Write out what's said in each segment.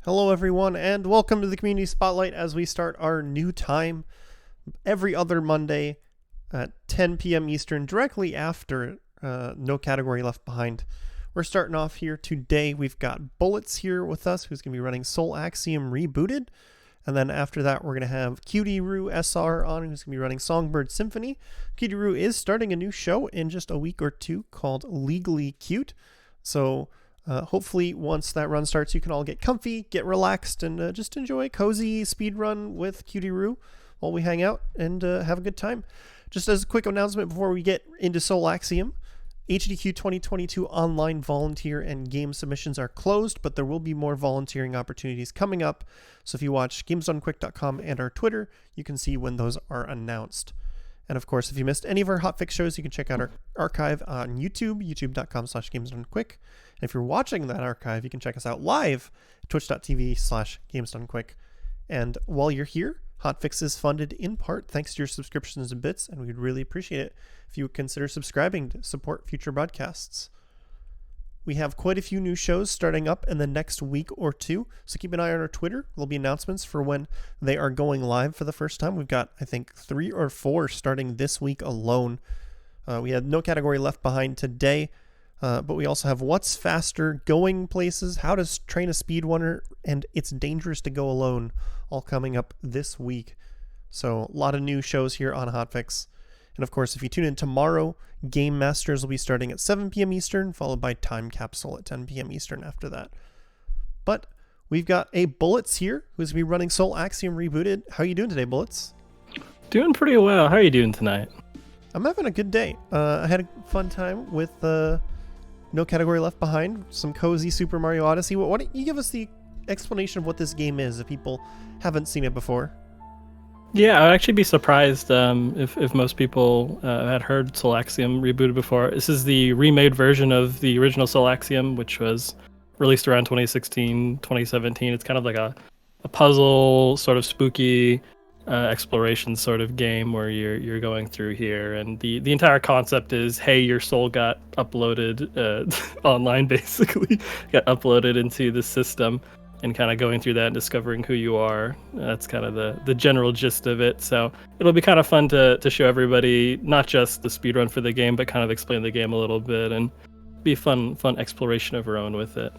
Hello, everyone, and welcome to the Community Spotlight as we start our new time every other Monday at 10 p.m. Eastern, directly after No Category Left Behind. We're starting off here today. We've got Bullets here with us, who's going to be running Soul Axiom Rebooted. And then after that, we're going to have Cutie Roo SR on, who's going to be running Songbird Symphony. Cutie Roo is starting a new show in just a week or two called Legally Cute. So hopefully once that run starts, you can all get comfy, get relaxed, and just enjoy a cozy speed run with Cutie Roo while we hang out and have a good time. Just as a quick announcement before we get into Soul Axiom, HDQ 2022 online volunteer and game submissions are closed, but there will be more volunteering opportunities coming up. So if you watch gamesdonequick.com and our Twitter, you can see when those are announced. And of course, if you missed any of our hotfix shows, you can check out our archive on YouTube, youtube.com/gamesdonequick. And if you're watching that archive, you can check us out live at twitch.tv/gamesdonequick. And while you're here, Hotfix is funded in part thanks to your subscriptions and bits, and we'd really appreciate it if you would consider subscribing to support future broadcasts. We have quite a few new shows starting up in the next week or two, so keep an eye on our Twitter. There'll be announcements for when they are going live for the first time. We've got, I think, 3 or 4 starting this week alone. We had No Category Left Behind today, but we also have What's Faster, Going Places, How to Train a Speedrunner, and It's Dangerous to Go Alone, all coming up this week. So a lot of new shows here on Hotfix. And of course, if you tune in tomorrow, Game Masters will be starting at 7 p.m. Eastern, followed by Time Capsule at 10 p.m. Eastern after that. But we've got a Bullets here, who's going to be running Soul Axiom Rebooted. How are you doing today, Bullets? Doing pretty well. How are you doing tonight? I'm having a good day. I had a fun time with No Category Left Behind, some cozy Super Mario Odyssey. Why don't you give us the explanation of what this game is if people haven't seen it before? Yeah, I'd actually be surprised if most people had heard Soul Axiom Rebooted before. This is the remade version of the original Soul Axiom, which was released around 2016, 2017. It's kind of like a puzzle, sort of spooky exploration sort of game where you're going through here, and the entire concept is, hey, your soul got uploaded online, basically got uploaded into the system, and kind of going through that and discovering who you are. That's kind of the general gist of it. So it'll be kind of fun to show everybody not just the speedrun for the game, but kind of explain the game a little bit and be fun exploration of our own with it.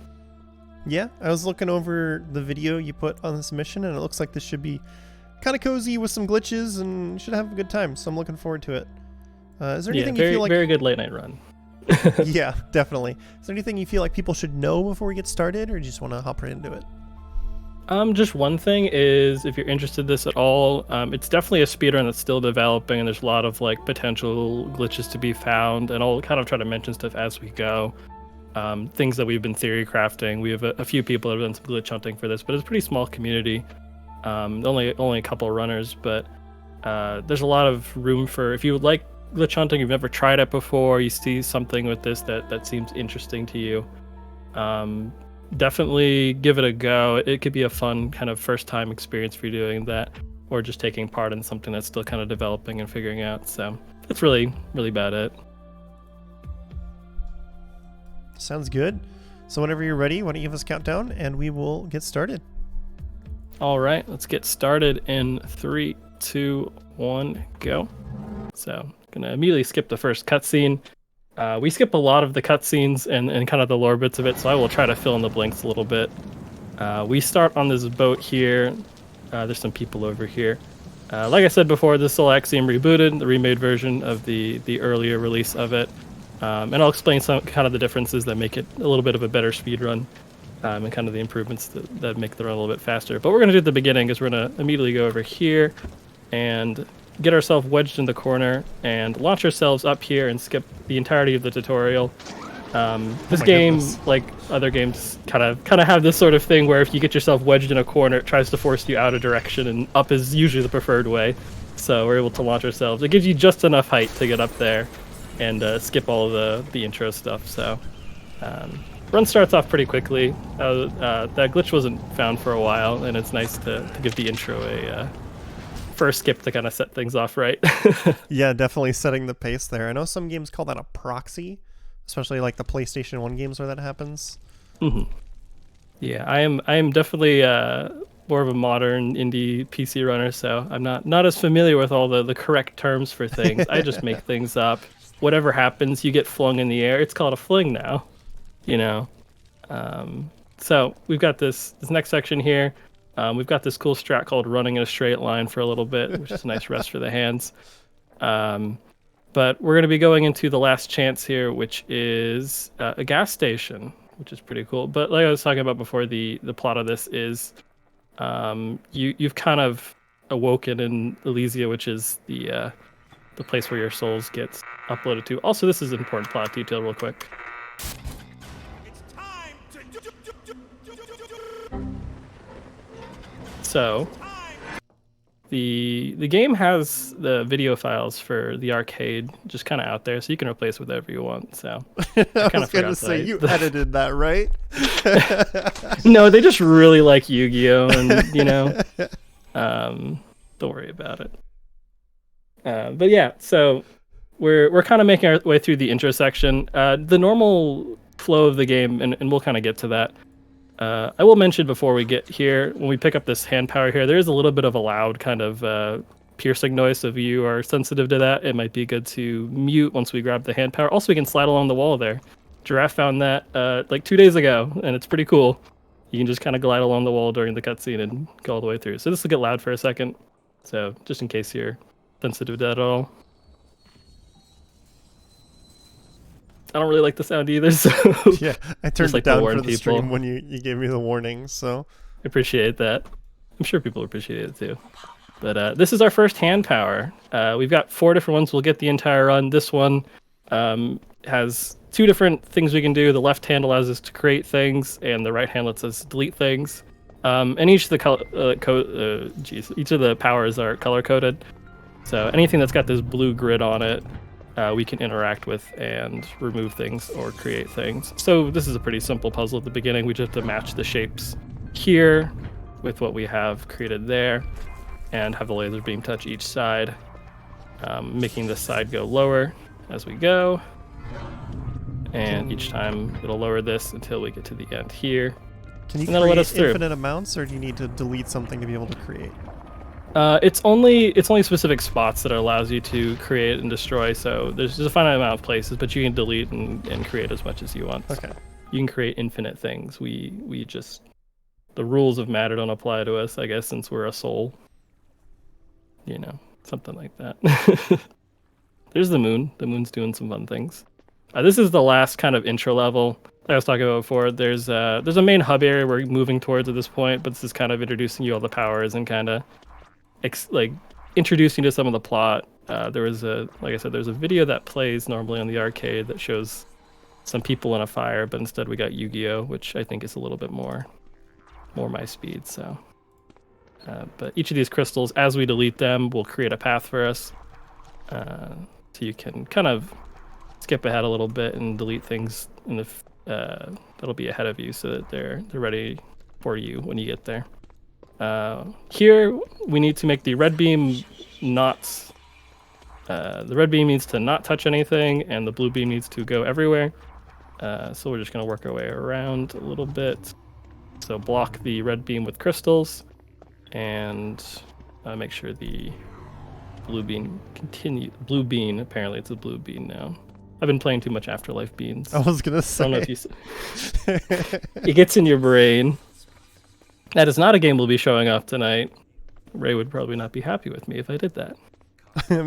Yeah, I was looking over the video you put on this mission, and it looks like this should be kind of cozy with some glitches and should have a good time. So I'm looking forward to it. Is there anything you feel like... very good late night run. Yeah, definitely. Is there anything you feel like people should know before we get started, or do you just want to hop right into it? Just one thing is, if you're interested in this at all, it's definitely a speedrun that's still developing, and there's a lot of like potential glitches to be found, and I'll kind of try to mention stuff as we go. Things that we've been theory crafting. We have a few people that have done some glitch hunting for this, but it's a pretty small community. Only a couple runners, but there's a lot of room for, if you would like glitch hunting, you've never tried it before, you see something with this that seems interesting to you, definitely give it a go. It could be a fun kind of first time experience for you doing that, or just taking part in something that's still kind of developing and figuring out. So that's really about it. Sounds good. So whenever you're ready, why don't you give us a countdown and we will get started. All right, let's get started in 3, 2, 1, go. So gonna immediately skip the first cutscene. We skip a lot of the cutscenes and kind of the lore bits of it, so I will try to fill in the blanks a little bit. We start on this boat here. There's some people over here. Like I said before, this is Soul Axiom Rebooted, the remade version of the earlier release of it. And I'll explain some kind of the differences that make it a little bit of a better speedrun, and kind of the improvements that make the run a little bit faster. But we're going to do at the beginning is we're going to immediately go over here and get ourselves wedged in the corner and launch ourselves up here and skip the entirety of the tutorial. This game, like other games, kind of have this sort of thing where if you get yourself wedged in a corner, it tries to force you out of direction, and up is usually the preferred way. So we're able to launch ourselves. It gives you just enough height to get up there and skip all of the intro stuff. So run starts off pretty quickly. That glitch wasn't found for a while, and it's nice to give the intro a first skip to kind of set things off right. Yeah, definitely setting the pace there. I know some games call that a proxy, especially like the PlayStation 1 games where that happens. Mm-hmm. Yeah, I am definitely more of a modern indie PC runner, so I'm not as familiar with all the correct terms for things. I just make things up. Whatever happens, you get flung in the air. It's called a fling now, you know. Um, so we've got this next section here. We've got this cool strat called running in a straight line for a little bit, which is a nice rest for the hands. But we're going to be going into the last chance here, which is a gas station, which is pretty cool. But like I was talking about before, the plot of this is you've kind of awoken in Elysia, which is the place where your souls gets uploaded to. Also, this is an important plot detail, real quick. So the game has the video files for the arcade just kind of out there, so you can replace whatever you want. So I was going to say, you edited that, right? No, they just really like Yu-Gi-Oh! And, you know, don't worry about it. But yeah, so we're kind of making our way through the intro section. The normal flow of the game, and we'll kind of get to that. I will mention before we get here, when we pick up this hand power here, there is a little bit of a loud kind of piercing noise. So if you are sensitive to that, it might be good to mute once we grab the hand power. Also, we can slide along the wall there. Giraffe found that like 2 days ago, and it's pretty cool. You can just kind of glide along the wall during the cutscene and go all the way through. So this will get loud for a second. So just in case you're sensitive to that at all. I don't really like the sound either, so yeah, I turned it down for the stream when you gave me the warning, so I appreciate that. I'm sure people appreciate it too. But this is our first hand power. We've got 4 different ones. We'll get the entire run. This one has 2 different things we can do. The left hand allows us to create things, and the right hand lets us delete things. And each of the powers are color coded. So anything that's got this blue grid on it, we can interact with and remove things or create things. So this is a pretty simple puzzle at the beginning. We just have to match the shapes here with what we have created there and have the laser beam touch each side, making this side go lower as we go. And each time it'll lower this until we get to the end here. Can you create infinite amounts, or do you need to delete something to be able to create? It's only specific spots that allows you to create and destroy. So there's a finite amount of places, but you can delete and create as much as you want. Okay. You can create infinite things. We just, the rules of matter don't apply to us, I guess, since we're a soul. You know, something like that. There's the moon. The moon's doing some fun things. This is the last kind of intro level I was talking about before. There's a main hub area we're moving towards at this point, but this is kind of introducing you all the powers and kind of introducing to some of the plot. There was like I said, there's a video that plays normally on the arcade that shows some people in a fire, but instead we got Yu-Gi-Oh, which I think is a little bit more my speed. So, but each of these crystals, as we delete them, will create a path for us. So you can kind of skip ahead a little bit and delete things in the that'll be ahead of you, so that they're ready for you when you get there. Here we need to make the red beam not. The red beam needs to not touch anything, and the blue beam needs to go everywhere. So we're just going to work our way around a little bit. So block the red beam with crystals, and make sure the blue beam continue. Blue bean, apparently it's a blue bean now. I've been playing too much Afterlife beans. I was going to say. I don't know if it gets in your brain. That is not a game we'll be showing off tonight. Ray would probably not be happy with me if I did that.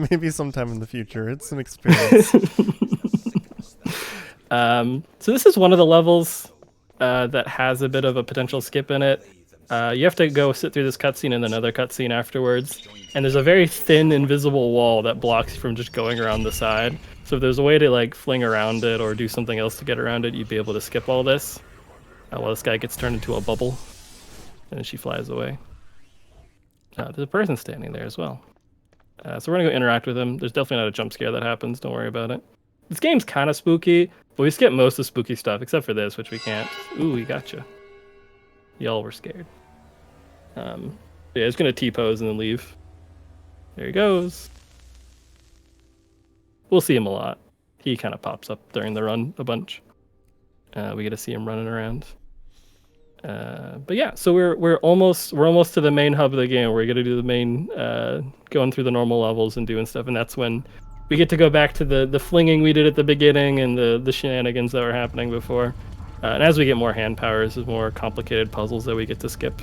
Maybe sometime in the future. It's an experience. So this is one of the levels that has a bit of a potential skip in it. You have to go sit through this cutscene and another cutscene afterwards. And there's a very thin, invisible wall that blocks you from just going around the side. So if there's a way to like fling around it or do something else to get around it, you'd be able to skip all this. While this guy gets turned into a bubble. And then she flies away. There's a person standing there as well. So we're going to go interact with him. There's definitely not a jump scare that happens. Don't worry about it. This game's kind of spooky, but we skip most of the spooky stuff, except for this, which we can't. Ooh, we gotcha. Y'all were scared. Yeah, he's going to T-pose and then leave. There he goes. We'll see him a lot. He kind of pops up during the run a bunch. We get to see him running around. But yeah, so we're almost to the main hub of the game. We're gonna do the main going through the normal levels and doing stuff, and that's when we get to go back to the flinging we did at the beginning and the shenanigans that were happening before. And as we get more hand powers, there's more complicated puzzles that we get to skip,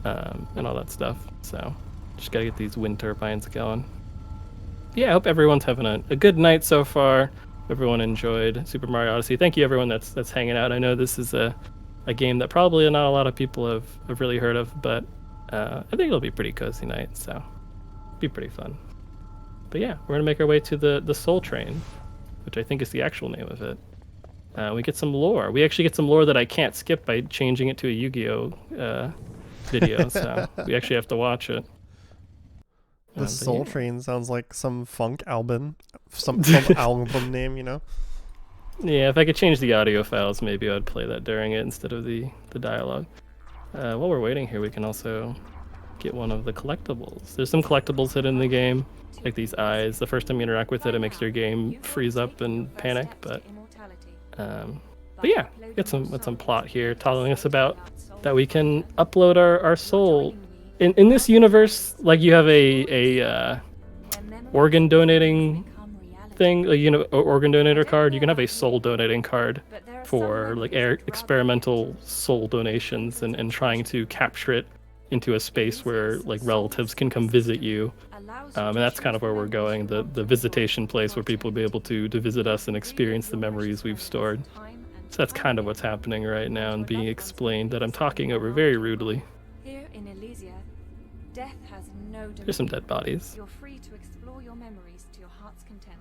and all that stuff. So just gotta get these wind turbines going. Yeah, I hope everyone's having a good night so far. Everyone enjoyed Super Mario Odyssey. Thank you everyone that's hanging out. I know this is a game that probably not a lot of people have really heard of, but I think it'll be a pretty cozy night, so be pretty fun. But yeah, we're gonna make our way to the Soul Train, which I think is the actual name of it. We get some lore. We actually get some lore that I can't skip by changing it to a Yu-Gi-Oh video, so we actually have to watch it. The Soul Train sounds like some funk album, some album name, you know? Yeah, if I could change the audio files, maybe I'd play that during it instead of the dialogue. While we're waiting here, we can also get one of the collectibles. There's some collectibles hidden in the game, like these eyes. The first time you interact with it, it makes your game freeze up and panic. But yeah, get some plot here telling us about that we can upload our soul. In this universe, like you have a organ donating thing, organ donator card. You can have a soul donating card for like experimental soul donations and trying to capture it into a space where like relatives can come visit you. And that's kind of where we're going, the visitation place where people will be able to visit us and experience the memories we've stored. So that's kind of what's happening right now and being explained that I'm talking over very rudely. Here in Elysia, death has no dominion. There's some dead bodies. You're free to explore your memories to your heart's content.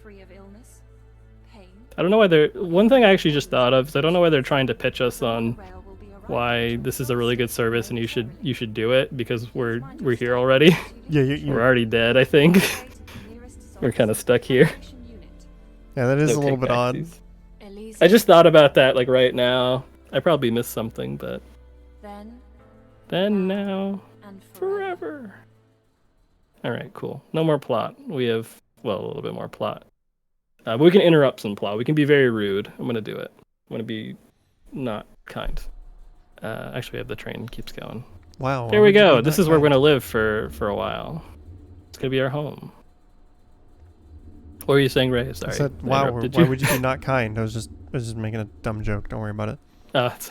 Free of illness, pain. I don't know why one thing I actually just thought of is I don't know why they're trying to pitch us on why this is a really good service and you should do it, because we're here already. Yeah, we're already dead, I think. We're kind of stuck here. Yeah, that is a little bit odd. I just thought about that like right now. I probably missed something, but then now and forever. All right, cool. No more plot. We have, well, a little bit more plot. But we can interrupt some plot. We can be very rude. I'm going to do it. I'm going to be not kind. Actually, we have the train keeps going. Wow. There we go. This is where we're going to live for a while. It's going to be our home. What were you saying, Ray? Sorry. I said, wow, why would you be not kind? I was just making a dumb joke. Don't worry about it.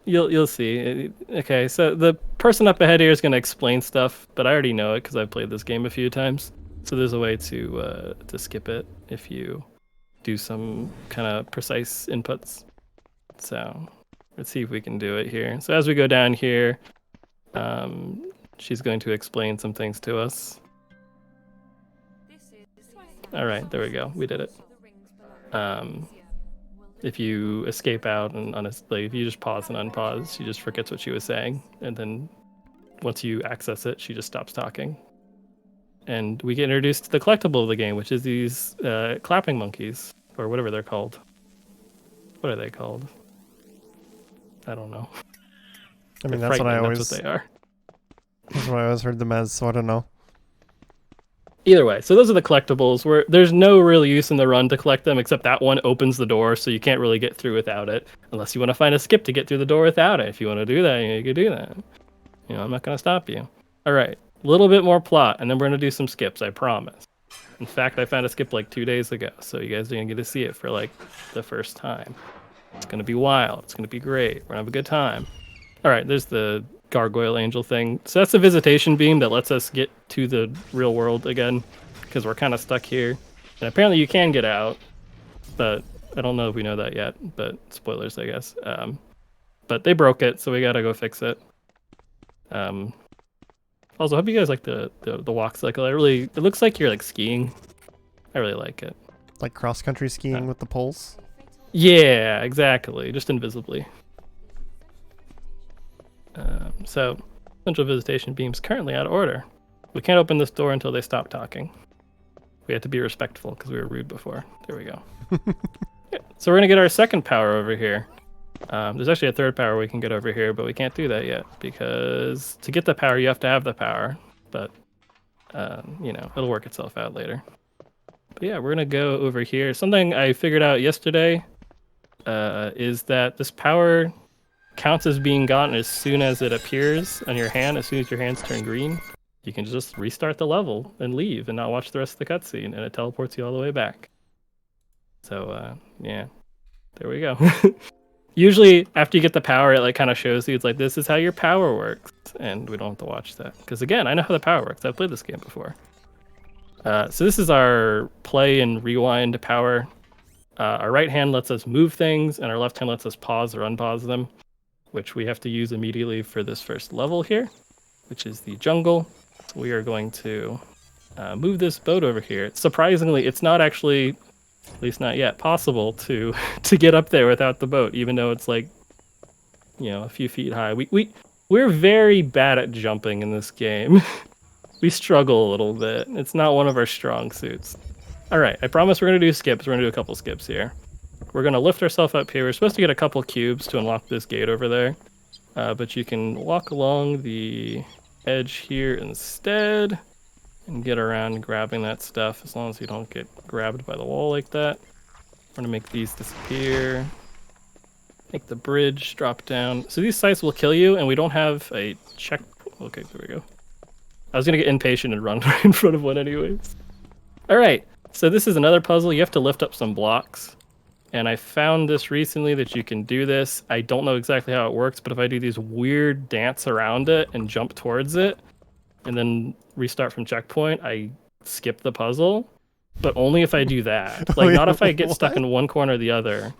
You'll see. Okay, so the person up ahead here is going to explain stuff, but I already know it because I've played this game a few times. So there's a way to skip it if you do some kind of precise inputs. So let's see if we can do it here. So as we go down here, she's going to explain some things to us. All right, there we go. We did it. If you escape out and honestly, if you just pause and unpause, she just forgets what she was saying. And then once you access it, she just stops talking. And we get introduced to the collectible of the game, which is these clapping monkeys, or whatever they're called. What are they called? I don't know. I mean, that's what I always... That's what they are. That's what I always heard them as, so I don't know. Either way, so those are the collectibles. Where there's no real use in the run to collect them, except that one opens the door, so you can't really get through without it, unless you want to find a skip to get through the door without it. If you want to do that, you can do that. I'm not going to stop you. All right, a little bit more plot, and then we're going to do some skips, I promise. In fact, I found a skip like 2 days ago, so you guys are going to get to see it for like the first time. It's going to be wild. It's going to be great. We're going to have a good time. All right, there's the gargoyle angel thing. So that's the visitation beam that lets us get to the real world again, because we're kind of stuck here. And apparently you can get out, but I don't know if we know that yet, but spoilers, I guess. But they broke it, so we gotta go fix it. Also, hope you guys like the walk cycle. It looks like you're like skiing. I really like it. Like cross-country skiing with the poles? Yeah, exactly. Just invisibly. So, central visitation beam's currently out of order. We can't open this door until they stop talking. We have to be respectful because we were rude before. There we go. Yeah, so we're going to get our second power over here. There's actually a third power we can get over here, but we can't do that yet because to get the power, you have to have the power. But, it'll work itself out later. But yeah, we're going to go over here. Something I figured out yesterday is that this power counts as being gone as soon as it appears on your hand. As soon as your hands turn green, you can just restart the level and leave and not watch the rest of the cutscene, and it teleports you all the way back. So yeah, there we go. Usually after you get the power, it like kind of shows you, it's like, this is how your power works, and we don't have to watch that because again, I know how the power works. I've played this game before. So this is our play and rewind power. Our right hand lets us move things, and our left hand lets us pause or unpause them, which we have to use immediately for this first level here, which is the jungle. So we are going to move this boat over here. Surprisingly, it's not actually, at least not yet, possible to get up there without the boat, even though it's like, a few feet high. We're very bad at jumping in this game. We struggle a little bit. It's not one of our strong suits. All right, I promise we're going to do skips. We're going to do a couple skips here. We're going to lift ourselves up here. We're supposed to get a couple cubes to unlock this gate over there. But you can walk along the edge here instead and get around grabbing that stuff as long as you don't get grabbed by the wall like that. We're going to make these disappear. Make the bridge drop down. So these sites will kill you, and we don't have a check. Okay, there we go. I was going to get impatient and run right in front of one anyways. All right, so this is another puzzle. You have to lift up some blocks. And I found this recently that you can do this. I don't know exactly how it works, but if I do these weird dance around it and jump towards it, and then restart from checkpoint, I skip the puzzle. But only if I do that. Like, not if I get stuck in one corner or the other.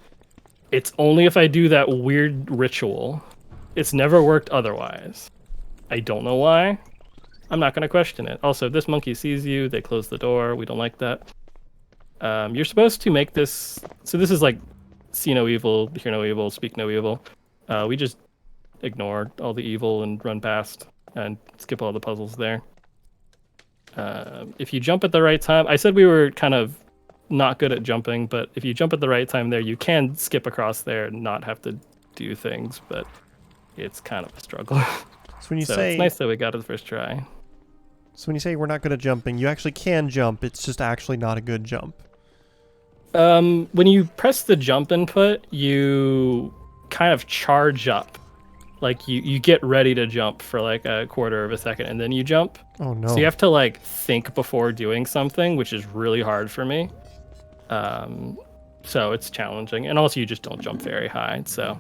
It's only if I do that weird ritual. It's never worked otherwise. I don't know why. I'm not going to question it. Also, this monkey sees you. They close the door. We don't like that. You're supposed to make this... So this is like, see no evil, hear no evil, speak no evil. We just ignore all the evil and run past and skip all the puzzles there. If you jump at the right time... I said we were kind of not good at jumping, but if you jump at the right time there, you can skip across there and not have to do things, but it's kind of a struggle. So when you so say... It's nice that we got it the first try. So when you say we're not good at jumping, you actually can jump, it's just actually not a good jump. When you press the jump input, you kind of charge up. Like you get ready to jump for like a quarter of a second and then you jump. Oh no. So you have to like think before doing something, which is really hard for me. So it's challenging. And also you just don't jump very high. So,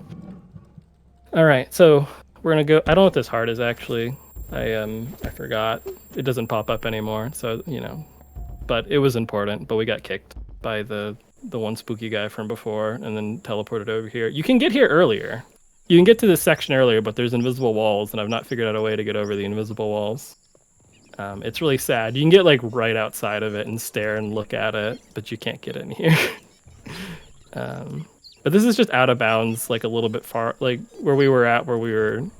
all right. So we're going to go, I don't know what this heart is actually. I forgot. It doesn't pop up anymore. So, but it was important, but we got kicked by the one spooky guy from before and then teleported over here. You can get here earlier. You can get to this section earlier, but there's invisible walls, and I've not figured out a way to get over the invisible walls. It's really sad. You can get like right outside of it and stare and look at it, but you can't get in here. But this is just out of bounds, like a little bit far, like where we were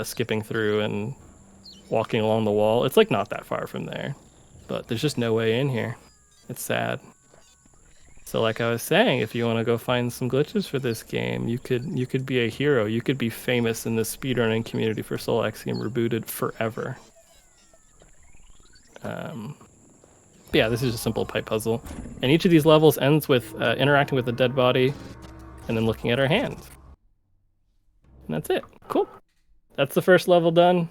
skipping through and walking along the wall. It's like not that far from there, but there's just no way in here. It's sad. So like I was saying, if you want to go find some glitches for this game, you could be a hero. You could be famous in the speedrunning community for Soul Axiom Rebooted forever. Yeah, this is a simple pipe puzzle. And each of these levels ends with interacting with a dead body and then looking at our hand. And that's it. Cool. That's the first level done.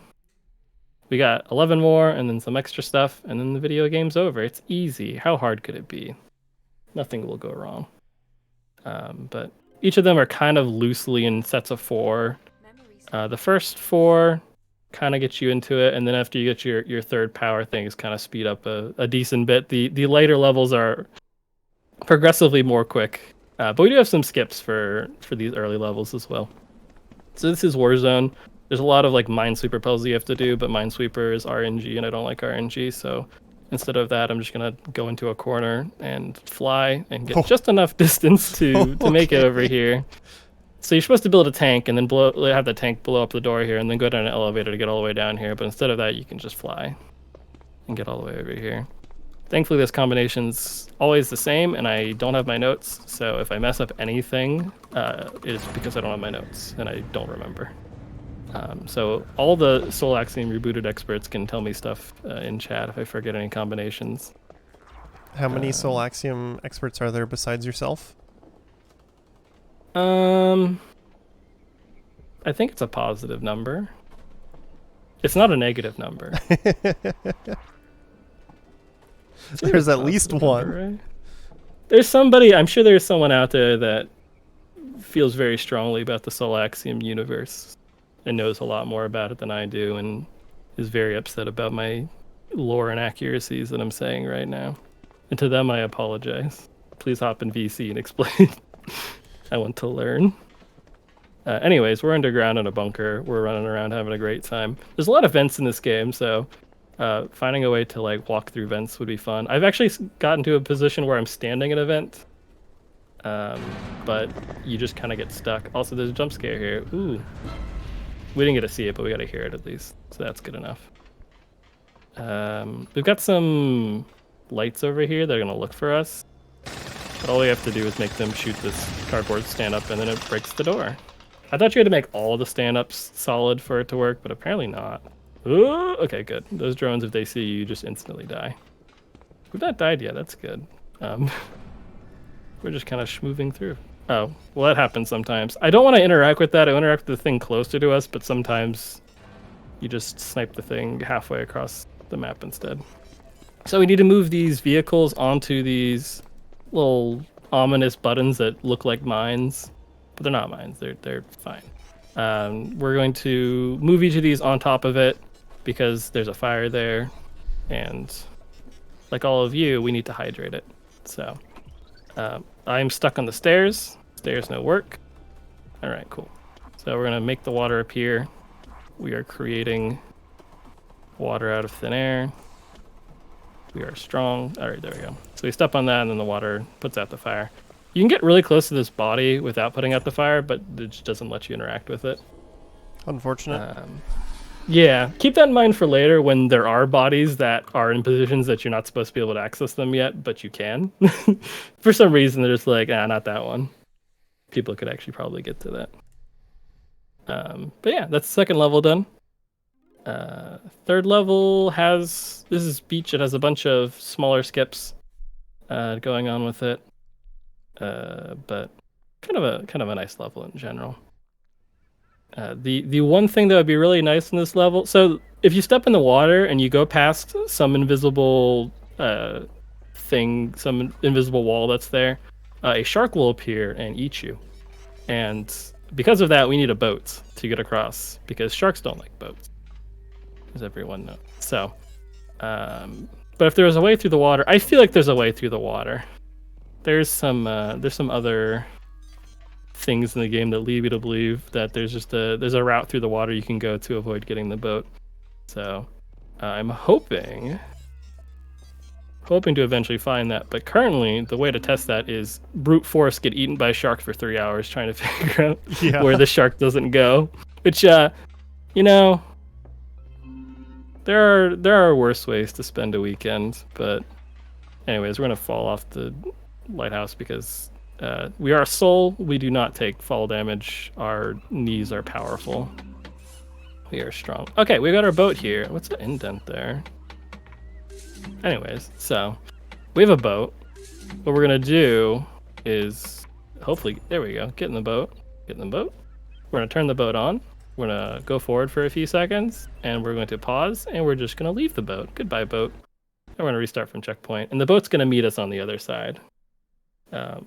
We got 11 more and then some extra stuff, and then the video game's over. It's easy. How hard could it be? Nothing will go wrong. But each of them are kind of loosely in sets of 4. The first 4 kind of get you into it, and then after you get your third power things kind of speed up a decent bit. The later levels are progressively more quick, but we do have some skips for these early levels as well. So this is Warzone. There's a lot of like Minesweeper puzzles you have to do, but Minesweeper is RNG, and I don't like RNG, so instead of that, I'm just gonna go into a corner and fly and get just enough distance to make it over here. So you're supposed to build a tank and then have the tank blow up the door here and then go down an elevator to get all the way down here. But instead of that, you can just fly and get all the way over here. Thankfully, this combination's always the same, and I don't have my notes. So if I mess up anything, it's because I don't have my notes and I don't remember. So all the Soul Axiom Rebooted experts can tell me stuff in chat if I forget any combinations. How many Soul Axiom experts are there besides yourself? I think it's a positive number. It's not a negative number. There's at least one. Number, right? There's somebody, I'm sure there's someone out there that feels very strongly about the Soul Axiom universe and knows a lot more about it than I do and is very upset about my lore inaccuracies that I'm saying right now. And to them, I apologize. Please hop in VC and explain. I want to learn. Anyways, we're underground in a bunker. We're running around having a great time. There's a lot of vents in this game, so finding a way to like walk through vents would be fun. I've actually gotten to a position where I'm standing at a vent, but you just kind of get stuck. Also, there's a jump scare here. Ooh. We didn't get to see it, but we got to hear it at least, so that's good enough. We've got some lights over here that are going to look for us, but all we have to do is make them shoot this cardboard stand-up, and then it breaks the door. I thought you had to make all the stand-ups solid for it to work, but apparently not. Ooh, okay, good. Those drones, if they see you, just instantly die. We've not died yet. That's good. We're just kind of schmoving through. Oh, well, that happens sometimes. I don't want to interact with that. I interact with the thing closer to us, but sometimes you just snipe the thing halfway across the map instead. So we need to move these vehicles onto these little ominous buttons that look like mines, but they're not mines. They're fine. We're going to move each of these on top of it because there's a fire there, and like all of you, we need to hydrate it. So I'm stuck on the stairs. Stairs no work. All right, cool. So we're gonna make the water appear. We are creating water out of thin air. We are strong. All right, there we go. So we step on that, and then the water puts out the fire. You can get really close to this body without putting out the fire, but it just doesn't let you interact with it. Unfortunate. Yeah, keep that in mind for later when there are bodies that are in positions that you're not supposed to be able to access them yet, but you can. For some reason, they're just like, not that one. People could actually probably get to that. But yeah, that's the second level done. Third level this is beach. It has a bunch of smaller skips going on with it. But kind of a nice level in general. The one thing that would be really nice in this level, so if you step in the water and you go past some invisible thing, some invisible wall that's there, a shark will appear and eat you. And because of that, we need a boat to get across because sharks don't like boats, as everyone knows. So, but if there was a way through the water, I feel like there's a way through the water. There's some other things in the game that lead me to believe that there's a route through the water you can go to avoid getting the boat. So I'm hoping to eventually find that, but currently the way to test that is brute force get eaten by sharks for 3 hours trying to figure out where the shark doesn't go, which there are worse ways to spend a weekend. But anyways, we're gonna fall off the lighthouse because we are soul. We do not take fall damage. Our knees are powerful. We are strong. Okay, we got our boat here. What's the indent there? Anyways, so we have a boat. What we're gonna do is hopefully, there we go, get in the boat. We're gonna turn the boat on. We're gonna go forward for a few seconds, and we're going to pause, and we're just gonna leave the boat. Goodbye, boat. And we're gonna restart from checkpoint, and the boat's gonna meet us on the other side.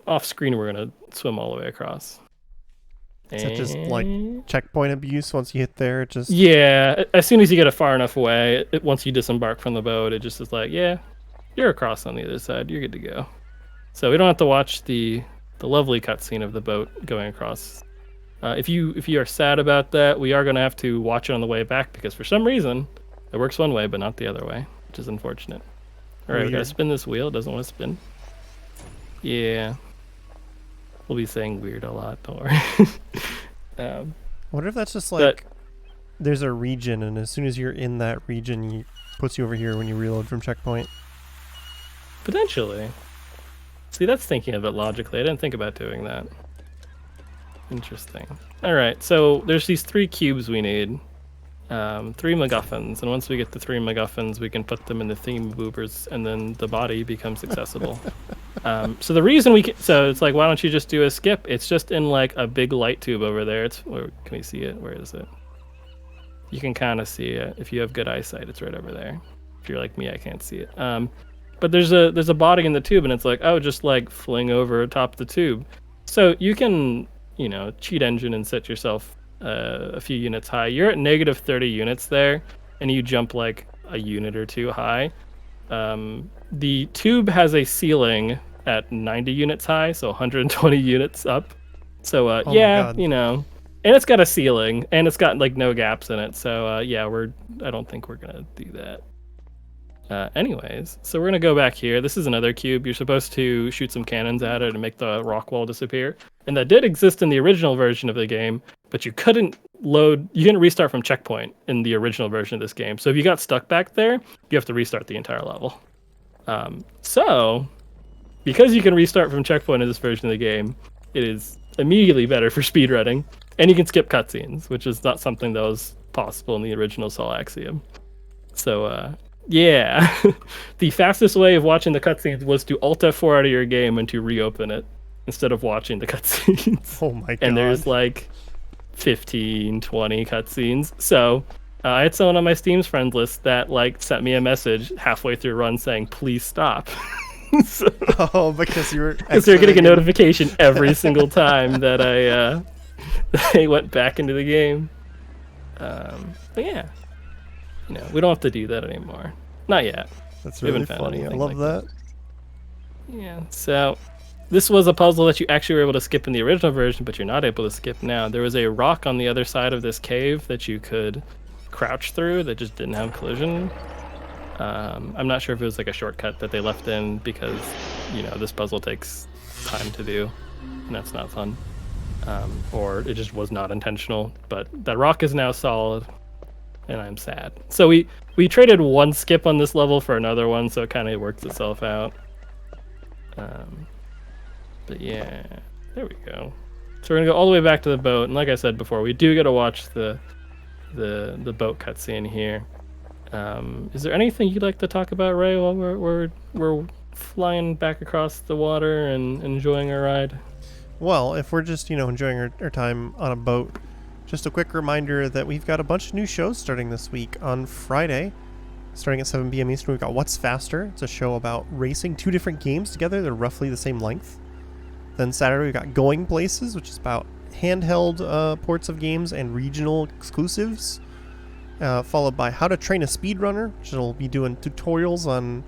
Off screen, we're gonna swim all the way across. Is that just like checkpoint abuse? Once you hit there, it just... Yeah, as soon as you get it far enough away, once you disembark from the boat, it just is like, yeah, you're across on the other side. You're good to go. So we don't have to watch the lovely cutscene of the boat going across. If you are sad about that, we are going to have to watch it on the way back because for some reason it works one way but not the other way, which is unfortunate. All right, we got to spin this wheel. It doesn't want to spin. Yeah. We'll be saying weird a lot, don't worry. I wonder if that's just like there's a region, and as soon as you're in that region, it puts you over here when you reload from checkpoint. Potentially. See, that's thinking of it logically. I didn't think about doing that. Interesting. All right, so there's these 3 cubes we need. 3 MacGuffins, and once we get the 3 MacGuffins, we can put them in the theme boobers, and then the body becomes accessible. So the reason so it's like, why don't you just do a skip? It's just in like a big light tube over there. Where can we see it? Where is it? You can kind of see it if you have good eyesight. It's right over there. If you're like me, I can't see it. But there's a body in the tube, and it's like, oh, just like fling over top the tube. So you can, cheat engine and set yourself a few units high. You're at negative 30 units there, and you jump like a unit or two high. The tube has a ceiling at 90 units high, so 120 units up. So and it's got a ceiling, and it's got like no gaps in it. So I don't think we're gonna do that. Anyways, so we're gonna go back here. This is another cube. You're supposed to shoot some cannons at it and make the rock wall disappear. And that did exist in the original version of the game, but you couldn't restart from checkpoint in the original version of this game. So if you got stuck back there, you have to restart the entire level. So because you can restart from checkpoint in this version of the game, it is immediately better for speedrunning, and you can skip cutscenes, which is not something that was possible in the original Sol Axiom. So the fastest way of watching the cutscenes was to Alt F4 out of your game and to reopen it instead of watching the cutscenes. Oh my god. And there's like 15, 20 cutscenes. So I had someone on my Steam's friend list that like sent me a message halfway through run saying, please stop. Because they're getting a notification every single time that I went back into the game. But yeah. We don't have to do that anymore. Not yet. That's really funny. I love that. Yeah, so this was a puzzle that you actually were able to skip in the original version, but you're not able to skip now. There was a rock on the other side of this cave that you could crouch through that just didn't have collision. I'm not sure if it was like a shortcut that they left in because, this puzzle takes time to do, and that's not fun. Or it just was not intentional, but that rock is now solid. And I'm sad. So we traded one skip on this level for another one, so it kind of works itself out. But yeah, there we go. So we're gonna go all the way back to the boat, and like I said before, we do get to watch the boat cutscene here. Is there anything you'd like to talk about, Ray, while we're flying back across the water and enjoying our ride? Well, if we're just enjoying our time on a boat. Just a quick reminder that we've got a bunch of new shows starting this week. On Friday, starting at 7 p.m. Eastern, we've got What's Faster. It's a show about racing two different games together. They're roughly the same length. Then Saturday, we've got Going Places, which is about handheld ports of games and regional exclusives. Followed by How to Train a Speedrunner, which will be doing tutorials on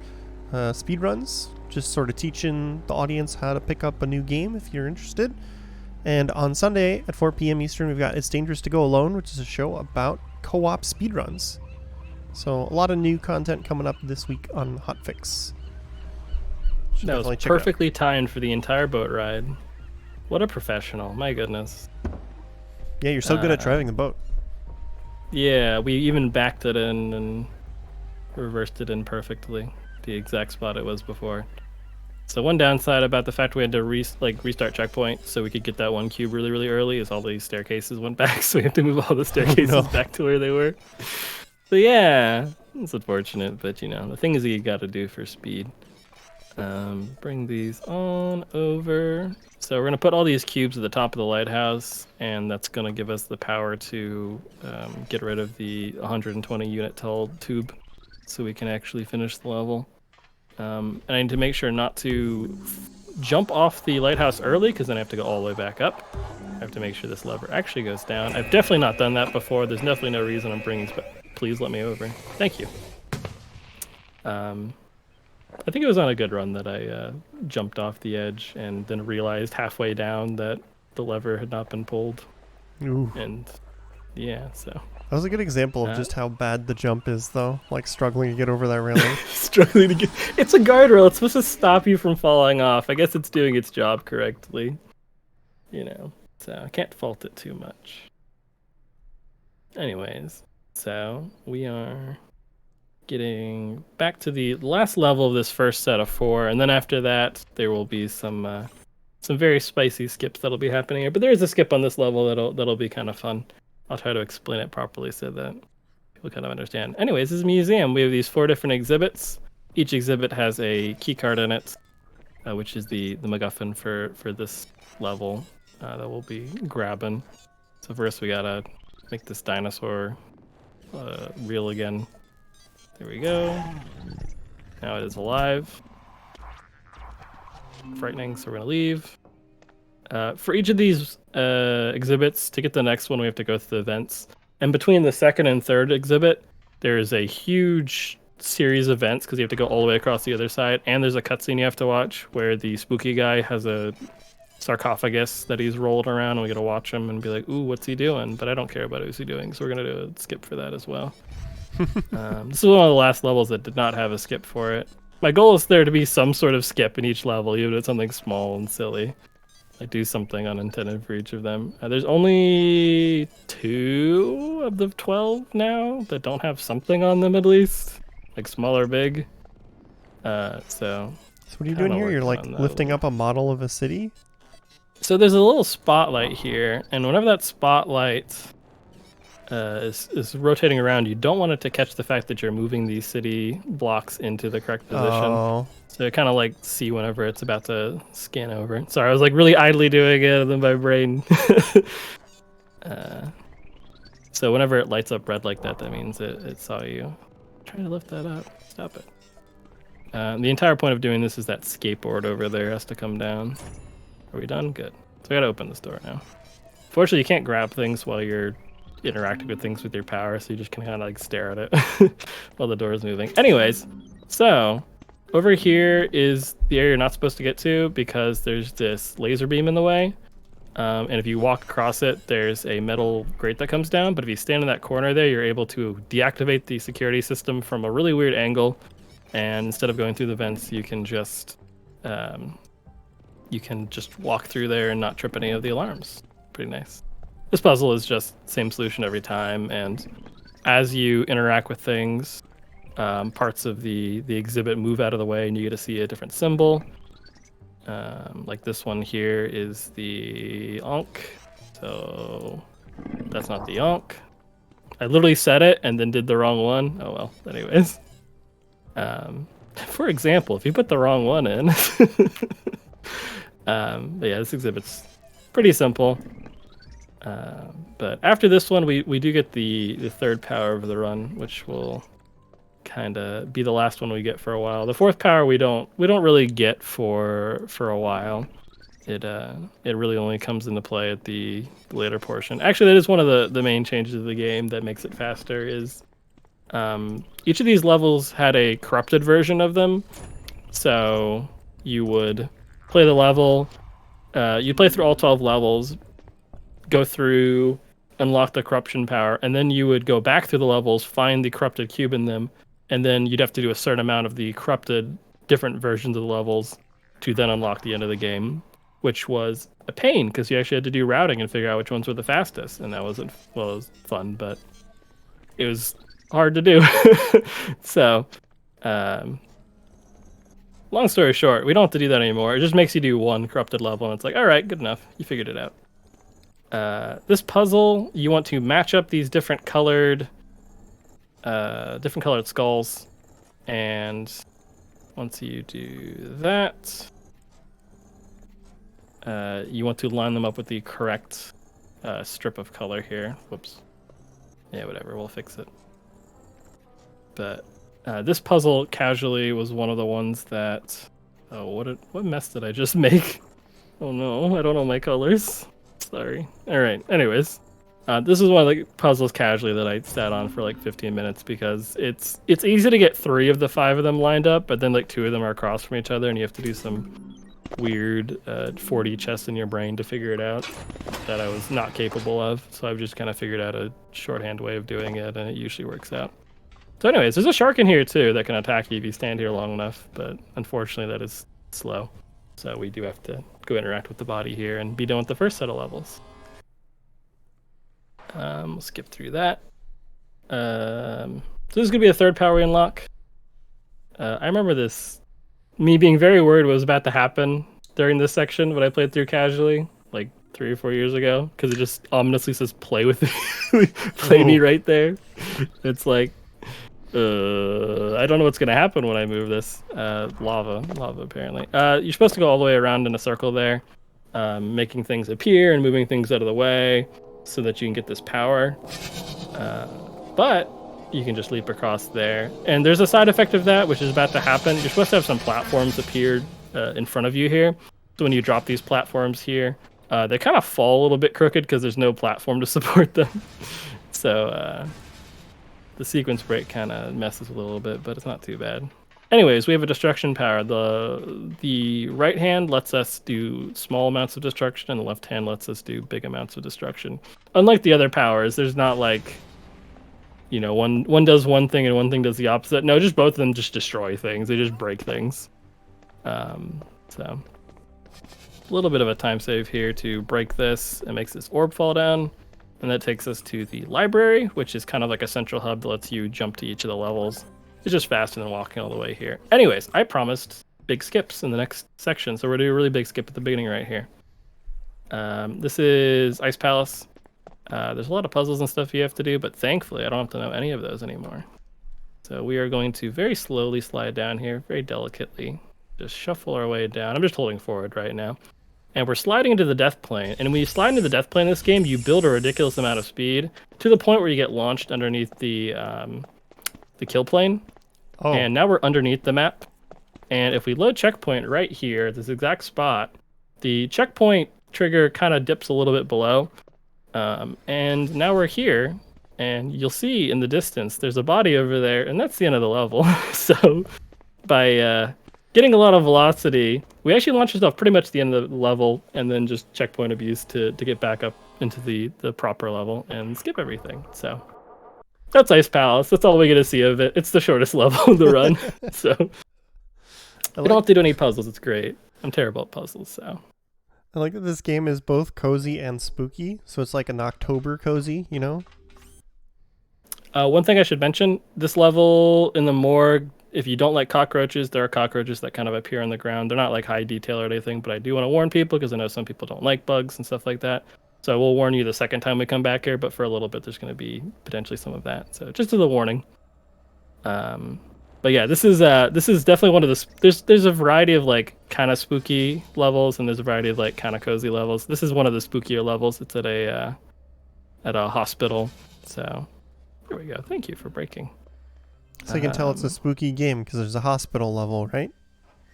speedruns. Just sort of teaching the audience how to pick up a new game if you're interested. And on Sunday at 4 p.m. Eastern, we've got It's Dangerous to Go Alone, which is a show about co-op speedruns. So a lot of new content coming up this week on Hotfix. That was perfectly timed for the entire boat ride. What a professional. My goodness. Yeah, you're so good at driving the boat. Yeah, we even backed it in and reversed it in perfectly. The exact spot it was before. So one downside about the fact we had to restart checkpoint so we could get that one cube really, really early is all these staircases went back, so we have to move all the staircases back to where they were. So yeah, it's unfortunate, but the thing is that you got to do for speed. Bring these on over. So we're going to put all these cubes at the top of the lighthouse, and that's going to give us the power to get rid of the 120 unit tall tube so we can actually finish the level. And I need to make sure not to jump off the lighthouse early, because then I have to go all the way back up. I have to make sure this lever actually goes down. I've definitely not done that before. There's definitely no reason I'm bringing this, but please let me over. Thank you. I think it was on a good run that I jumped off the edge and then realized halfway down that the lever had not been pulled. Ooh. And yeah, so... That was a good example of just how bad the jump is, though. Like, struggling to get over that railing. Struggling to get... It's a guardrail. It's supposed to stop you from falling off. I guess it's doing its job correctly. So I can't fault it too much. Anyways, so we are getting back to the last level of this first set of 4, and then after that, there will be some very spicy skips that'll be happening here. But there is a skip on this level that'll be kind of fun. I'll try to explain it properly so that people kind of understand. Anyways, this is a museum. We have these 4 different exhibits. Each exhibit has a key card in it. which is the MacGuffin for this level that we'll be grabbing. So first we gotta make this dinosaur real again. There we go. Now it is alive. Frightening, so we're gonna leave. For each of these exhibits, to get the next one, we have to go through the vents. And between the second and third exhibit, there is a huge series of vents because you have to go all the way across the other side. And there's a cutscene you have to watch where the spooky guy has a sarcophagus that he's rolled around, and we gotta watch him and be like, ooh, what's he doing? But I don't care about who's he doing, so we're gonna do a skip for that as well. This is one of the last levels that did not have a skip for it. My goal is there to be some sort of skip in each level, even if it's something small and silly. I do something unintended for each of them. There's only 2 of the 12 now that don't have something on them, at least, like small or big. So what are you doing here? You're like lifting up a model of a city? So there's a little spotlight here, and whenever that spotlight is rotating around, you don't want it to catch the fact that you're moving these city blocks into the correct position. Oh. So kind of like see whenever it's about to scan over. Sorry, I was like really idly doing it, and then my brain. So whenever it lights up red like that, that means it saw you. Trying to lift that up. Stop it. The entire point of doing this is that skateboard over there has to come down. Are we done? Good. So we gotta open this door now. Fortunately, you can't grab things while you're interacting with things with your power, so you just can kind of like stare at it while the door is moving. Anyways, so over here is the area you're not supposed to get to because there's this laser beam in the way. And if you walk across it, there's a metal grate that comes down. But if you stand in that corner there, you're able to deactivate the security system from a really weird angle. And instead of going through the vents, you can just walk through there and not trip any of the alarms. Pretty nice. This puzzle is just same solution every time, and as you interact with things, parts of the exhibit move out of the way and you get to see a different symbol. Like this one here is the Ankh, so that's not the Ankh. I literally said it and then did the wrong one. Oh well, anyways. For example, if you put the wrong one in, but yeah, this exhibit's pretty simple. But after this one, we do get the third power of the run, which will kind of be the last one we get for a while. The fourth power we don't really get for a while. It really only comes into play at the later portion. Actually, that is one of the main changes of the game that makes it faster. Is each of these levels had a corrupted version of them, so you would play the level. You play through all 12 levels. Go through, unlock the corruption power, and then you would go back through the levels, find the corrupted cube in them, and then you'd have to do a certain amount of the corrupted different versions of the levels to then unlock the end of the game, which was a pain because you actually had to do routing and figure out which ones were the fastest, and that wasn't, well, it was fun, but it was hard to do. So, long story short, we don't have to do that anymore. It just makes you do one corrupted level, and it's like, all right, good enough. You figured it out. This puzzle, you want to match up these different colored skulls, and once you do that, you want to line them up with the correct strip of color here. Whoops. Yeah, whatever, we'll fix it. But this puzzle casually was one of the ones that... Oh, what mess did I just make? Oh no, I don't know my colors. Sorry. Alright, anyways. This is one of the puzzles casually that I sat on for like 15 minutes because it's easy to get 3 of the 5 of them lined up, but then like 2 of them are across from each other and you have to do some weird 4D chess in your brain to figure it out that I was not capable of. So I've just kind of figured out a shorthand way of doing it, and it usually works out. So anyways, there's a shark in here too that can attack you if you stand here long enough, but unfortunately that is slow. So we do have to go interact with the body here and be done with the first set of levels. We'll skip through that. So this is going to be the third power we unlock. I remember this, me being very worried what was about to happen during this section when I played through casually, like 3 or 4 years ago, because it just ominously says play with me, play me right there. It's like, I don't know what's gonna happen when I move this. Lava apparently. You're supposed to go all the way around in a circle there, making things appear and moving things out of the way so that you can get this power. But you can just leap across there. And there's a side effect of that, which is about to happen. You're supposed to have some platforms appear in front of you here. So when you drop these platforms here, they kind of fall a little bit crooked because there's no platform to support them. So the sequence break kind of messes with it a little bit, but it's not too bad. Anyways, we have a destruction power. The right hand lets us do small amounts of destruction, and the left hand lets us do big amounts of destruction. Unlike the other powers, there's not like, you know, one does one thing and one thing does the opposite. No, just both of them just destroy things. They just break things. So a little bit of a time save here to break this. It makes this orb fall down. And that takes us to the library, which is kind of like a central hub that lets you jump to each of the levels. It's just faster than walking all the way here. Anyways, I promised big skips in the next section, so we're doing a really big skip at the beginning right here. This is Ice Palace. There's a lot of puzzles and stuff you have to do, but thankfully I don't have to know any of those anymore. So we are going to very slowly slide down here, very delicately. Just shuffle our way down. I'm just holding forward right now. And we're sliding into the death plane. And when you slide into the death plane in this game, you build a ridiculous amount of speed to the point where you get launched underneath the kill plane. Oh. And now we're underneath the map. And if we load checkpoint right here, this exact spot, the checkpoint trigger kind of dips a little bit below. And now we're here. And you'll see in the distance, there's a body over there. And that's the end of the level. So by getting a lot of velocity, we actually launched ourselves pretty much the end of the level, and then just checkpoint abuse to get back up into the proper level and skip everything. So that's Ice Palace. That's all we get to see of it. It's the shortest level of the run. So we don't have to do any puzzles. It's great. I'm terrible at puzzles, so. I like that this game is both cozy and spooky, so it's like an October cozy, you know? One thing I should mention, this level in the morgue, if you don't like cockroaches, there are cockroaches that kind of appear on the ground. They're not like high detail or anything, but I do want to warn people because I know some people don't like bugs and stuff like that. So I will warn you the second time we come back here, but for a little bit, there's going to be potentially some of that. So just as a warning. But yeah, this is definitely one of the, there's a variety of like kind of spooky levels, and there's a variety of like kind of cozy levels. This is one of the spookier levels. It's at a hospital. So there we go. Thank you for breaking. So you can tell it's a spooky game because there's a hospital level, right?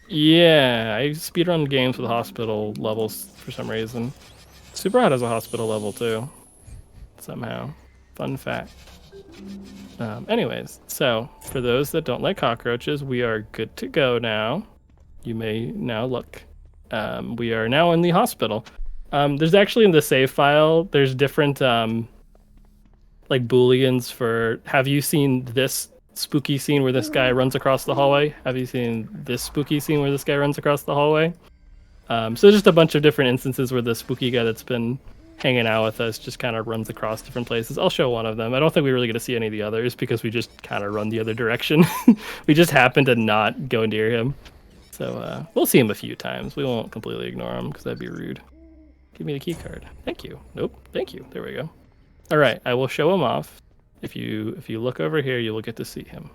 Yeah, I speedrun games with hospital levels for some reason. Superhot has a hospital level too, somehow. Fun fact. Anyways, so for those that don't like cockroaches, we are good to go now. You may now look. We are now in the hospital. There's actually in the save file, there's different like booleans for, have you seen this spooky scene where this guy runs across the hallway? Have you seen this spooky scene where this guy runs across the hallway? So just a bunch of different instances where the spooky guy that's been hanging out with us just kind of runs across different places. I'll show one of them. I don't think we really get to see any of the others because we just kind of run the other direction. We just happen to not go near him. So we'll see him a few times. We won't completely ignore him because that'd be rude. Give me the key card. Thank you. Nope. Thank you. There we go. All right. I will show him off. If you look over here, you will get to see him.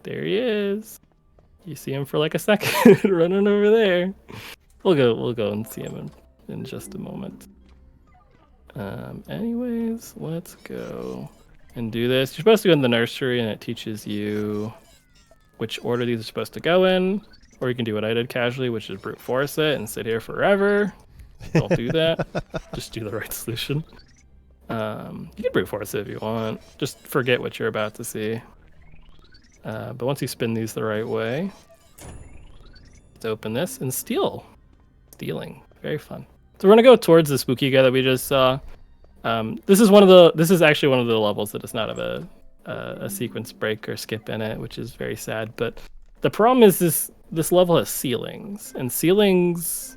There he is. You see him for like a second running over there. We'll go and see him in just a moment. Anyways, let's go and do this. You're supposed to go in the nursery, and it teaches you which order these are supposed to go in. Or you can do what I did casually, which is brute force it and sit here forever. Don't do that. Just do the right solution. You can brute force it if you want. Just forget what you're about to see. But once you spin these the right way, let's open this and steal. Stealing. Very fun. So we're gonna go towards the spooky guy that we just saw. This is actually one of the levels that does not have a sequence break or skip in it, which is very sad. But the problem is this level has ceilings, and ceilings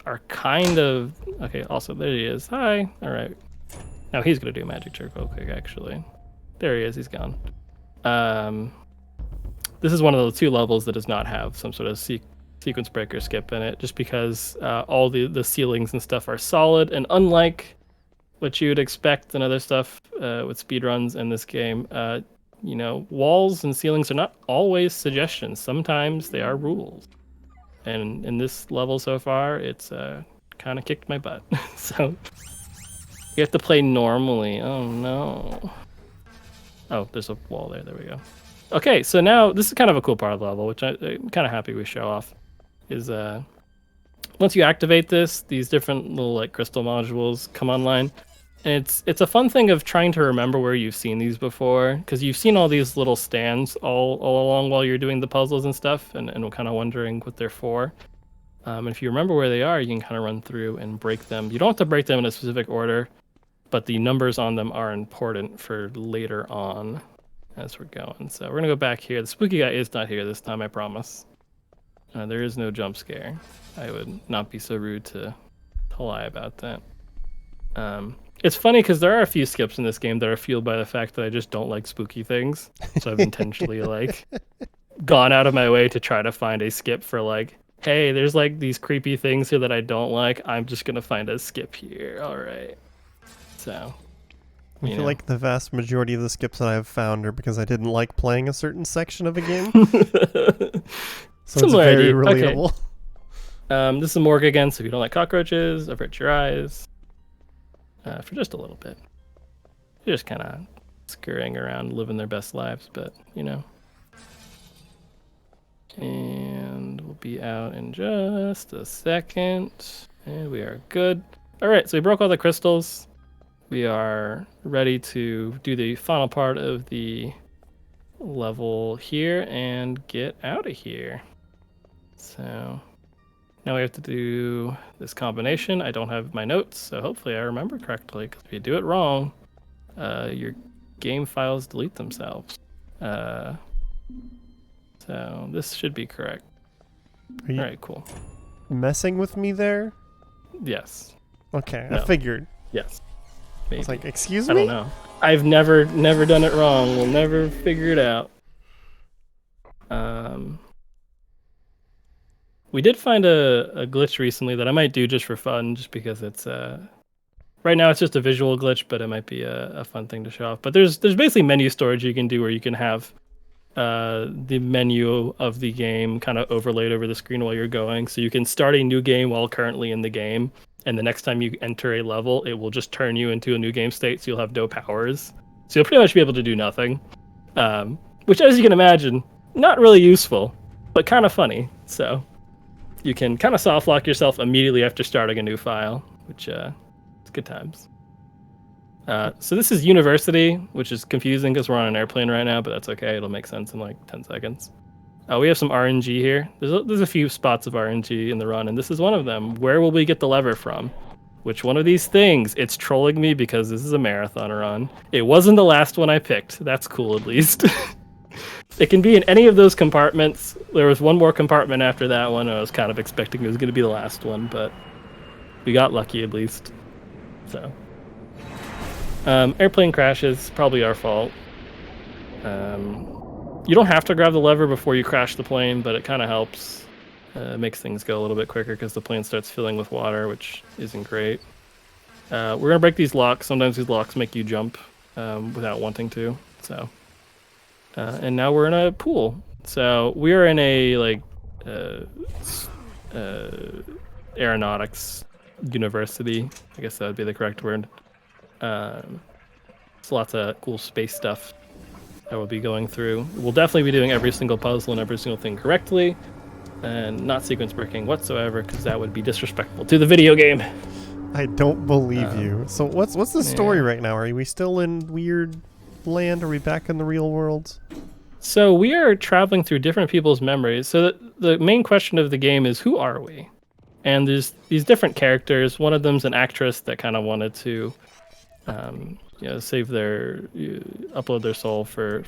are kind of okay. Also, there he is. Hi. All right. Now he's gonna do a magic trick real quick. Actually, there he is. He's gone. This is one of the two levels that does not have some sort of sequence break or skip in it, just because all the ceilings and stuff are solid, and unlike what you would expect in other stuff with speedruns in this game, walls and ceilings are not always suggestions. Sometimes they are rules. And in this level so far, it's kind of kicked my butt. So you have to play normally. Oh no. Oh, there's a wall there. There we go. Okay, so now this is kind of a cool part of the level, which I'm kind of happy we show off. Is once you activate this, these different little like crystal modules come online. And it's a fun thing of trying to remember where you've seen these before, because you've seen all these little stands all along while you're doing the puzzles and stuff, and we're kind of wondering what they're for. And if you remember where they are, you can kind of run through and break them. You don't have to break them in a specific order, but the numbers on them are important for later on as we're going. So we're gonna go back here. The spooky guy is not here this time, I promise. There is no jump scare. I would not be so rude to lie about that. It's funny because there are a few skips in this game that are fueled by the fact that I just don't like spooky things. So I've intentionally like gone out of my way to try to find a skip for like, hey, there's like these creepy things here that I don't like. I'm just gonna find a skip here. All right. So I feel like the vast majority of the skips that I've found are because I didn't like playing a certain section of a game. So Similar it's very idea. relatable. Okay. This is morgue again, so if you don't like cockroaches, avert your eyes. For just a little bit. They're just kind of scurrying around, living their best lives, but, And we'll be out in just a second. And we are good. All right, so we broke all the crystals. We are ready to do the final part of the level here and get out of here. So now we have to do this combination. I don't have my notes, so hopefully I remember correctly, because if you do it wrong, your game files delete themselves. So this should be correct. All right, cool. Messing with me there? Yes. Okay, No. I figured. Yes. I Maybe. was like, excuse me? I don't know. I've never done it wrong. We'll never figure it out. We did find a glitch recently that I might do just for fun, just because it's right now it's just a visual glitch, but it might be a fun thing to show off. But there's basically menu storage you can do where you can have the menu of the game kind of overlaid over the screen while you're going, so you can start a new game while currently in the game, and the next time you enter a level, it will just turn you into a new game state, so you'll have no powers. So you'll pretty much be able to do nothing, which, as you can imagine, not really useful, but kind of funny. So you can kind of soft lock yourself immediately after starting a new file, which it's good times. So this is University, which is confusing because we're on an airplane right now, but that's okay. It'll make sense in like 10 seconds. We have some RNG here. There's a few spots of RNG in the run, and this is one of them. Where will we get the lever from? Which one of these things? It's trolling me because this is a marathon run. It wasn't the last one I picked. That's cool, at least. It can be in any of those compartments. There was one more compartment after that one. I was kind of expecting it was going to be the last one, but we got lucky at least. So, airplane crashes, probably our fault. You don't have to grab the lever before you crash the plane, but it kind of helps. It makes things go a little bit quicker because the plane starts filling with water, which isn't great. We're going to break these locks. Sometimes these locks make you jump without wanting to. So, and now we're in a pool. So we are in a aeronautics university. I guess that would be the correct word. It's lots of cool space stuff that we'll be going through. We'll definitely be doing every single puzzle and every single thing correctly, and not sequence breaking whatsoever, because that would be disrespectful to the video game. I don't believe you. So what's the story right now? Are we still in weird land? Are we back in the real world? So we are traveling through different people's memories. So the main question of the game is, who are we? And there's these different characters. One of them's an actress that kind of wanted to save upload their soul for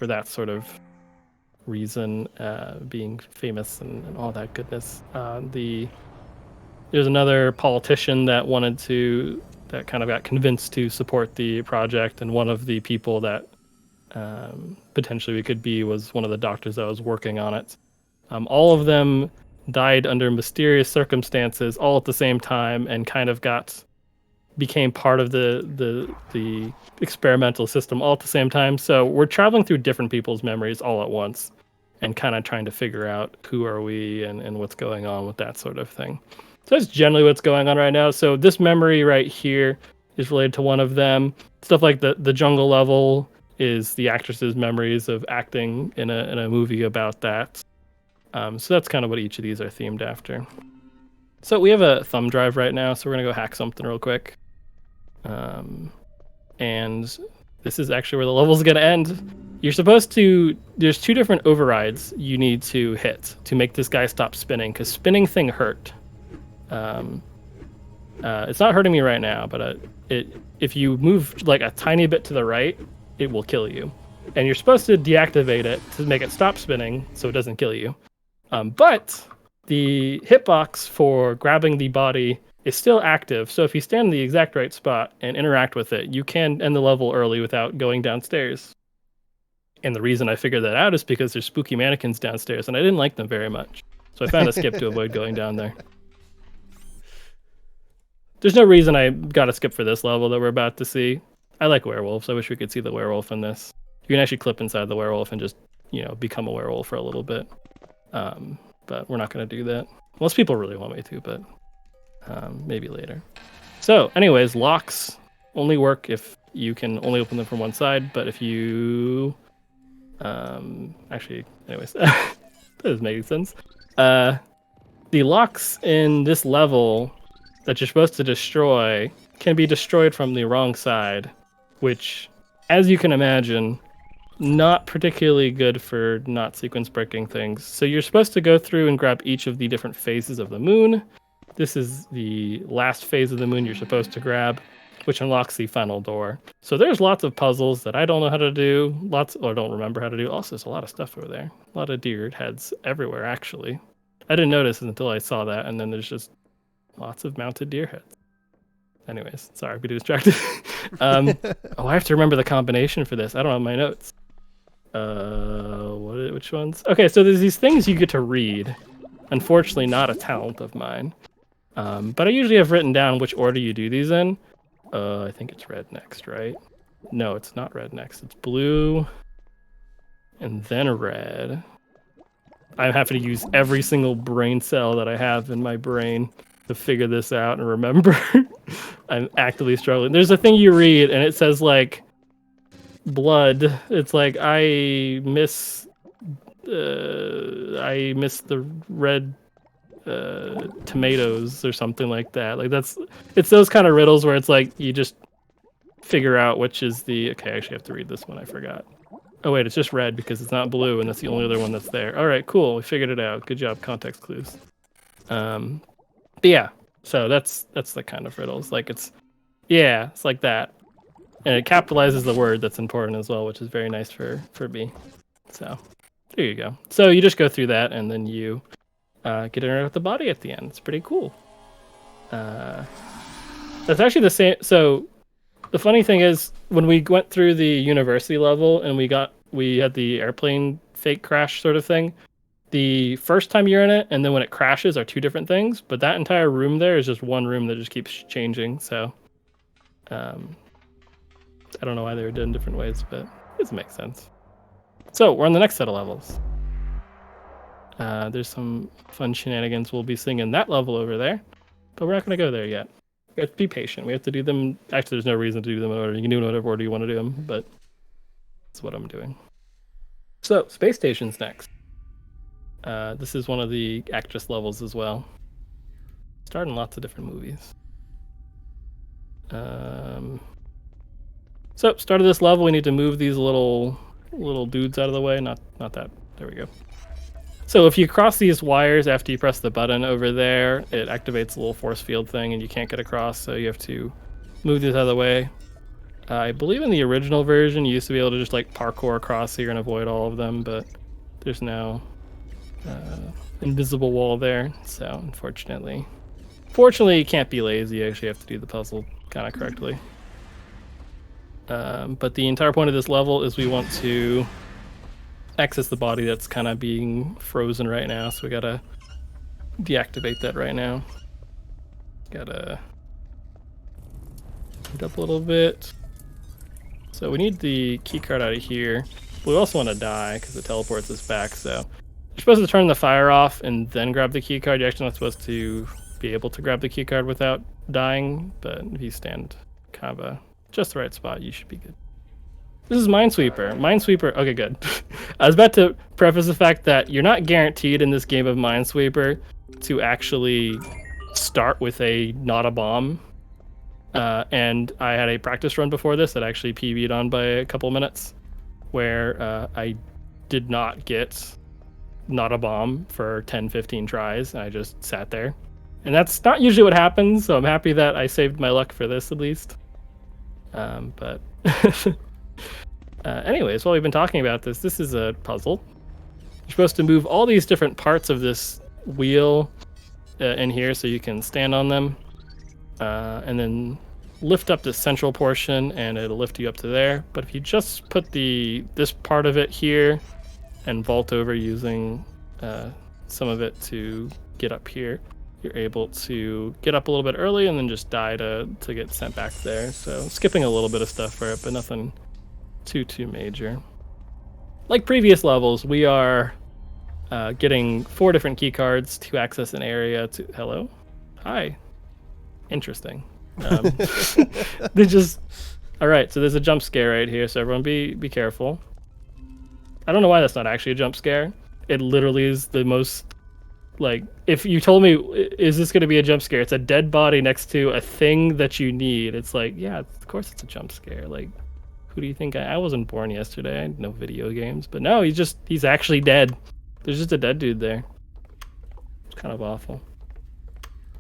that sort of reason, being famous and all that goodness. There's another politician that kind of got convinced to support the project, and one of the people that potentially we could be was one of the doctors that was working on it. All of them died under mysterious circumstances all at the same time, and kind of got became part of the experimental system all at the same time. So we're traveling through different people's memories all at once and kind of trying to figure out who are we and what's going on with that sort of thing. So that's generally what's going on right now. So this memory right here is related to one of them. Stuff like the jungle level is the actress's memories of acting in a movie about that. So that's kind of what each of these are themed after. So we have a thumb drive right now, so we're going to go hack something real quick. And this is actually where the level's going to end. You're supposed to... There's 2 different overrides you need to hit to make this guy stop spinning, because spinning thing hurt. It's not hurting me right now, but if you move like a tiny bit to the right, it will kill you. And you're supposed to deactivate it to make it stop spinning so it doesn't kill you. But the hitbox for grabbing the body is still active, so if you stand in the exact right spot and interact with it, you can end the level early without going downstairs. And the reason I figured that out is because there's spooky mannequins downstairs, and I didn't like them very much. So I found a skip to avoid going down there. There's no reason I got a skip for this level that we're about to see. I like werewolves. I wish we could see the werewolf in this. You can actually clip inside the werewolf and just, become a werewolf for a little bit. But we're not going to do that. Most people really want me to, but maybe later. So, anyways, locks only work if you can only open them from one side, but if you... anyways, that is making sense. The locks in this level that you're supposed to destroy can be destroyed from the wrong side, which, as you can imagine, not particularly good for not sequence breaking things. So you're supposed to go through and grab each of the different phases of the moon. This is the last phase of the moon you're supposed to grab, which unlocks the final door. So there's lots of puzzles that I don't know how to do, or don't remember how to do. Also, there's a lot of stuff over there. A lot of deer heads everywhere, actually. I didn't notice until I saw that, and then there's just lots of mounted deer heads. Anyways, sorry, I'm getting distracted. I have to remember the combination for this. I don't have my notes. Which ones? Okay, so there's these things you get to read. Unfortunately, not a talent of mine. But I usually have written down which order you do these in. I think it's red next, right? No, it's not red next. It's blue, and then red. I'm having to use every single brain cell that I have in my brain to figure this out and remember. I'm actively struggling. There's a thing you read, and it says, like, blood. It's like, I miss the red tomatoes or something like that. Like, it's those kind of riddles where it's like you just figure out which is the... Okay, I actually have to read this one. I forgot. Oh wait, it's just red because it's not blue, and that's the only other one that's there. All right, cool. We figured it out. Good job, context clues. But yeah, so that's the kind of riddles. Like it's like that, and it capitalizes the word that's important as well, which is very nice for me. So there you go. So you just go through that, and then you get in with the body at the end. It's pretty cool. That's actually the same. So the funny thing is, when we went through the university level and we had the airplane fake crash sort of thing, the first time you're in it and then when it crashes are two different things, but that entire room there is just one room that just keeps changing. So I don't know why they were done different ways, but it makes sense. So we're on the next set of levels. There's some fun shenanigans we'll be seeing in that level over there, but we're not going to go there yet. We have to be patient. We have to do them. Actually, there's no reason to do them in order. You can do them in whatever order you want to do them, but that's what I'm doing. So, space station's next. This is one of the actress levels as well. Starred in lots of different movies. So, start of this level, we need to move these little dudes out of the way. Not that. There we go. So if you cross these wires after you press the button over there, it activates a little force field thing and you can't get across, so you have to move these out of the way. I believe in the original version you used to be able to just like parkour across here and avoid all of them, but there's now invisible wall there, so unfortunately. Fortunately, you can't be lazy, you actually have to do the puzzle kind of correctly. But the entire point of this level is we want to access the body that's kind of being frozen right now, so we gotta deactivate that right now. Gotta moved up a little bit. So we need the key card out of here. We also want to die because it teleports us back. So you're supposed to turn the fire off and then grab the key card. You're actually not supposed to be able to grab the key card without dying. But if you stand kind of just the right spot, you should be good. This is Minesweeper. Minesweeper. Okay, good. I was about to preface the fact that you're not guaranteed in this game of Minesweeper to actually start with not a bomb. And I had a practice run before this that actually PB'd on by a couple minutes, where I did not get not a bomb for 10, 15 tries. And I just sat there. And that's not usually what happens, so I'm happy that I saved my luck for this at least. But anyways, while we've been talking about this is a puzzle. You're supposed to move all these different parts of this wheel in here so you can stand on them. And then lift up the central portion and it'll lift you up to there. But if you just put this part of it here and vault over using some of it to get up here, you're able to get up a little bit early and then just die to get sent back there. So skipping a little bit of stuff for it, but nothing too major. Like previous levels, we are getting 4 different key cards to access an area to... Hello? Hi. Interesting. They just... All right, so there's a jump scare right here, so everyone be careful. I don't know why that's not actually a jump scare. It literally is the most... Like, if you told me, is this going to be a jump scare? It's a dead body next to a thing that you need. It's like, yeah, of course it's a jump scare. Like, who do you think? I wasn't born yesterday. I had no video games. But no, he's actually dead. There's just a dead dude there. It's kind of awful.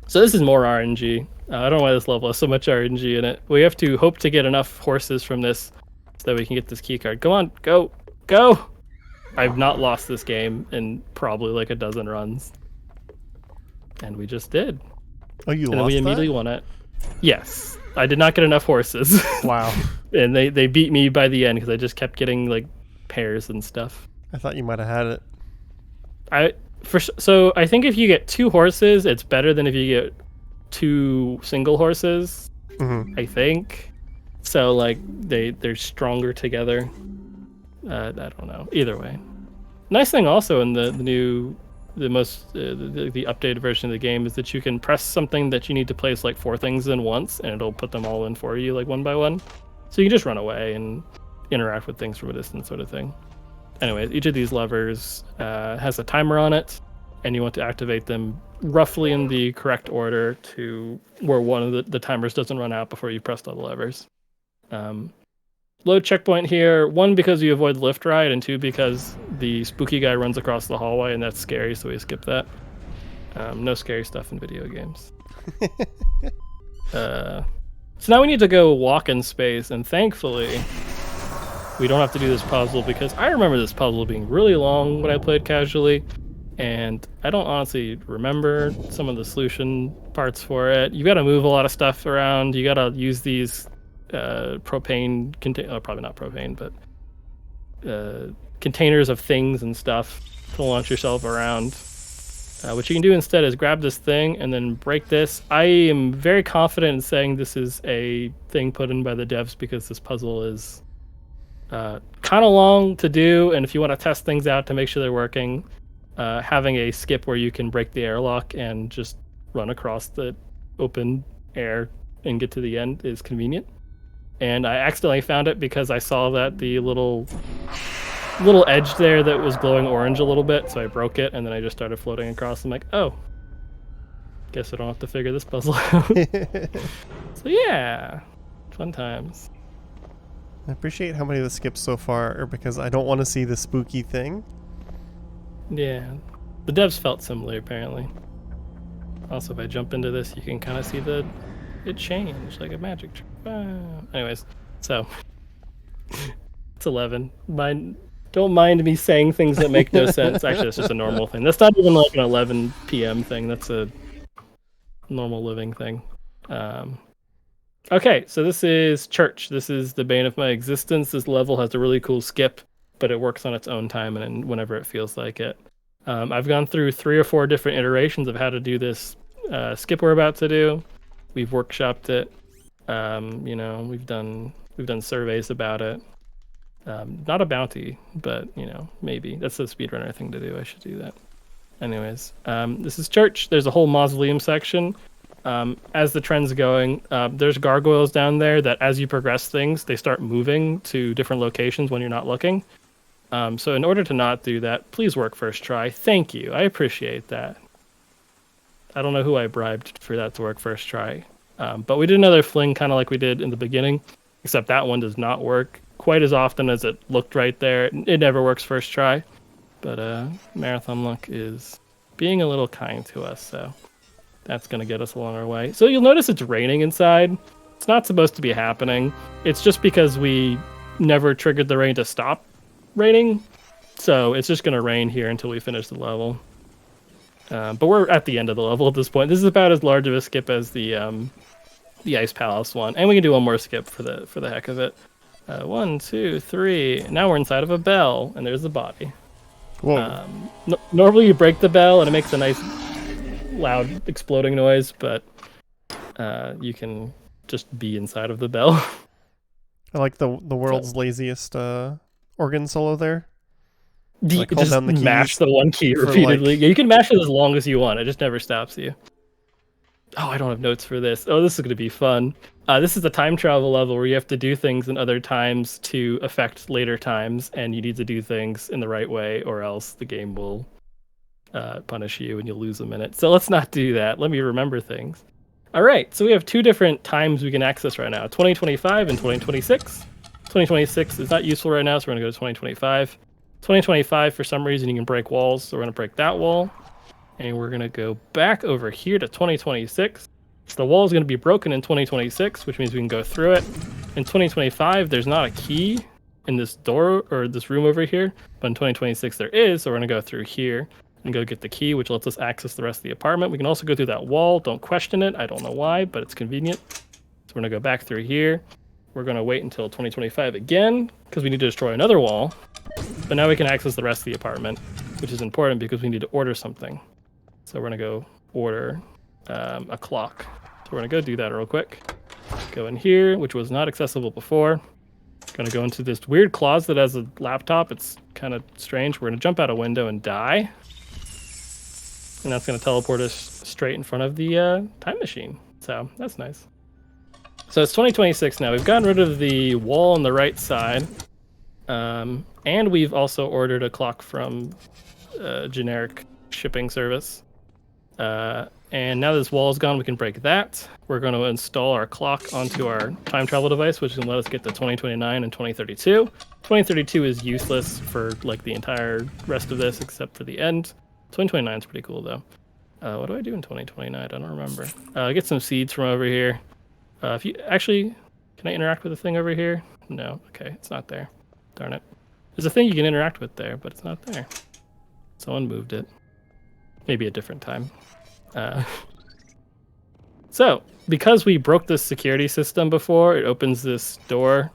So this is more RNG. I don't know why this level has so much RNG in it. We have to hope to get enough horses from this so that we can get this key card. Come on, go! I've not lost this game in probably like a dozen runs. And we just did. Oh, you and lost then we immediately won it. Yes. I did not get enough horses. Wow. And they beat me by the end because I just kept getting like pairs and stuff. I thought you might have had it. So I think if you get 2 horses, it's better than if you get 2 single horses. Mm-hmm. I think. So like they're stronger together. I don't know. Either way. Nice thing also in the updated version of the game is that you can press something that you need to place like 4 things in once, and it'll put them all in for you like one by one. So you can just run away and interact with things from a distance, sort of thing. Anyway, each of these levers has a timer on it, and you want to activate them roughly in the correct order to where one of the timers doesn't run out before you press all the levers. Load checkpoint here, 1 because you avoid the lift ride, and 2 because the spooky guy runs across the hallway and that's scary, so we skip that. No scary stuff in video games. So now we need to go walk in space, and thankfully we don't have to do this puzzle because I remember this puzzle being really long when I played casually, and I don't honestly remember some of the solution parts for it. You got to move a lot of stuff around. You got to use these propane probably not propane, but containers of things and stuff to launch yourself around. What you can do instead is grab this thing and then break this. I am very confident in saying this is a thing put in by the devs because this puzzle is kind of long to do, and if you want to test things out to make sure they're working, having a skip where you can break the airlock and just run across the open air and get to the end is convenient. And I accidentally found it because I saw that the little edge there that was glowing orange a little bit, so I broke it, and then I just started floating across. I'm like, oh, guess I don't have to figure this puzzle out. So yeah, fun times. I appreciate how many of the skips so far are because I don't want to see the spooky thing. Yeah, the devs felt similar apparently. Also, if I jump into this, you can kind of see it change like a magic trick. Anyways, so it's 11. Don't mind me saying things that make no sense. Actually, it's just a normal thing. That's not even like an 11 p.m. thing. That's a normal living thing. Okay, so this is Church. This is the bane of my existence. This level has a really cool skip, but it works on its own time and whenever it feels like it. I've gone through 3 or 4 different iterations of how to do this skip we're about to do. We've workshopped it. You know, we've done surveys about it. Not a bounty, but you know, maybe that's the speedrunner thing to do. I should do that. Anyways, this is church. There's a whole mausoleum section. As the trend's going, there's gargoyles down there that as you progress things, they start moving to different locations when you're not looking. So in order to not do that, please work first try. Thank you. I appreciate that. I don't know who I bribed for that to work first try. But we did another fling kind of like we did in the beginning, except that one does not work quite as often as it looked right there. It never works first try. But Marathon Luck is being a little kind to us, so that's going to get us along our way. So you'll notice it's raining inside. It's not supposed to be happening. It's just because we never triggered the rain to stop raining. So it's just going to rain here until we finish the level. But we're at the end of the level at this point. This is about as large of a skip as the Ice Palace one. And we can do one more skip for the heck of it. 1, 2, 3. Now we're inside of a bell, and there's the body. Whoa. Normally you break the bell and it makes a nice loud exploding noise, but you can just be inside of the bell. I like the world's laziest organ solo there. Like just mash the one key repeatedly. Yeah, you can mash it as long as you want. It just never stops you. Oh, I don't have notes for this. Oh, this is going to be fun. This is a time travel level where you have to do things in other times to affect later times, and you need to do things in the right way, or else the game will punish you and you'll lose a minute. So let's not do that. Let me remember things. All right, so we have two different times we can access right now, 2025 and 2026. 2026 is not useful right now, so we're going to go to 2025. 2025, for some reason, you can break walls, so we're going to break that wall. And we're going to go back over here to 2026. So the wall is going to be broken in 2026, which means we can go through it. In 2025, there's not a key in this door or this room over here, but in 2026 there is, so we're going to go through here and go get the key, which lets us access the rest of the apartment. We can also go through that wall. Don't question it. I don't know why, but it's convenient. So we're going to go back through here. We're going to wait until 2025 again, because we need to destroy another wall. But now we can access the rest of the apartment, which is important because we need to order something. So we're going to go order a clock. So we're going to go do that real quick. Go in here, which was not accessible before. Going to go into this weird closet that has a laptop. It's kind of strange. We're going to jump out a window and die. And that's going to teleport us straight in front of the time machine. So that's nice. So it's 2026 now. We've gotten rid of the wall on the right side. And we've also ordered a clock from a generic shipping service. And now this wall is gone, we can break that. We're going to install our clock onto our time travel device, which can let us get to 2029 and 2032. 2032 is useless for like the entire rest of this, except for the end. 2029 is pretty cool though. What do I do in 2029? I don't remember. Get some seeds from over here. If you actually, can I interact with the thing over here? No. Okay, it's not there. Darn it. There's a thing you can interact with there, but it's not there. Someone moved it. Maybe a different time. So, because we broke this security system before, it opens this door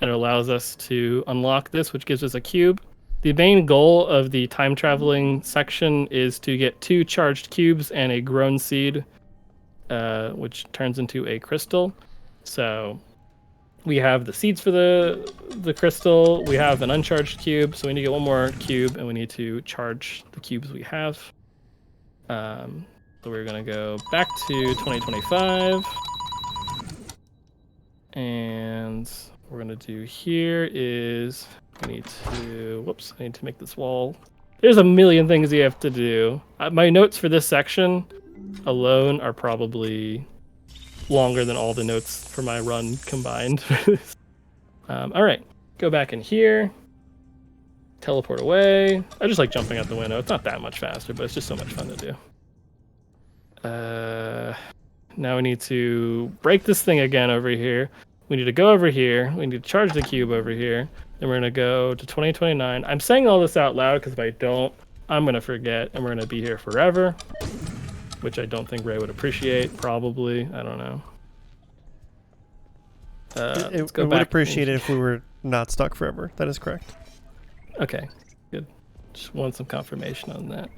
and it allows us to unlock this, which gives us a cube. The main goal of the time traveling section is to get 2 charged cubes and a grown seed, which turns into a crystal. So we have the seeds for the crystal. We have an uncharged cube, so we need to get 1 more cube, and we need to charge the cubes we have. So we're going to go back to 2025. And what we're going to do here is I need to make this wall. There's a million things you have to do. My notes for this section alone are probably longer than all the notes for my run combined. All right, go back in here. Teleport away. I just like jumping out the window. It's not that much faster, but it's just so much fun to do. Now we need to break this thing again over here. We need to go over here. We need to charge the cube over here. Then we're going to go to 2029. I'm saying all this out loud because if I don't, I'm going to forget, and we're going to be here forever, which I don't think Ray would appreciate, probably. I don't know. It would appreciate it if we were not stuck forever. That is correct. Okay, good. Just want some confirmation on that.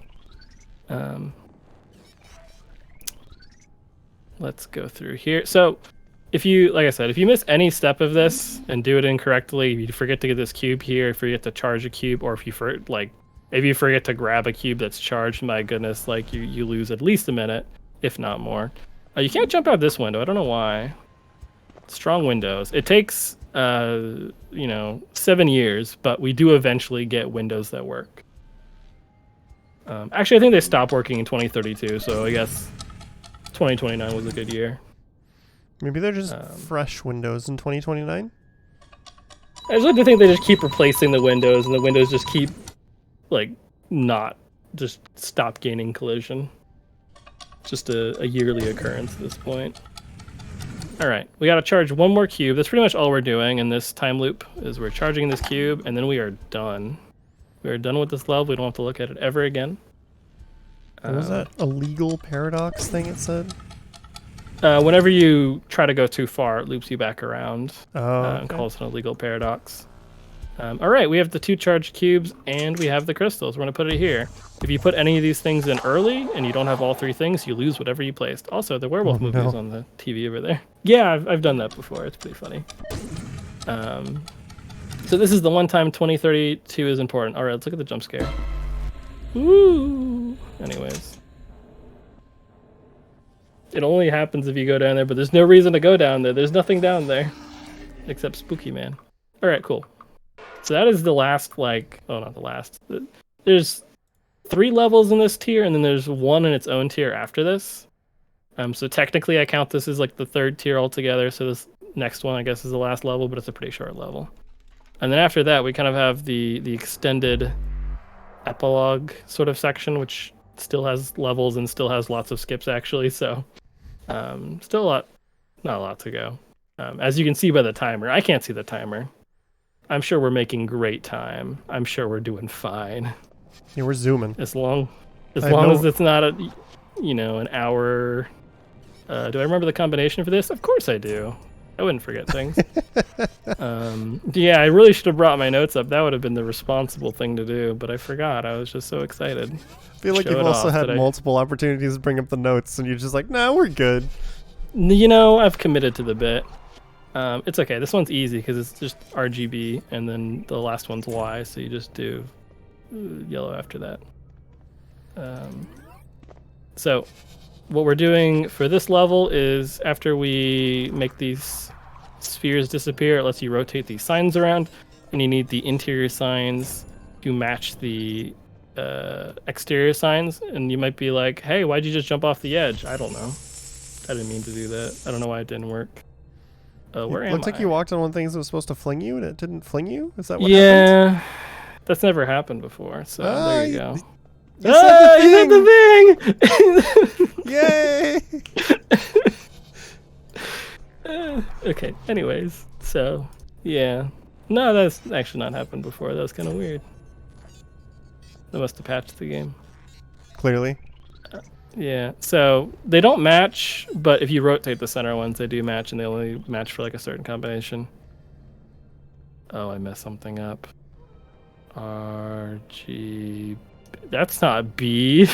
Let's go through here. So if you, like I said, if you miss any step of this and do it incorrectly, you forget to get this cube here, forget to charge a cube, or if you forget to grab a cube that's charged, my goodness, like you lose at least a minute, if not more. You can't jump out this window. I don't know why. Strong windows. It takes 7 years, but we do eventually get windows that work. Actually, I think they stopped working in 2032, so I guess 2029 was a good year. Maybe they're just fresh windows in 2029. I just like to think they just keep replacing the windows, and the windows just keep, just stop gaining collision. Just a yearly occurrence at this point. All right, we got to charge one more cube. That's pretty much all we're doing in this time loop, is we're charging this cube, and then we are done. We are done with this level. We don't have to look at it ever again. What was that illegal paradox thing it said? Whenever you try to go too far, it loops you back around Okay. and calls it an illegal paradox. All right, we have the 2 charged cubes, and we have the crystals. We're going to put it here. If you put any of these things in early, and you don't have all 3 things, you lose whatever you placed. Also, the werewolf movie is on the TV over there. Yeah, I've done that before. It's pretty funny. So this is the one time 2032 is important. All right, let's look at the jump scare. Woo! Anyways. It only happens if you go down there, but there's no reason to go down there. There's nothing down there. Except Spooky Man. All right, cool. So that is the last, not the last. There's 3 levels in this tier, and then there's 1 in its own tier after this. So technically I count this as the 3rd tier altogether, so this next one I guess is the last level, but it's a pretty short level. And then after that we kind of have the extended epilogue sort of section, which still has levels and still has lots of skips actually, so still not a lot to go. As you can see by the timer, I can't see the timer. I'm sure we're making great time. I'm sure we're doing fine. Yeah, we're zooming. As long as it's not an hour. Do I remember the combination for this? Of course I do. I wouldn't forget things. Yeah, I really should have brought my notes up. That would have been the responsible thing to do, but I forgot. I was just so excited. I feel like you've also had multiple opportunities to bring up the notes, and you're just like, nah, we're good. I've committed to the bit. It's okay. This one's easy because it's just RGB, and then the last one's Y, so you just do yellow after that. So what we're doing for this level is after we make these spheres disappear, it lets you rotate these signs around, and you need the interior signs to match the exterior signs. And you might be like, hey, why'd you just jump off the edge? I don't know. I didn't mean to do that. I don't know why it didn't work. Where am I? Looks like you walked on one of the things that was supposed to fling you, and it didn't fling you? Is that what happened? Yeah, that's never happened before, so there you go. You said the thing! Yay! Okay, anyways, so, yeah. No, that's actually not happened before. That was kind of weird. They must have patched the game. Clearly. Yeah, so they don't match, but if you rotate the center ones, they do match, and they only match for a certain combination. Oh, I messed something up. RG... That's not B.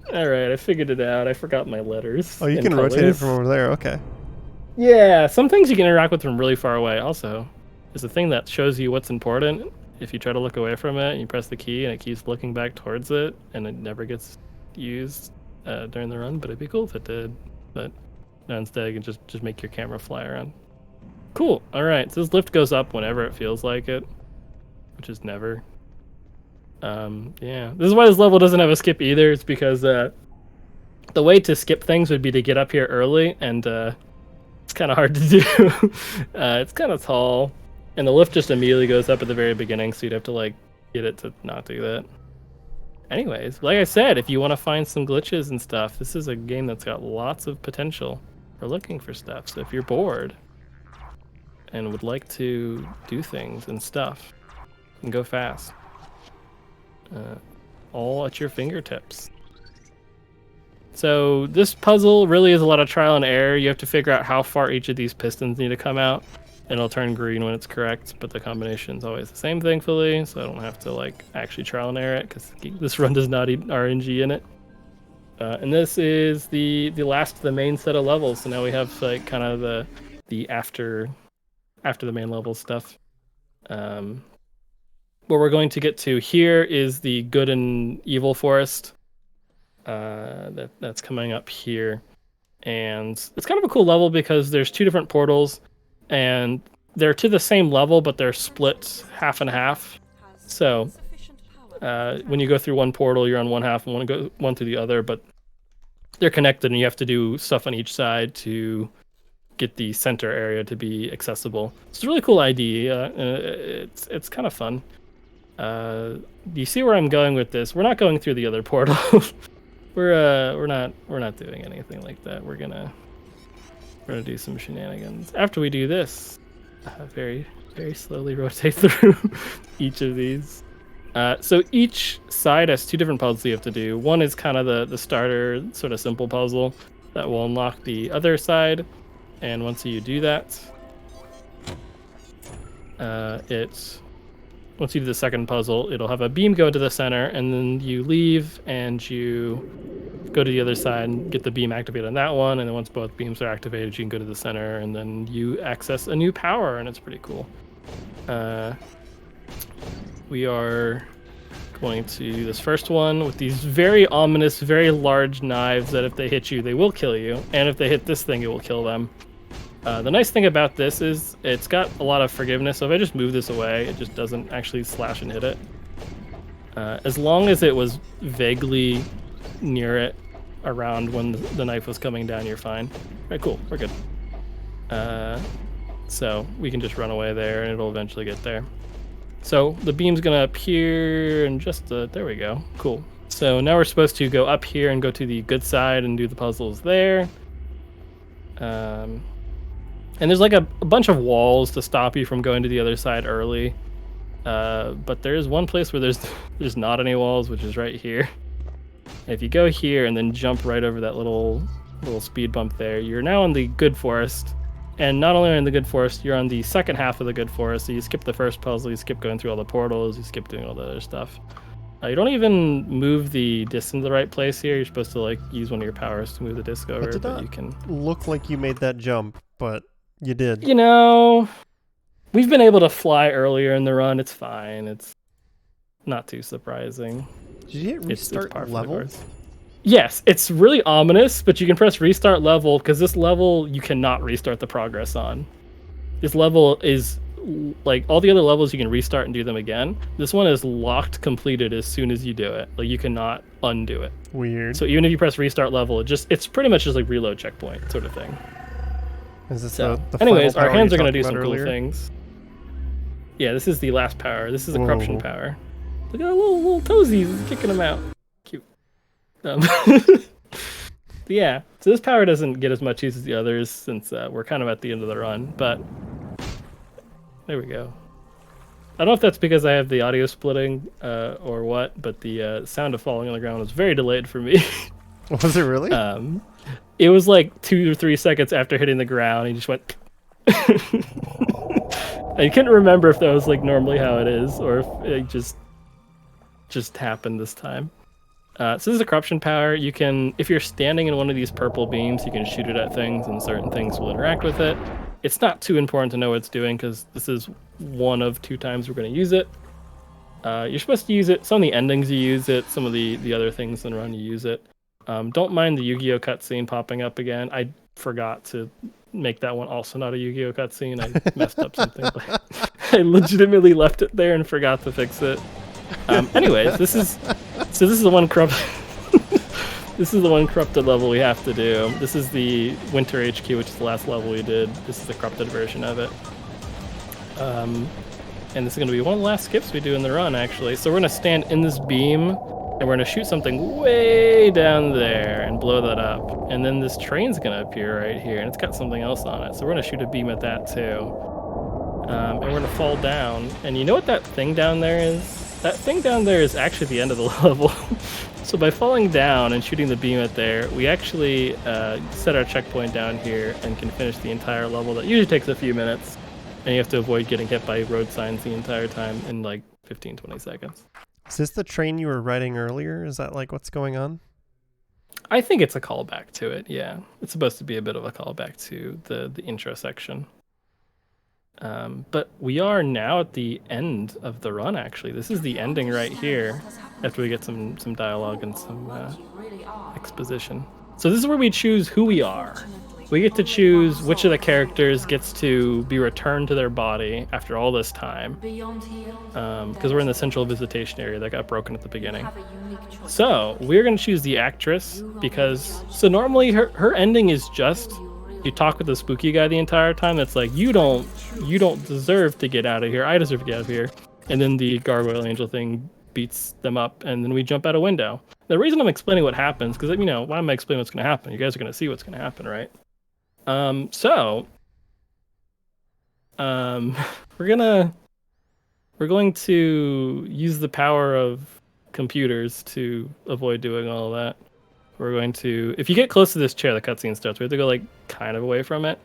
Alright, I figured it out. I forgot my letters. Oh, you can rotate it from over there. Okay. Yeah, some things you can interact with from really far away. Also, there's a thing that shows you what's important. If you try to look away from it, and you press the key, and it keeps looking back towards it, and it never gets used during the run, but it'd be cool if it did. But no, instead, you can just make your camera fly around. Cool. Alright, so this lift goes up whenever it feels like it, which is never. Yeah, this is why this level doesn't have a skip either. It's because the way to skip things would be to get up here early, and it's kind of hard to do. It's kind of tall, and the lift just immediately goes up at the very beginning, so you'd have to get it to not do that. Anyways, like I said, if you want to find some glitches and stuff, this is a game that's got lots of potential for looking for stuff. So if you're bored and would like to do things and stuff, you can go fast. All at your fingertips. So this puzzle really is a lot of trial and error. You have to figure out how far each of these pistons need to come out, and it'll turn green when it's correct, but the combination's always the same, thankfully, so I don't have to actually trial and error it, because this run does not eat RNG in it. And this is the last of the main set of levels. So now we have like kind of the after the main level stuff. What we're going to get to here is the good and evil forest. That's coming up here, and it's kind of a cool level because there's two different portals, and they're to the same level, but they're split half and half. So when you go through one portal, you're on one half, and go one through the other, but they're connected, and you have to do stuff on each side to get the center area to be accessible. It's a really cool idea. It's kind of fun. Do you see where I'm going with this? We're not going through the other portal. we're not doing anything like that. We're gonna do some shenanigans. After we do this, very very slowly rotate through each of these. So each side has two different puzzles you have to do. One is kind of the starter sort of simple puzzle that will unlock the other side. And once you do that, once you do the second puzzle, it'll have a beam go into the center, and then you leave and you go to the other side and get the beam activated on that one. And then once both beams are activated, you can go to the center, and then you access a new power, and it's pretty cool. We are going to do this first one with these very ominous, very large knives that if they hit you, they will kill you. And if they hit this thing, it will kill them. The nice thing about this is it's got a lot of forgiveness. So if I just move this away, it just doesn't actually slash and hit it. As long as it was vaguely near it around when the knife was coming down, you're fine. All right, cool. We're good. So we can just run away there and it'll eventually get there. So the beam's going to appear and just, there we go. Cool. So now we're supposed to go up here and go to the good side and do the puzzles there. And there's like a bunch of walls to stop you from going to the other side early. But there is one place where there's not any walls, which is right here. And if you go here and then jump right over that little speed bump there, you're now on the good forest. And not only are you in the good forest, you're on the second half of the good forest. So you skip the first puzzle, you skip going through all the portals, you skip doing all the other stuff. You don't even move the disc into the right place here. You're supposed to like use one of your powers to move the disc over, but you can look like you made that jump, but you did. You know, we've been able to fly earlier in the run. It's fine. It's not too surprising. Did you hit restart level? Yes, it's really ominous, but you can press restart level because this level you cannot restart the progress on. This level is like all the other levels you can restart and do them again. This one is locked completed as soon as you do it. Like you cannot undo it. Weird. So even if you press restart level, it's pretty much just like reload checkpoint sort of thing. Is this so, the anyways, our hands are going to do some cool things. Yeah, this is the last power. This is the corruption power. Look at the little toesies kicking them out. Cute. Yeah, so this power doesn't get as much use as the others since we're kind of at the end of the run, but there we go. I don't know if that's because I have the audio splitting or what, but the sound of falling on the ground was very delayed for me. Was it really? It was like 2 or 3 seconds after hitting the ground. He just went. I couldn't remember if that was like normally how it is, or if it just happened this time. So this is a corruption power. You can, if you're standing in one of these purple beams, you can shoot it at things, and certain things will interact with it. It's not too important to know what it's doing because this is one of 2 times we're going to use it. You're supposed to use it. Some of the endings you use it. Some of the other things in the run you use it. Don't mind the Yu-Gi-Oh cutscene popping up again. I forgot to make that one also not a Yu-Gi-Oh cutscene. I messed up something. I legitimately left it there and forgot to fix it. Anyways, this is the one corrupt. This is the one corrupted level we have to do. This is the Winter HQ, which is the last level we did. This is the corrupted version of it. And this is going to be one of the last skips we do in the run, actually. So we're going to stand in this beam, and we're going to shoot something way down there and blow that up. And then this train's going to appear right here, and it's got something else on it. So we're going to shoot a beam at that, too. And we're going to fall down. And you know what that thing down there is? That thing down there is actually the end of the level. So by falling down and shooting the beam at there, we actually set our checkpoint down here and can finish the entire level. That usually takes a few minutes, and you have to avoid getting hit by road signs the entire time in like 15-20 seconds. Is this the train you were riding earlier? Is that like what's going on? I think it's a callback to it. Yeah, it's supposed to be a bit of a callback to the intro section. But we are now at the end of the run. Actually, this is the ending right here. After we get some dialogue and some exposition. So this is where we choose who we are. We get to choose which of the characters gets to be returned to their body after all this time. Because we're in the central visitation area that got broken at the beginning. So we're going to choose the actress because so normally her ending is just you talk with the spooky guy the entire time. That's like you don't deserve to get out of here. I deserve to get out of here. And then the gargoyle angel thing beats them up, and then we jump out a window. The reason I'm explaining what happens, because why am I explaining what's going to happen? You guys are going to see what's going to happen, right? We're going to use the power of computers to avoid doing all of that. We're going to, if you get close to this chair, the cutscene starts. We have to go like kind of away from it.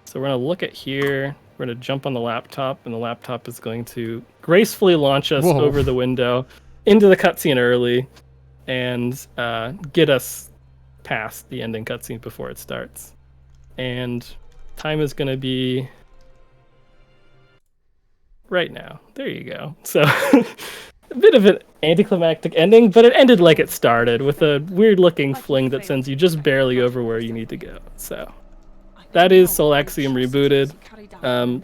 So we're going to look at here. We're going to jump on the laptop, and the laptop is going to gracefully launch us over the window into the cutscene early and get us past the ending cutscene before it starts. And time is going to be right now. There you go. So a bit of an anticlimactic ending, but it ended like it started with a weird-looking fling that sends you just barely over where you need to go. So that is Soul Axiom Rebooted.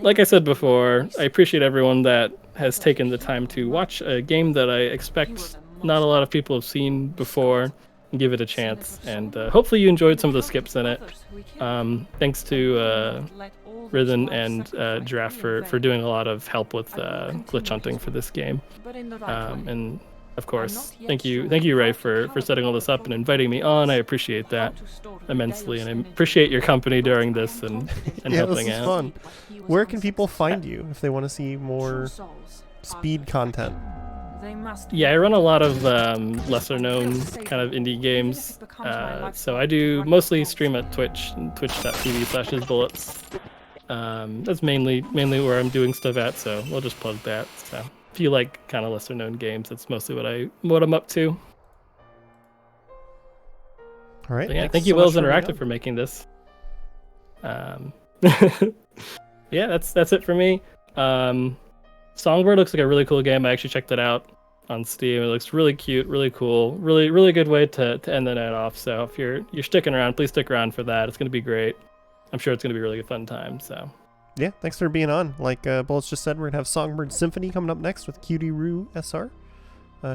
Like I said before, I appreciate everyone that has taken the time to watch a game that I expect not a lot of people have seen before and give it a chance. And hopefully you enjoyed some of the skips in it. Thanks to Rhythm and Giraffe for doing a lot of help with glitch hunting for this game. And of course, thank you, Ray, for setting all this up and inviting me on. I appreciate that immensely, and I appreciate your company during this and helping this is out. Fun. Where can people find you if they want to see more speed content? Yeah, I run a lot of lesser-known kind of indie games. So I do mostly stream at Twitch, twitch.tv/isbullets. That's mainly where I'm doing stuff at, so we'll just plug that. So if you like kind of lesser known games, that's mostly what I'm up to. All right. So yeah, thank you, Wills Interactive, for making this. Yeah, that's it for me. Songbird looks like a really cool game. I actually checked it out on Steam. It looks really cute, really cool, really good way to end the night off. So if you're sticking around, please stick around for that. It's gonna be great. I'm sure it's gonna be a really fun time. So yeah, thanks for being on. Like Bullets just said, we're gonna have Songbird Symphony coming up next with Cutie Roo SR.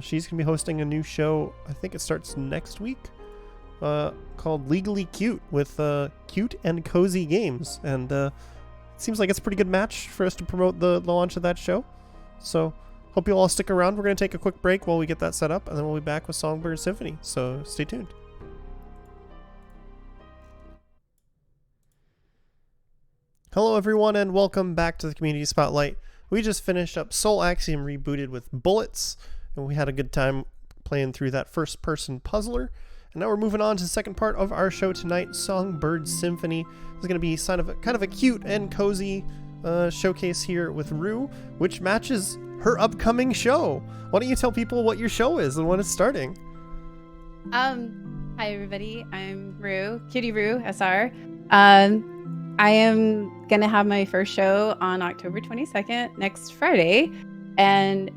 She's gonna be hosting a new show. I think it starts next week. Called Legally Cute with cute and cozy games, and it seems like it's a pretty good match for us to promote the launch of that show. So hope you'll all stick around. We're going to take a quick break while we get that set up, and then we'll be back with Songbird Symphony, so stay tuned. Hello everyone, and welcome back to the Community Spotlight. We just finished up Soul Axiom Rebooted with Bullets, and we had a good time playing through that first-person puzzler. And now we're moving on to the second part of our show tonight, Songbird Symphony. This is going to be kind of a cute and cozy showcase here with Rue, which matches her upcoming show. Why don't you tell people what your show is and when it's starting? Hi everybody, I'm Rue, Cutie Roo SR. I am going to have my first show on October 22nd, next Friday, and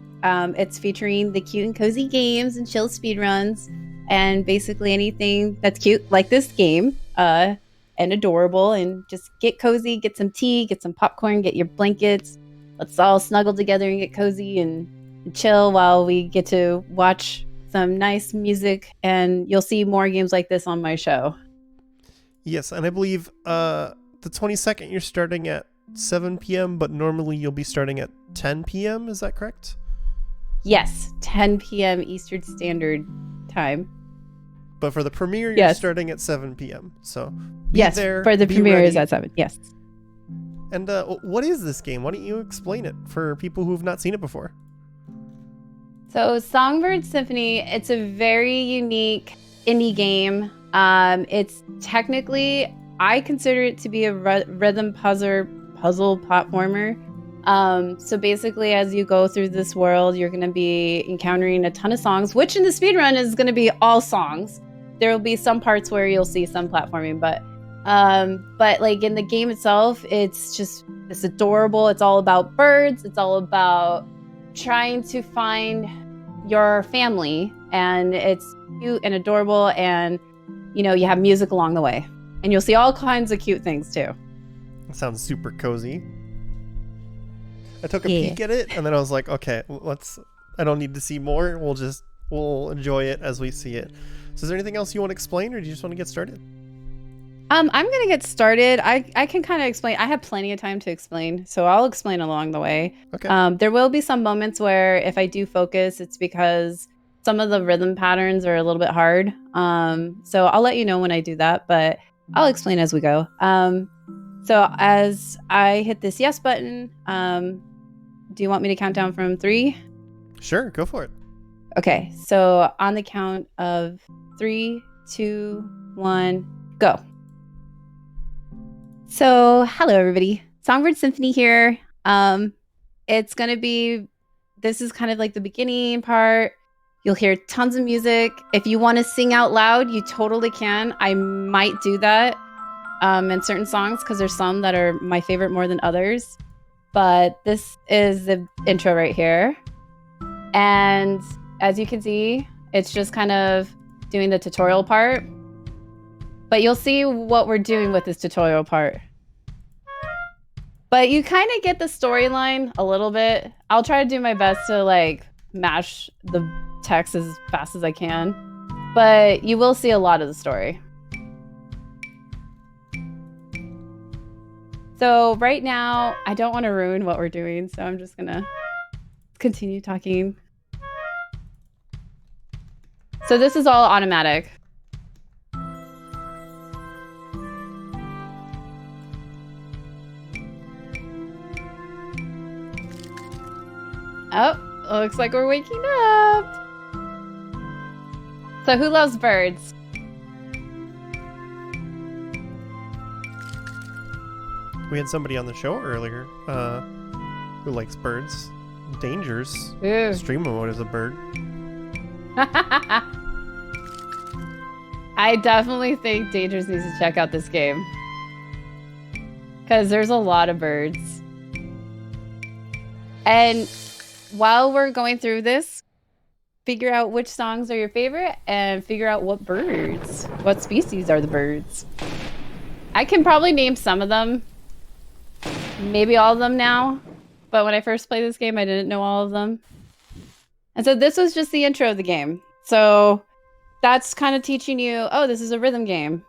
it's featuring the cute and cozy games and chill speedruns. And basically anything that's cute, like this game, and adorable, and just get cozy, get some tea, get some popcorn, get your blankets. Let's all snuggle together and get cozy and chill while we get to watch some nice music. And you'll see more games like this on my show. Yes, and I believe the 22nd you're starting at 7 p.m., but normally you'll be starting at 10 p.m., is that correct? Yes, 10 p.m. Eastern Standard Time. But for the premiere, you're starting at 7 p.m. So yes, there, for the premiere ready. is at 7. Yes. And what is this game? Why don't you explain it for people who've not seen it before? So Songbird Symphony, it's a very unique indie game. It's technically, I consider it to be a rhythm puzzle platformer. So basically, as you go through this world, you're going to be encountering a ton of songs, which in the speedrun is going to be all songs. there will be some parts where you'll see some platforming, but like in the game itself, it's adorable. It's all about birds. It's all about trying to find your family, and it's cute and adorable, and you have music along the way, and you'll see all kinds of cute things too. It sounds super cozy. I took a peek at it, and then I was like, okay, I don't need to see more. We'll enjoy it as we see it. So is there anything else you want to explain, or do you just want to get started? I'm going to get started. I can kind of explain. I have plenty of time to explain, so I'll explain along the way. Okay. There will be some moments where if I do focus, it's because some of the rhythm patterns are a little bit hard. So I'll let you know when I do that, but I'll explain as we go. So as I hit this yes button, do you want me to count down from 3? Sure, go for it. Okay, so on the count of 3, 2, 1, go. So, hello everybody. Songbird Symphony here. This is kind of like the beginning part. You'll hear tons of music. If you want to sing out loud, you totally can. I might do that in certain songs because there's some that are my favorite more than others. But this is the intro right here. And as you can see, it's just kind of doing the tutorial part. But you'll see what we're doing with this tutorial part. But you kind of get the storyline a little bit. I'll try to do my best to like mash the text as fast as I can. But you will see a lot of the story. So right now, I don't want to ruin what we're doing, so I'm just gonna continue talking. So this is all automatic. Oh, looks like we're waking up. So who loves birds? We had somebody on the show earlier who likes birds. Dangers. Ooh. Stream mode is a bird. I definitely think Dangers needs to check out this game. Because there's a lot of birds. And while we're going through this, figure out which songs are your favorite and figure out what species are the birds. I can probably name some of them. Maybe all of them now. But when I first played this game, I didn't know all of them. And so this was just the intro of the game. So that's kind of teaching you, oh, this is a rhythm game.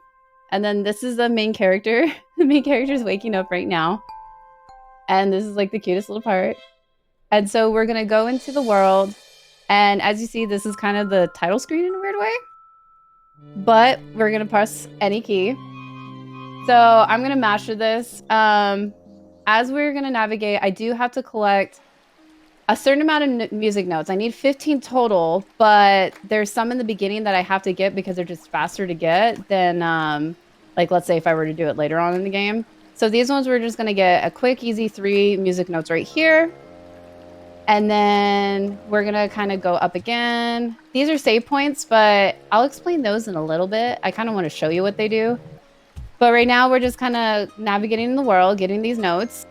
And then this is the main character. The main character is waking up right now. And this is like the cutest little part. And so we're going to go into the world. And as you see, this is kind of the title screen in a weird way. But we're going to press any key. So I'm going to master this. As we're going to navigate, I do have to collect a certain amount of music notes. I need 15 total, but there's some in the beginning that I have to get because they're just faster to get than, like, let's say if I were to do it later on in the game. So these ones, we're just going to get a quick, easy 3 music notes right here. And then we're going to kind of go up again. These are save points, but I'll explain those in a little bit. I kind of want to show you what they do. But right now, we're just kind of navigating in the world, getting these notes.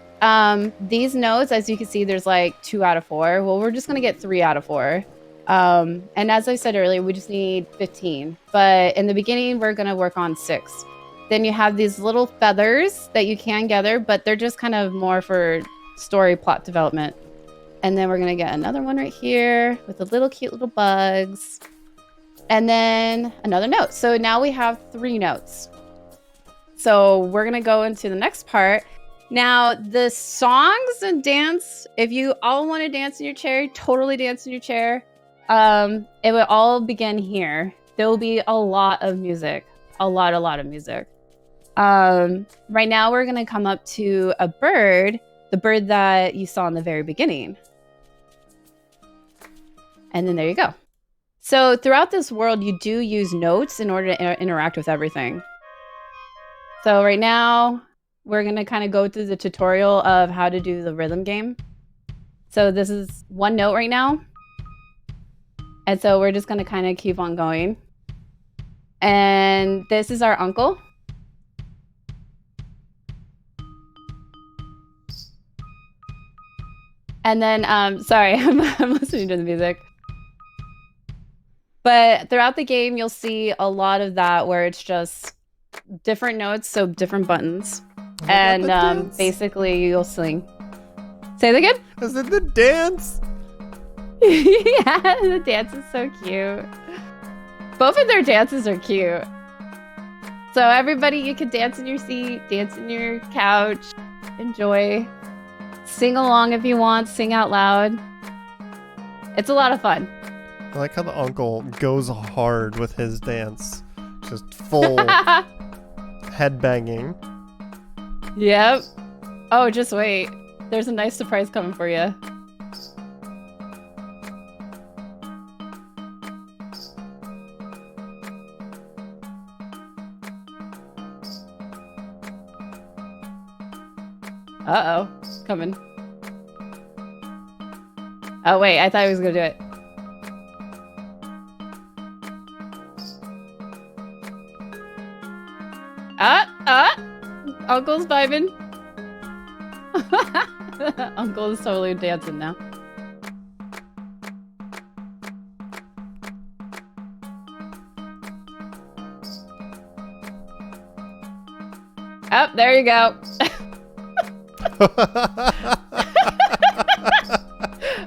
These notes, as you can see, there's like 2 out of 4. Well, we're just going to get 3 out of 4. And as I said earlier, we just need 15. But in the beginning, we're going to work on 6. Then you have these little feathers that you can gather, but they're just kind of more for story plot development. And then we're going to get another one right here with the little cute little bugs. And then another note. So now we have 3 notes. So we're going to go into the next part. Now, the songs and dance, if you all want to dance in your chair, totally dance in your chair. It will all begin here. There will be a lot of music. A lot of music. Right now, we're going to come up to a bird. The bird that you saw in the very beginning. And then there you go. So throughout this world, you do use notes in order to interact with everything. So right now, we're going to kind of go through the tutorial of how to do the rhythm game. So this is 1 note right now. And so we're just going to kind of keep on going. And this is our uncle. And then, sorry, I'm listening to the music. But throughout the game, you'll see a lot of that where it's just different notes, so different buttons. Oh and God, basically you'll sing. Say that again? I said the dance. Yeah, the dance is so cute. Both of their dances are cute. So everybody, you can dance in your seat, dance in your couch, enjoy. Sing along if you want, sing out loud. It's a lot of fun. I like how the uncle goes hard with his dance. Just full head banging. Yep. Oh, just wait. There's a nice surprise coming for you. Uh-oh. Coming. Oh, wait. I thought he was going to do it. Uncle's vibing. Uncle is totally dancing now. Oh, there you go.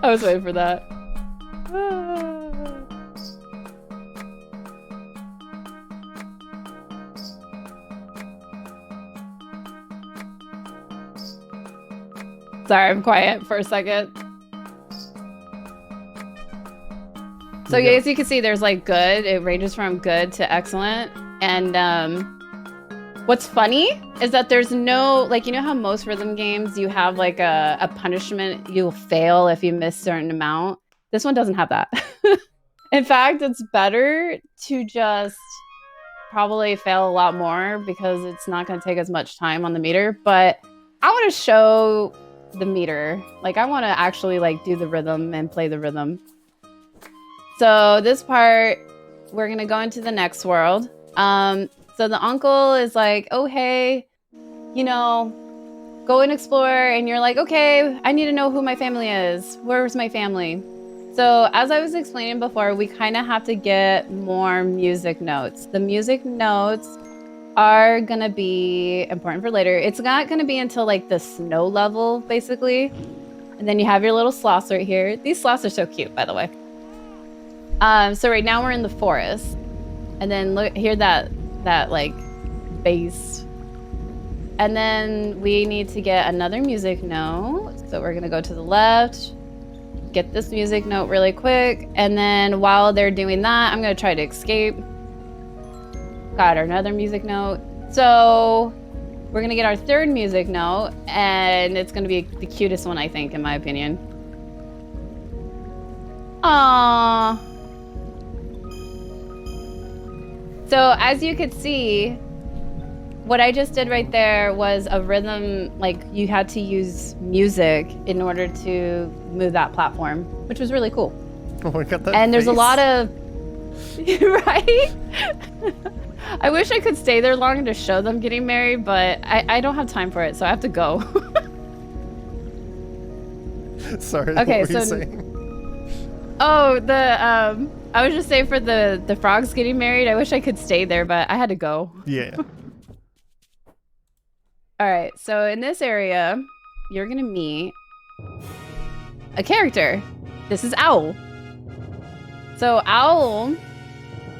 I was waiting for that. Sorry, I'm quiet for a second. So Yeah. as you can see, there's like good. It ranges from good to excellent. And what's funny is that there's no, like, you know how most rhythm games you have like a punishment, you'll fail if you miss a certain amount. This one doesn't have that. In fact, it's better to just probably fail a lot more because it's not going to take as much time on the meter. But I want to show the meter. Like, I want to actually like do the rhythm and play the rhythm. So this part, we're going to go into the next world. So the uncle is like, oh, hey, you know, go and explore. And you're like, okay, I need to know who my family is. Where's my family? So as I was explaining before, we kind of have to get more music notes. The music notes are going to be important for later. It's not going to be until like the snow level, basically. And then you have your little sloths right here. These sloths are so cute, by the way. So right now we're in the forest. And then look, hear that like bass. And then we need to get another music note. So we're gonna go to the left, get this music note really quick. And then while they're doing that, I'm gonna try to escape. Got another music note. So we're gonna get our third music note, and it's gonna be the cutest one, I think, in my opinion. Aww. So as you could see, what I just did right there was a rhythm, like you had to use music in order to move that platform, which was really cool. Oh my God, that And there's a face. lot of, right? I wish I could stay there longer to show them getting married, but I don't have time for it, so I have to go. Sorry, Okay, what were you so- saying? Oh, I was just saying for the frogs getting married, I wish I could stay there, but I had to go. Yeah. All right, so in this area, you're gonna meet a character. This is Owl. So Owl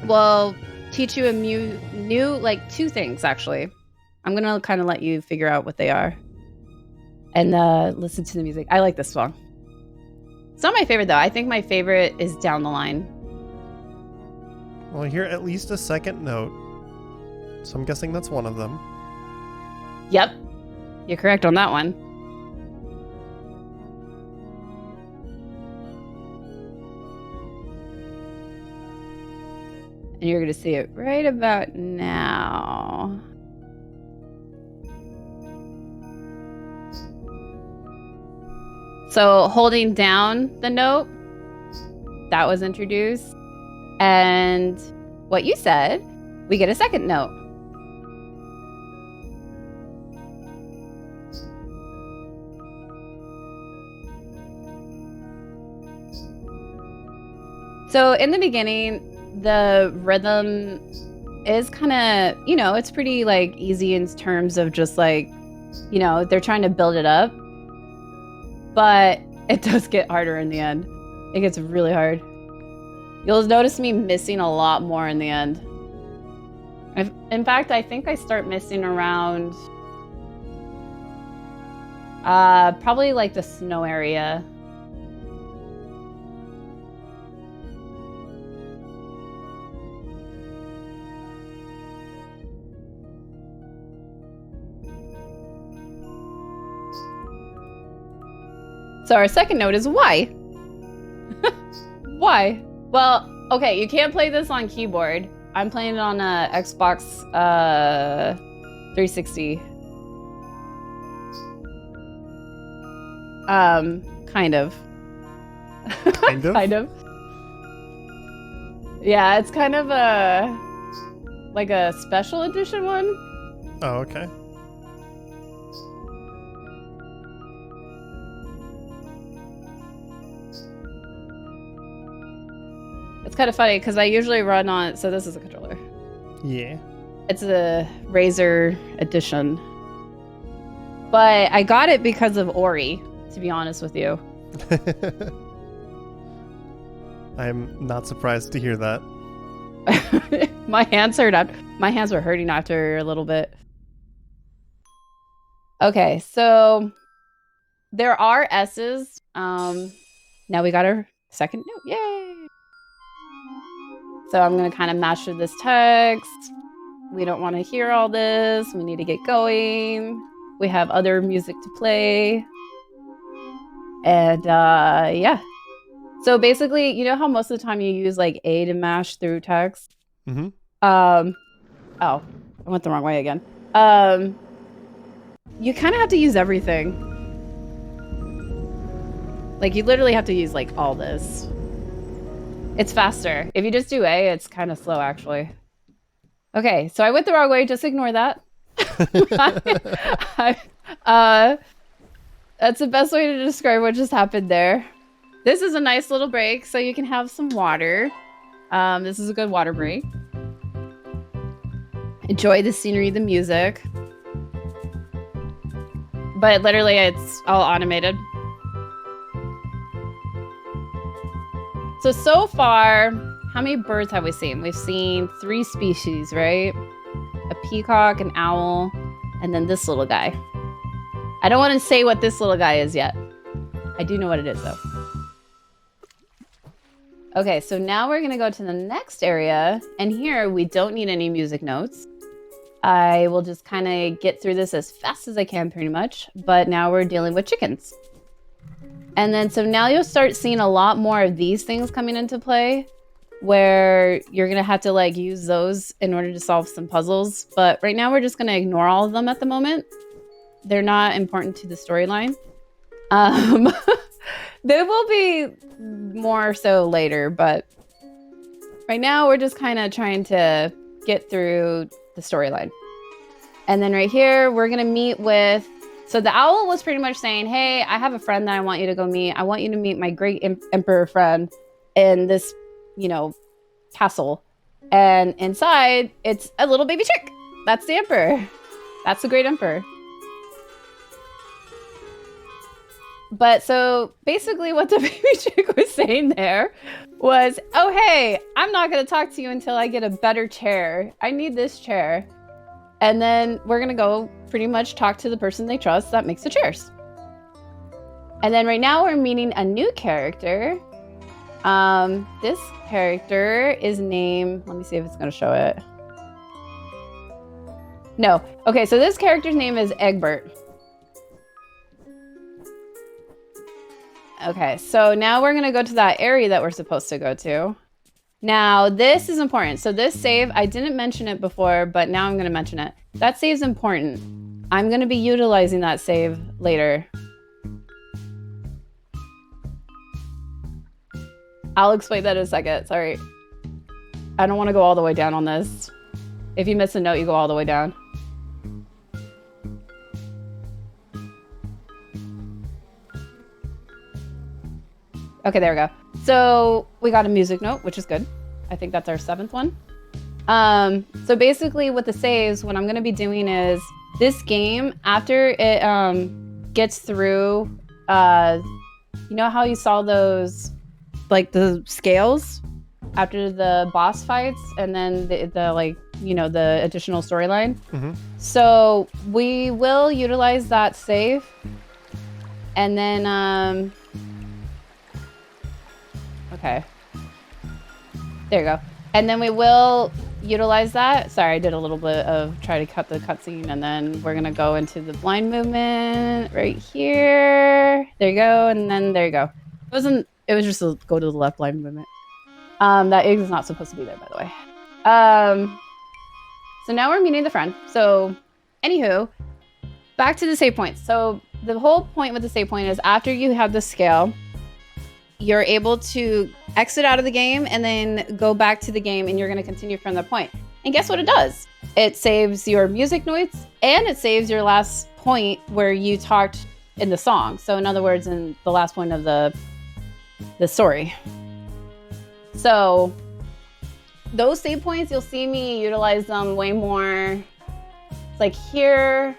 will teach you a new, like, two things, actually. I'm gonna kind of let you figure out what they are. And listen to the music. I like this song. It's not my favorite, though. I think my favorite is Down the Line. Well, I hear at least a second note. So I'm guessing that's one of them. Yep, you're correct on that one. And you're going to see it right about now. So holding down the note, that was introduced. And what you said we get a second note. So in the beginning, the rhythm is kind of, it's pretty like easy in terms of just like, they're trying to build it up. But it does get harder in the end. It gets really hard. You'll notice me missing a lot more in the end. In fact, I think I start missing around probably like the snow area. So our second note is why? Why? Well, okay, you can't play this on keyboard. I'm playing it on a Xbox 360. Kind of. Kind of? Kind of. Yeah, it's kind of like a special edition one. Oh, okay. It's kind of funny because I usually run on. So this is a controller. Yeah. It's a Razer edition, but I got it because of Ori. To be honest with you. I'm not surprised to hear that. My hands hurt. My hands were hurting after a little bit. Okay, so there are S's. Now we got our second note. Yay! So I'm gonna kind of mash through this text. We don't want to hear all this. We need to get going. We have other music to play. And yeah. So basically, you know how most of the time you use like A to mash through text? Mm-hmm. Oh, I went the wrong way again. You kind of have to use everything. Like you literally have to use like all this. It's faster. If you just do A, it's kind of slow actually. Okay, so I went the wrong way. Just ignore that. That's the best way to describe what just happened there. This is a nice little break, so you can have some water. This is a good water break. Enjoy the scenery, the music. But literally, it's all automated. So far, how many birds have we seen? We've seen 3 species, right? A peacock, an owl, and then this little guy. I don't want to say what this little guy is yet. I do know what it is, though. Okay, so now we're going to go to the next area. And here, we don't need any music notes. I will just kind of get through this as fast as I can, pretty much. But now we're dealing with chickens. And then, so now you'll start seeing a lot more of these things coming into play, where you're going to have to, like, use those in order to solve some puzzles. But right now, we're just going to ignore all of them at the moment. They're not important to the storyline. They will be more so later, but right now, we're just kind of trying to get through the storyline. And then right here, we're going to meet with... So the owl was pretty much saying, hey, I have a friend that I want you to go meet. I want you to meet my great emperor friend in this, castle. And inside, it's a little baby chick. That's the emperor. That's the great emperor. But so basically what the baby chick was saying there was, oh, hey, I'm not going to talk to you until I get a better chair. I need this chair. And then we're going to go pretty much talk to the person they trust that makes the chairs. And then right now we're meeting a new character. This character is named... Let me see if it's going to show it. No. Okay, so this character's name is Egbert. Okay, so now we're going to go to that area that we're supposed to go to. Now, this is important. So this save, I didn't mention it before, but now I'm going to mention it. That save's important. I'm going to be utilizing that save later. I'll explain that in a second. Sorry. I don't want to go all the way down on this. If you miss a note, you go all the way down. Okay, there we go. So we got a music note, which is good. I think that's our 7th one. So basically with the saves, what I'm going to be doing is this game, after it gets through, you know how you saw those, like the scales after the boss fights and then the like, you know, the additional storyline. Mm-hmm. So we will utilize that save. And then, okay. There you go. And then we will utilize that. Sorry, I did a little bit of try to cut the cutscene, and then we're gonna go into the blind movement right here. There you go, and then there you go. It was just a go to the left blind movement. That is not supposed to be there, by the way. So now we're meeting the friend. So, anywho, back to the save points. So the whole point with the save point is after you have the scale, you're able to exit out of the game and then go back to the game, and you're going to continue from that point. And guess what it does? It saves your music notes, and it saves your last point where you talked in the song. So in other words, in the last point of the story. So those save points, you'll see me utilize them way more. It's like here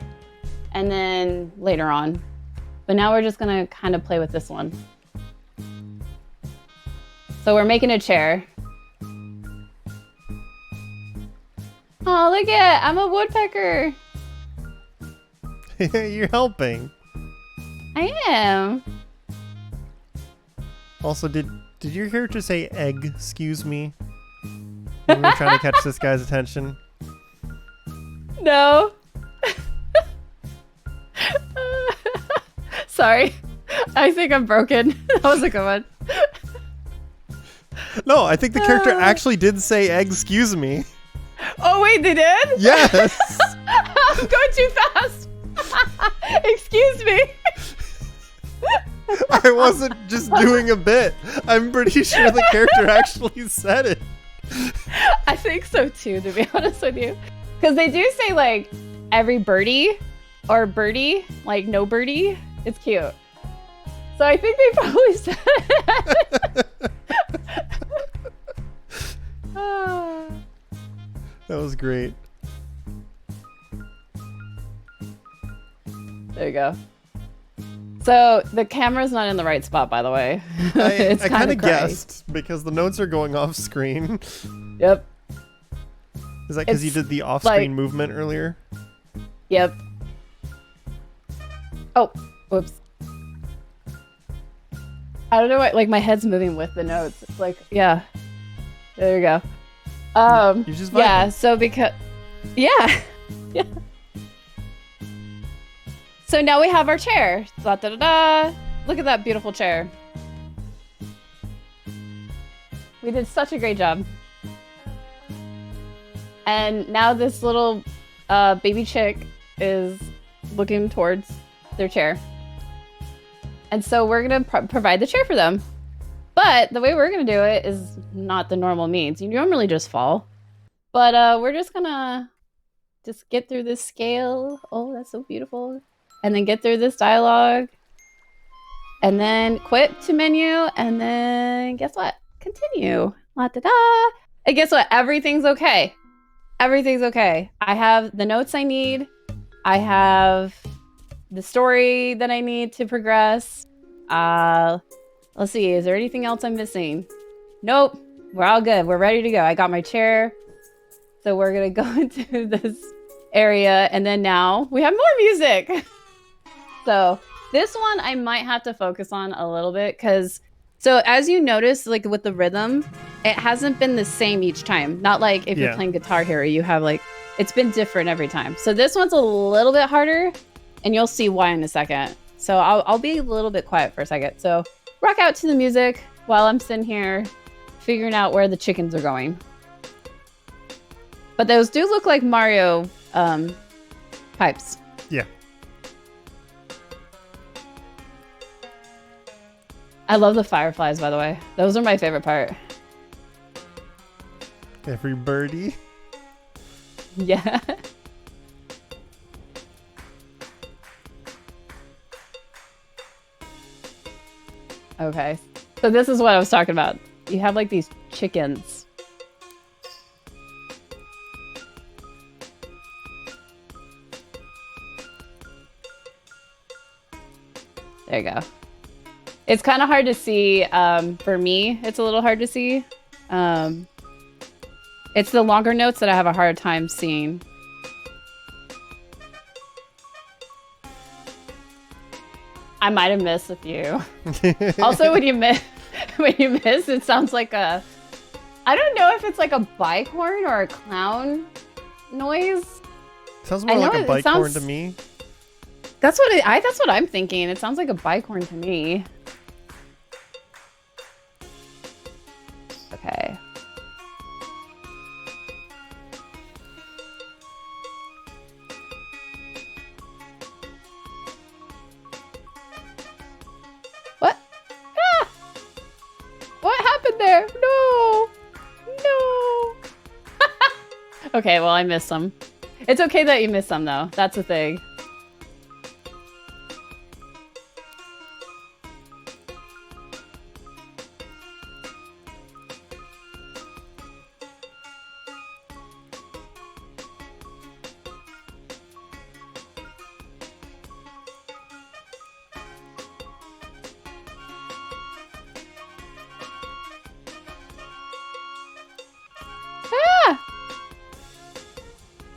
and then later on. But now we're just going to kind of play with this one. So we're making a chair. Oh, look at it. I'm a woodpecker. You're helping. I am. Also, did your character say egg, excuse me? When we were trying to catch this guy's attention. No. Sorry. I think I'm broken. That was a good one. No, I think the character actually did say egg, excuse me. Oh, wait, they did? Yes! I'm going too fast. Excuse me. I wasn't just doing a bit. I'm pretty sure the character actually said it. I think so too, to be honest with you. Because they do say, like, every birdie or birdie, like no birdie. It's cute. So I think they probably said it. That was great. There you go. So the camera's not in the right spot, by the way. I kind of guessed because the notes are going off screen. Yep. Is that because you did the off-screen movement earlier? Yep. Oh, whoops. I don't know what, like my head's moving with the notes. It's like, yeah. There you go. You're just vibing. Yeah, so because yeah. Yeah. So now we have our chair. Da, da, da, da. Look at that beautiful chair. We did such a great job. And now this little baby chick is looking towards their chair. And so we're going to provide the chair for them. But the way we're going to do it is not the normal means. You normally just fall. But we're just going to just get through this scale. Oh, that's so beautiful. And then get through this dialogue. And then quit to menu. And then guess what? Continue. La-da-da. And guess what? Everything's okay. Everything's okay. I have the notes I need. I have the story that I need to progress. Let's see. Is there anything else I'm missing? Nope. We're all good. We're ready to go. I got my chair. So we're going to go into this area. And then now we have more music. So this one I might have to focus on a little bit because so as you notice, like with the rhythm, it hasn't been the same each time. Not like if you're playing Guitar Hero, you have like, it's been different every time. So this one's a little bit harder and you'll see why in a second. So I'll be a little bit quiet for a second. So rock out to the music while I'm sitting here figuring out where the chickens are going. But those do look like Mario pipes. Yeah. I love the fireflies, by the way. Those are my favorite part. Every birdie. Yeah. Okay. So this is what I was talking about. You have like these chickens. There you go. It's kind of hard to see. For me, it's a little hard to see. It's the longer notes that I have a hard time seeing. I might have missed a few. Also, when you miss, it sounds like a. I don't know if it's like a bike horn or a clown noise. Sounds more like a bike horn to me. That's what I'm thinking. It sounds like a bike horn to me. Okay. What? Ah! What happened there? No! No! Okay, well, I missed some. It's okay that you missed some, though. That's the thing.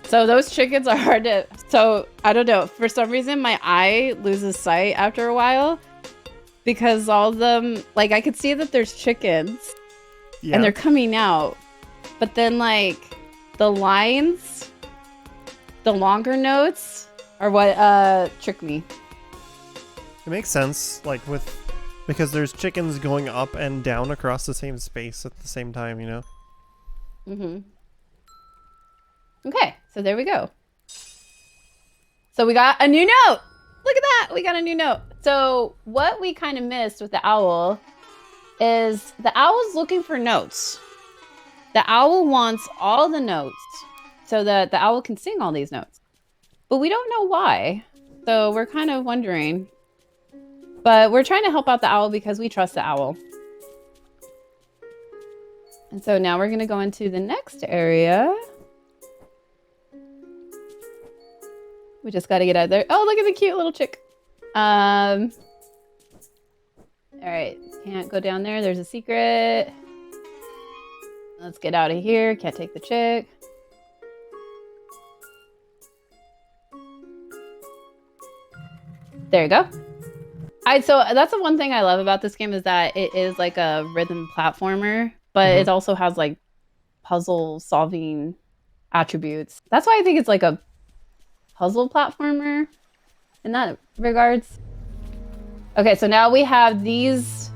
So those chickens are hard to... So, I don't know. For some reason, my eye loses sight after a while. Because all of them... Like, I could see that there's chickens. Yeah. And they're coming out. But then, like, the lines... The longer notes are what trick me. It makes sense. Like, because there's chickens going up and down across the same space at the same time, you know? Mm-hmm. Okay, so there we go. So we got a new note. Look at that. We got a new note. So what we kind of missed with the owl is the owl's looking for notes. The owl wants all the notes so that the owl can sing all these notes. But we don't know why. So we're kind of wondering. But we're trying to help out the owl because we trust the owl. And so now we're going to go into the next area. We just got to get out of there. Oh, look at the cute little chick. All right. Can't go down there. There's a secret. Let's get out of here. Can't take the chick. There you go. So that's the one thing I love about this game is that it is like a rhythm platformer, but it also has like puzzle solving attributes. That's why I think it's like a puzzle platformer in that regards. Okay, so now we have these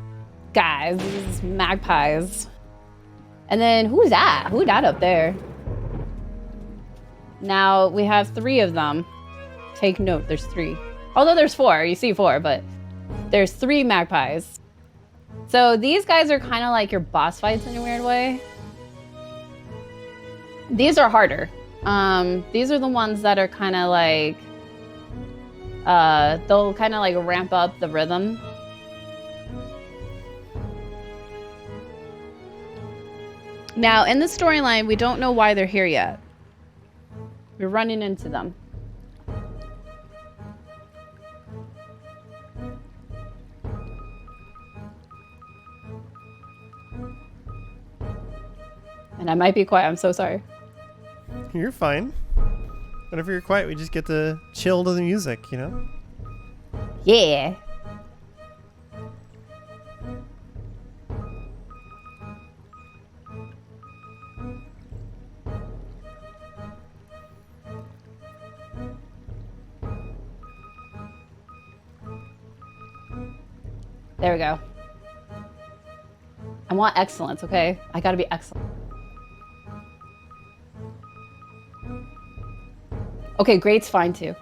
guys, these magpies. And then who's that? Who's that up there? Now we have 3 of them. Take note, there's 3. Although there's 4, you see 4, but there's 3 magpies. So these guys are kind of like your boss fights in a weird way. These are harder. These are the ones that are kind of like, they'll kind of like ramp up the rhythm. Now, in the storyline, we don't know why they're here yet. We're running into them. And I might be quiet, I'm so sorry. You're fine. Whenever you're quiet, we just get to chill to the music, you know? Yeah. There we go. I want excellence, okay? I gotta be excellent. Okay, great's fine too.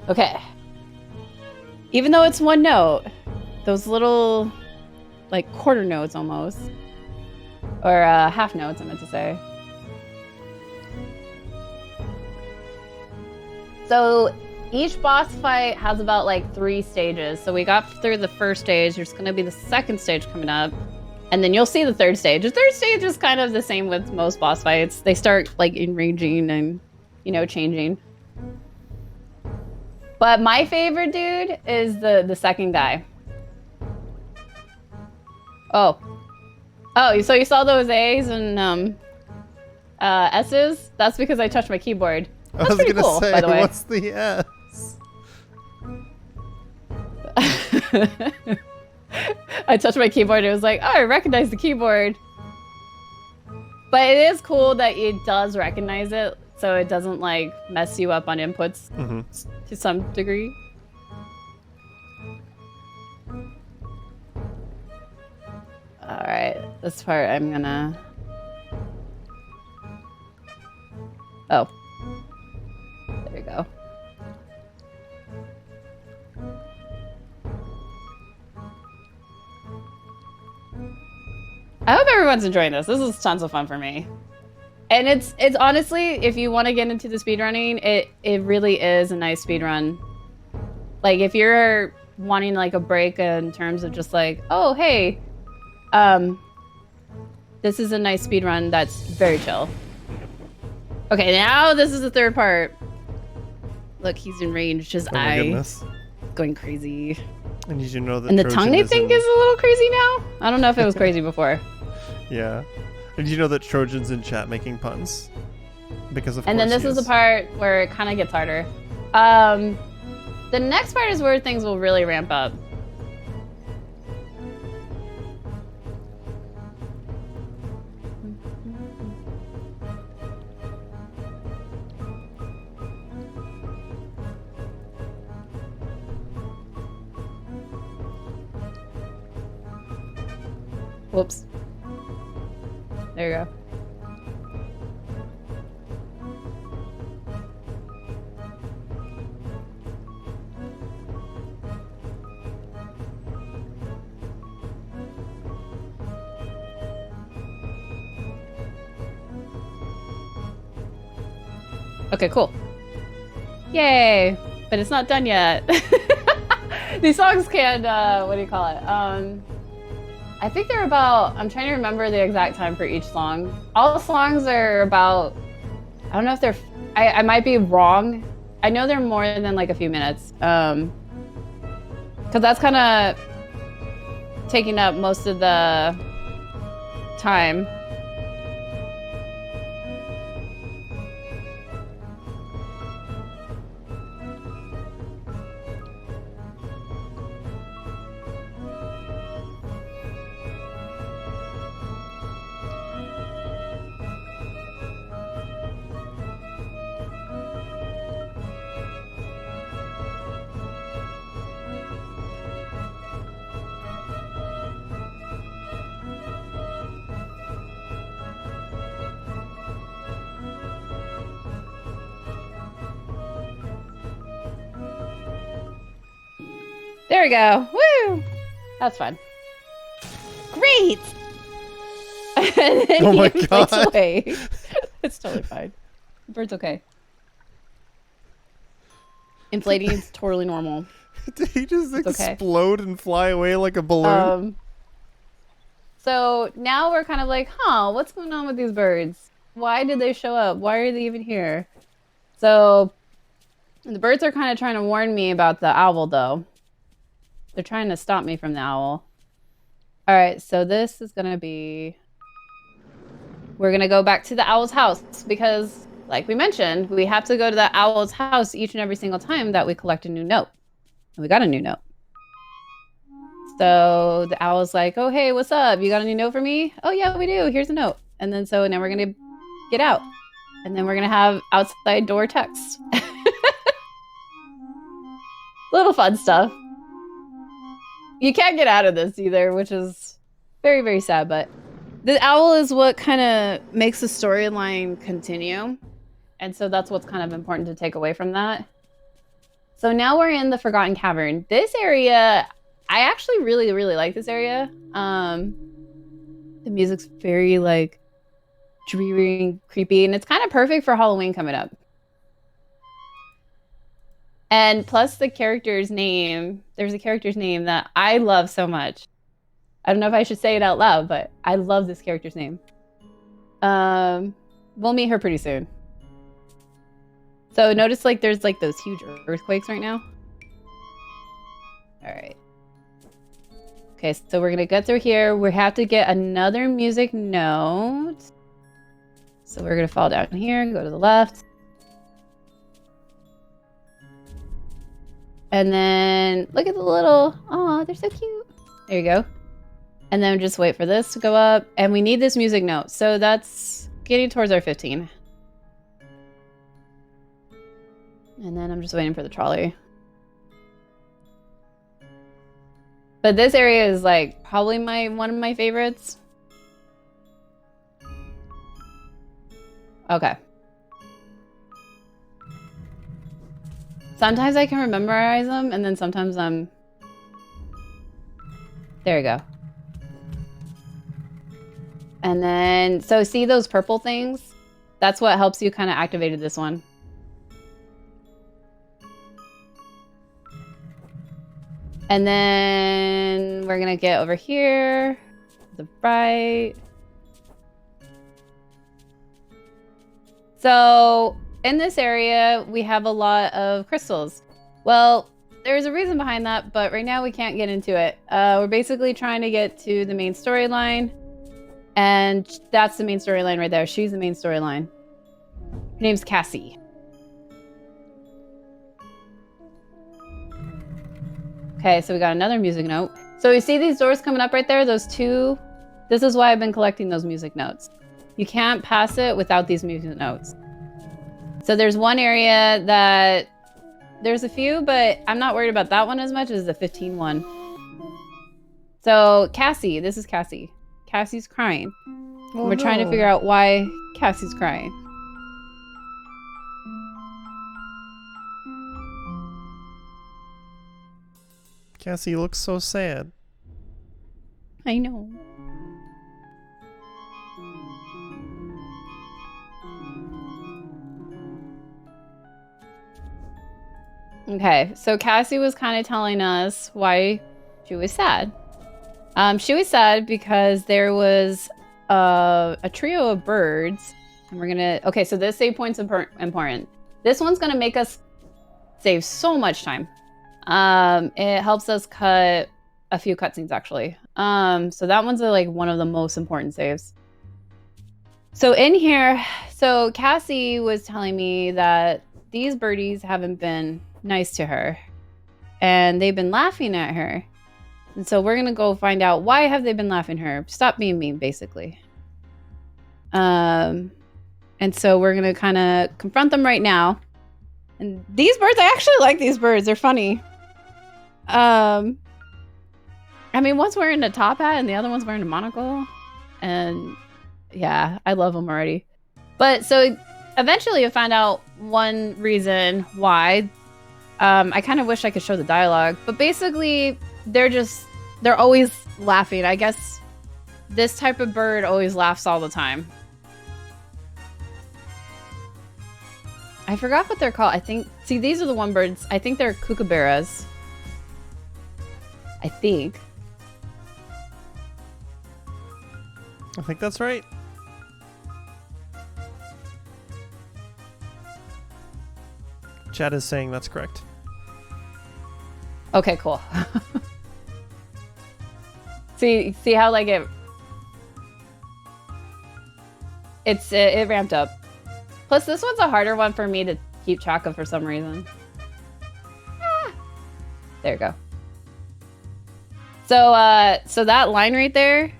Okay. Even though it's one note, those little, like, quarter notes almost. Or half notes, I meant to say. So each boss fight has about like 3 stages. So we got through the first stage. There's going to be the second stage coming up. And then you'll see the third stage. The third stage is kind of the same with most boss fights. They start like enraging and, you know, changing. But my favorite dude is the second guy. Oh, so you saw those A's and S's? That's because I touched my keyboard. That's pretty cool, by the way. What's the S? I touched my keyboard and it was like, oh, I recognize the keyboard. But it is cool that it does recognize it, so it doesn't like mess you up on inputs to some degree. Alright, this part I'm gonna... Oh. There we go. I hope everyone's enjoying this. This is tons of fun for me. And it's honestly, if you want to get into the speedrunning, it really is a nice speedrun. Like, if you're wanting like a break in terms of just like, oh, hey, this is a nice speedrun that's very chill. Okay, now this is the third part. Look, he's enraged. His eye is going crazy. And did you know that? And the tongue, I think, is a little crazy now. I don't know if it was crazy before. Yeah. And did you know that Trojan's in chat making puns? Because of course. And then this is the part where it kind of gets harder. The next part is where things will really ramp up. Whoops. There you go. Okay, cool. Yay! But it's not done yet. These songs can, what do you call it? I think they're about, I'm trying to remember the exact time for each song. All the songs are about, I don't know if they're, I might be wrong. I know they're more than like a few minutes. Because that's kind of taking up most of the time. There we go. Woo! That's fun. Great! And then oh my he god. breaks away. It's totally fine. The bird's okay. Inflating is totally normal. Did he just okay. explode and fly away like a balloon? So now we're kind of like, huh, what's going on with these birds? Why did they show up? Why are they even here? So the birds are kind of trying to warn me about the owl, though. They're trying to stop me from the owl. All right, so this is going to be... We're going to go back to the owl's house because, like we mentioned, we have to go to the owl's house each and every single time that we collect a new note. And we got a new note. So the owl's like, oh, hey, what's up? You got a new note for me? Oh, yeah, we do. Here's a note. And then so now we're going to get out. And then we're going to have outside door text. Little fun stuff. You can't get out of this either, which is very, very sad. But the owl is what kind of makes the storyline continue. And so that's what's kind of important to take away from that. So now we're in the Forgotten Cavern. This area, I actually really, really like this area. The music's very like dreary and creepy, and it's kind of perfect for Halloween coming up. And plus the character's name, there's a character's name that I love so much. I don't know if I should say it out loud, but I love this character's name. We'll meet her pretty soon. So notice like there's like those huge earthquakes right now. All right. Okay, so we're gonna get through here. We have to get another music note. So we're gonna fall down here, go to the left. And then look at the little, oh, they're so cute. There you go. And then just wait for this to go up. And we need this music note. So that's getting towards our 15. And then I'm just waiting for the trolley. But this area is like probably one of my favorites. Okay. Sometimes I can memorize them, and then sometimes I'm... There you go. And then, so see those purple things? That's what helps you kind of activated this one. And then we're gonna get over here, the right. So in this area, we have a lot of crystals. Well, there's a reason behind that, but right now we can't get into it. We're basically trying to get to the main storyline, and that's the main storyline right there. She's the main storyline. Her name's Cassie. Okay, so we got another music note. So you see these doors coming up right there, those two? This is why I've been collecting those music notes. You can't pass it without these music notes. So there's one area that, there's a few, but I'm not worried about that one as much as the 15 one. So Cassie, this is Cassie. Cassie's crying. Oh, We're trying to figure out why Cassie's crying. Cassie looks so sad. I know. Okay, so Cassie was kind of telling us why she was sad. She was sad because there was a trio of birds, and we're gonna. Okay, so this save point's important. This one's gonna make us save so much time. It helps us cut a few cutscenes actually. So that one's like one of the most important saves. So in here, so Cassie was telling me that these birdies haven't been nice to her, and they've been laughing at her. And so we're gonna go find out why have they been laughing at her. Stop being mean, basically. And so we're gonna kind of confront them right now. And these birds, I actually like these birds. They're funny. I mean, one's wearing a top hat and the other one's wearing a monocle. And yeah, I love them already. But so eventually I found out one reason why. I kind of wish I could show the dialogue, but basically they're always laughing. I guess this type of bird always laughs all the time. I forgot what they're called. I think, see, these are the one birds. I think they're kookaburras. I think that's right. Chad is saying that's correct. Okay, cool. see how like it ramped up. Plus, this one's a harder one for me to keep track of for some reason. There you go. So that line right there,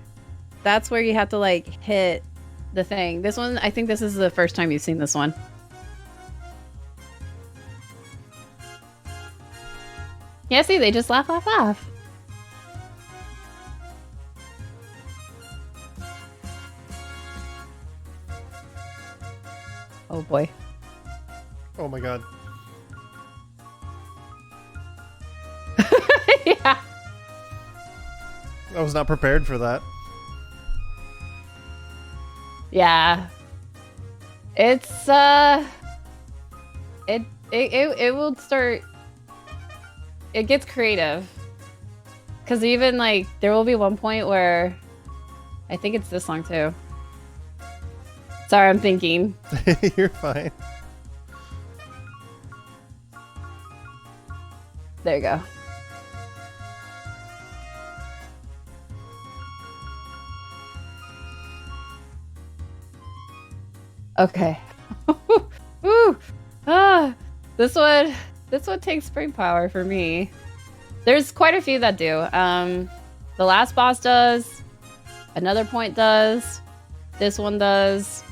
that's where you have to like hit the thing. This one, I think this is the first time you've seen this one. Yeah, see, they just laugh, laugh, laugh. Oh boy. Oh my god. Yeah. I was not prepared for that. Yeah. It's it will start. It gets creative. Cause even like there will be one point where I think it's this song too. Sorry, I'm thinking. You're fine. There you go. Okay. Woo! This one takes spring power for me. There's quite a few that do. The last boss does. Another point does. This one does.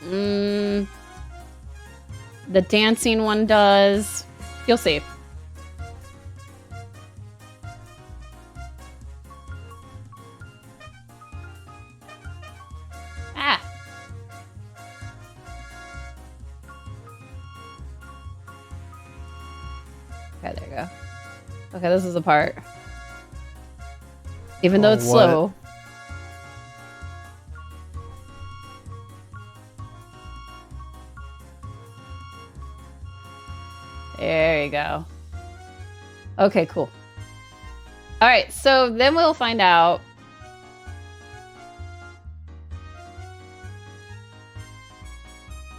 The dancing one does. You'll see. Ah. Okay, there you go. Okay, this is the part. Even though it's what? slow. There you go. Okay, cool. All right, so then we'll find out.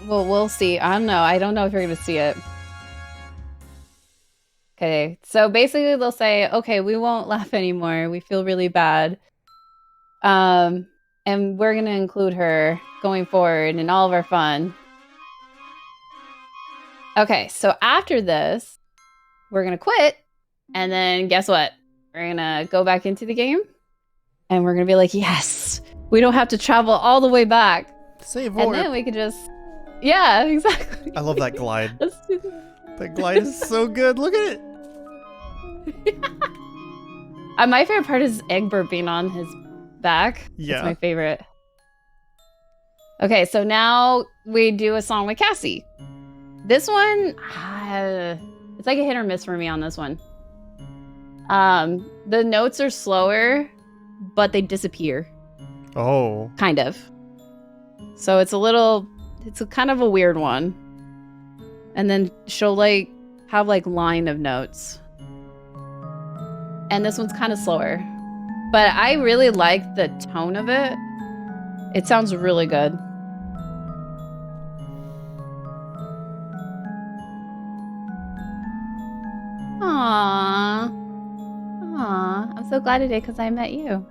Well, we'll see. I don't know. I don't know if you're going to see it. Okay, so basically they'll say, okay, we won't laugh anymore. We feel really bad. And we're going to include her going forward in all of our fun. Okay, so after this, we're going to quit. And then guess what? We're going to go back into the game. And we're going to be like, yes, we don't have to travel all the way back. Save And warp. then we could just... Yeah, exactly. I love that glide. Let's do that. That glide is so good. Look at it. My favorite part is Egbert being on his back. Yeah. That's my favorite. Okay, so now we do a song with Cassie. This one, it's like a hit or miss for me on this one. The notes are slower, but they disappear. Oh. Kind of. So it's a kind of a weird one. And then she'll like have like line of notes. And this one's kind of slower. But I really like the tone of it. It sounds really good. Aww. Aww. I'm so glad today because I met you.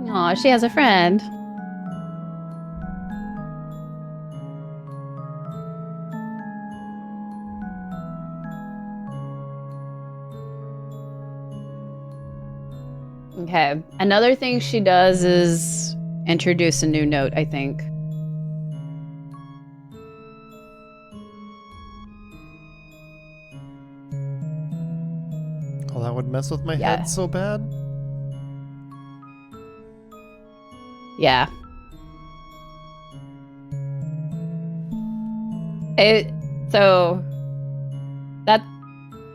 Aw, she has a friend. Okay. Another thing she does is introduce a new note, I think. Oh, that would mess with my Yeah. head so bad. Yeah.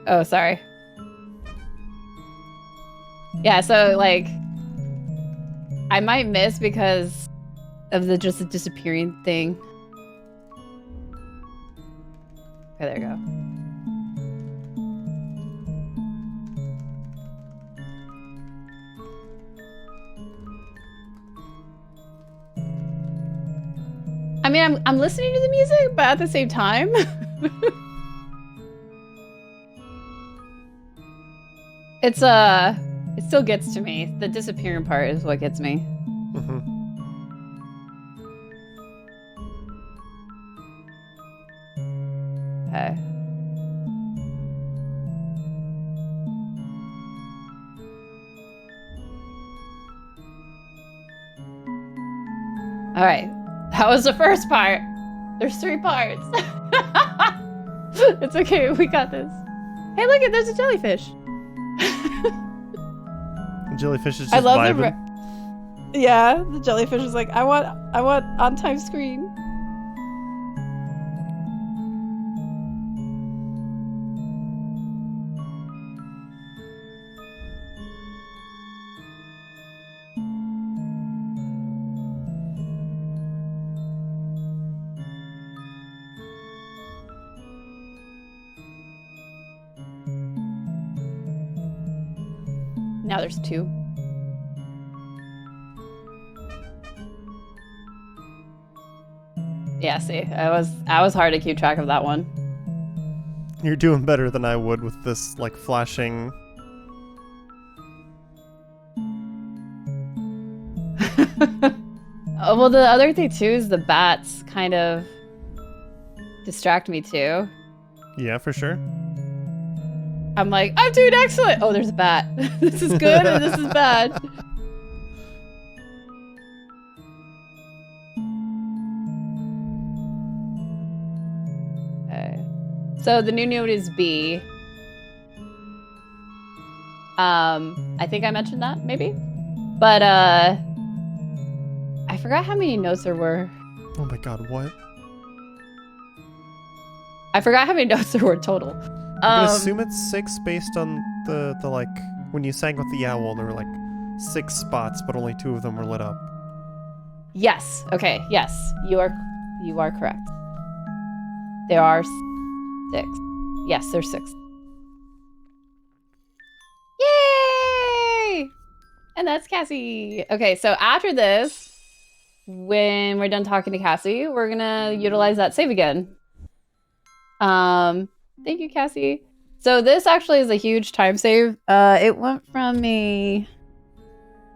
Oh, sorry. Yeah, so like I might miss because of the disappearing thing. Okay, there you go. I mean, I'm listening to the music, but at the same time, it still gets to me. The disappearing part is what gets me. Mm-hmm. Okay. All right. That was the first part. There's 3 parts. It's okay. We got this. Hey, look, there's a jellyfish. The jellyfish is just I love vibing. Yeah, the jellyfish is like, I want on time screen. Now there's 2. Yeah, see, I was hard to keep track of that one. You're doing better than I would with this, like, flashing. Oh, well, the other thing too is the bats kind of distract me too. Yeah, for sure. I'm like, I'm doing excellent. Oh, there's a bat. This is good and this is bad. Okay. So the new note is B. I think I mentioned that, maybe? But, I forgot how many notes there were. Oh my god, what? I forgot how many notes there were total. I'm gonna assume it's 6 based on the like, when you sang with the owl, there were like 6 spots, but only 2 of them were lit up. Yes. Okay. Yes. You are correct. There are 6. Yes, there's 6. Yay! And that's Cassie. Okay, so after this, when we're done talking to Cassie, we're gonna utilize that save again. Thank you, Cassie. So this actually is a huge time save. It went from a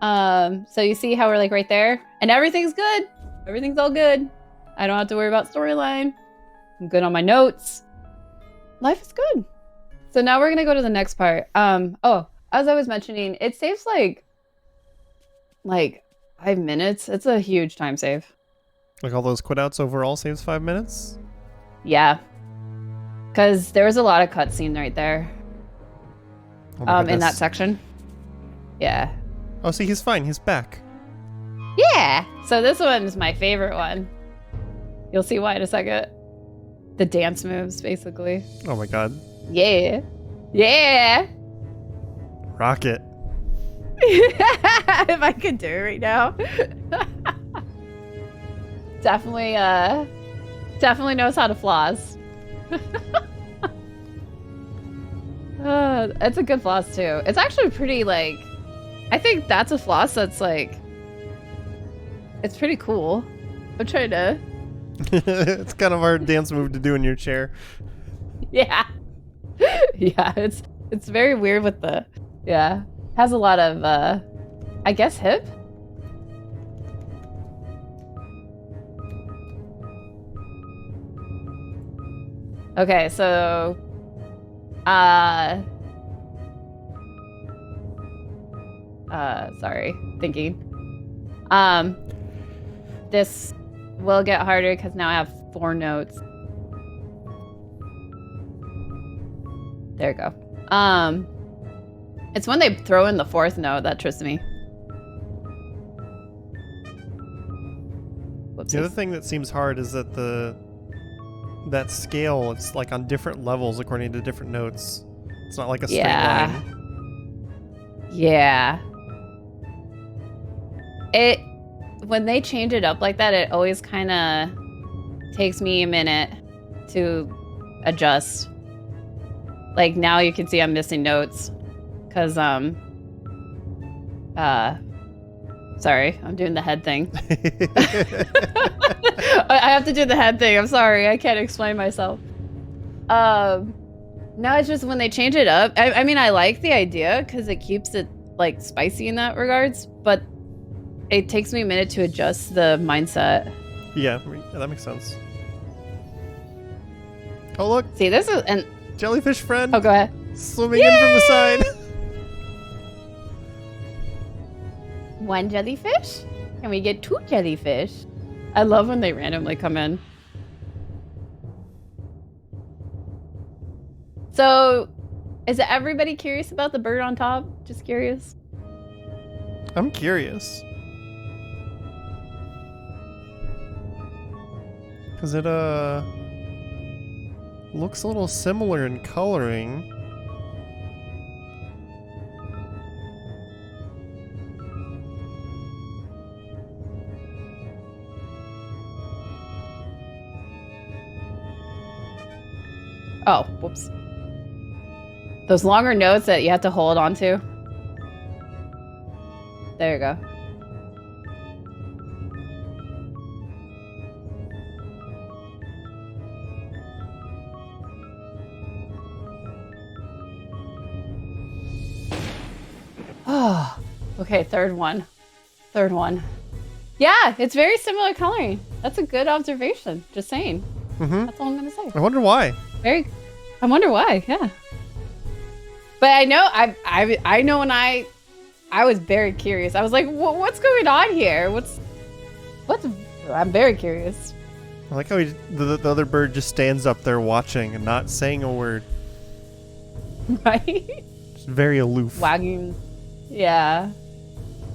so you see how we're like right there? And everything's good. Everything's all good. I don't have to worry about storyline. I'm good on my notes. Life is good. So now we're gonna go to the next part. Oh, as I was mentioning, it saves like 5 minutes. It's a huge time save. Like all those quit outs overall saves 5 minutes? Yeah. Because there was a lot of cutscene right there. Oh my in that goodness. section. Yeah. Oh, see, he's fine. He's back. Yeah. So this one's my favorite one. You'll see why in a second. The dance moves, basically. Oh my god. Yeah. Yeah. Rocket. If I could do it right now. Definitely knows how to floss. It's a good floss too. It's actually pretty like, I think that's a floss that's like, it's pretty cool. I'm trying to. It's kind of a hard dance move to do in your chair. Yeah. Yeah, it's very weird with the, yeah. Has a lot of, I guess hip? Okay, so, sorry, thinking. This will get harder because now I have 4 notes. There you go. It's when they throw in the 4th note that trips me. Whoopsies. The other thing that seems hard is that that scale, it's like on different levels according to different notes. It's not like a straight line. Yeah. When they change it up like that, it always kind of takes me a minute to adjust. Like now you can see I'm missing notes because sorry, I'm doing the head thing. I have to do the head thing. I'm sorry, I can't explain myself. No, it's just when they change it up. I mean, I like the idea because it keeps it like spicy in that regards, but it takes me a minute to adjust the mindset. Yeah, that makes sense. Oh look, See, this is and jellyfish friend. oh, go ahead. Swimming in from the side. One jellyfish? Can we get 2 jellyfish? I love when they randomly come in. So, is everybody curious about the bird on top? Just curious. I'm curious. Because it looks a little similar in coloring. Oh, whoops. Those longer notes that you have to hold on to. There you go. Oh, okay, third one. Third one. Yeah, it's very similar coloring. That's a good observation. Just saying. Mm-hmm. That's all I'm gonna say. I wonder why. I wonder why. Yeah. But I know I know when I was very curious. I was like, what's going on here? What's? I'm very curious. I like how the other bird just stands up there watching and not saying a word. Right? Just very aloof. Wagging. Yeah.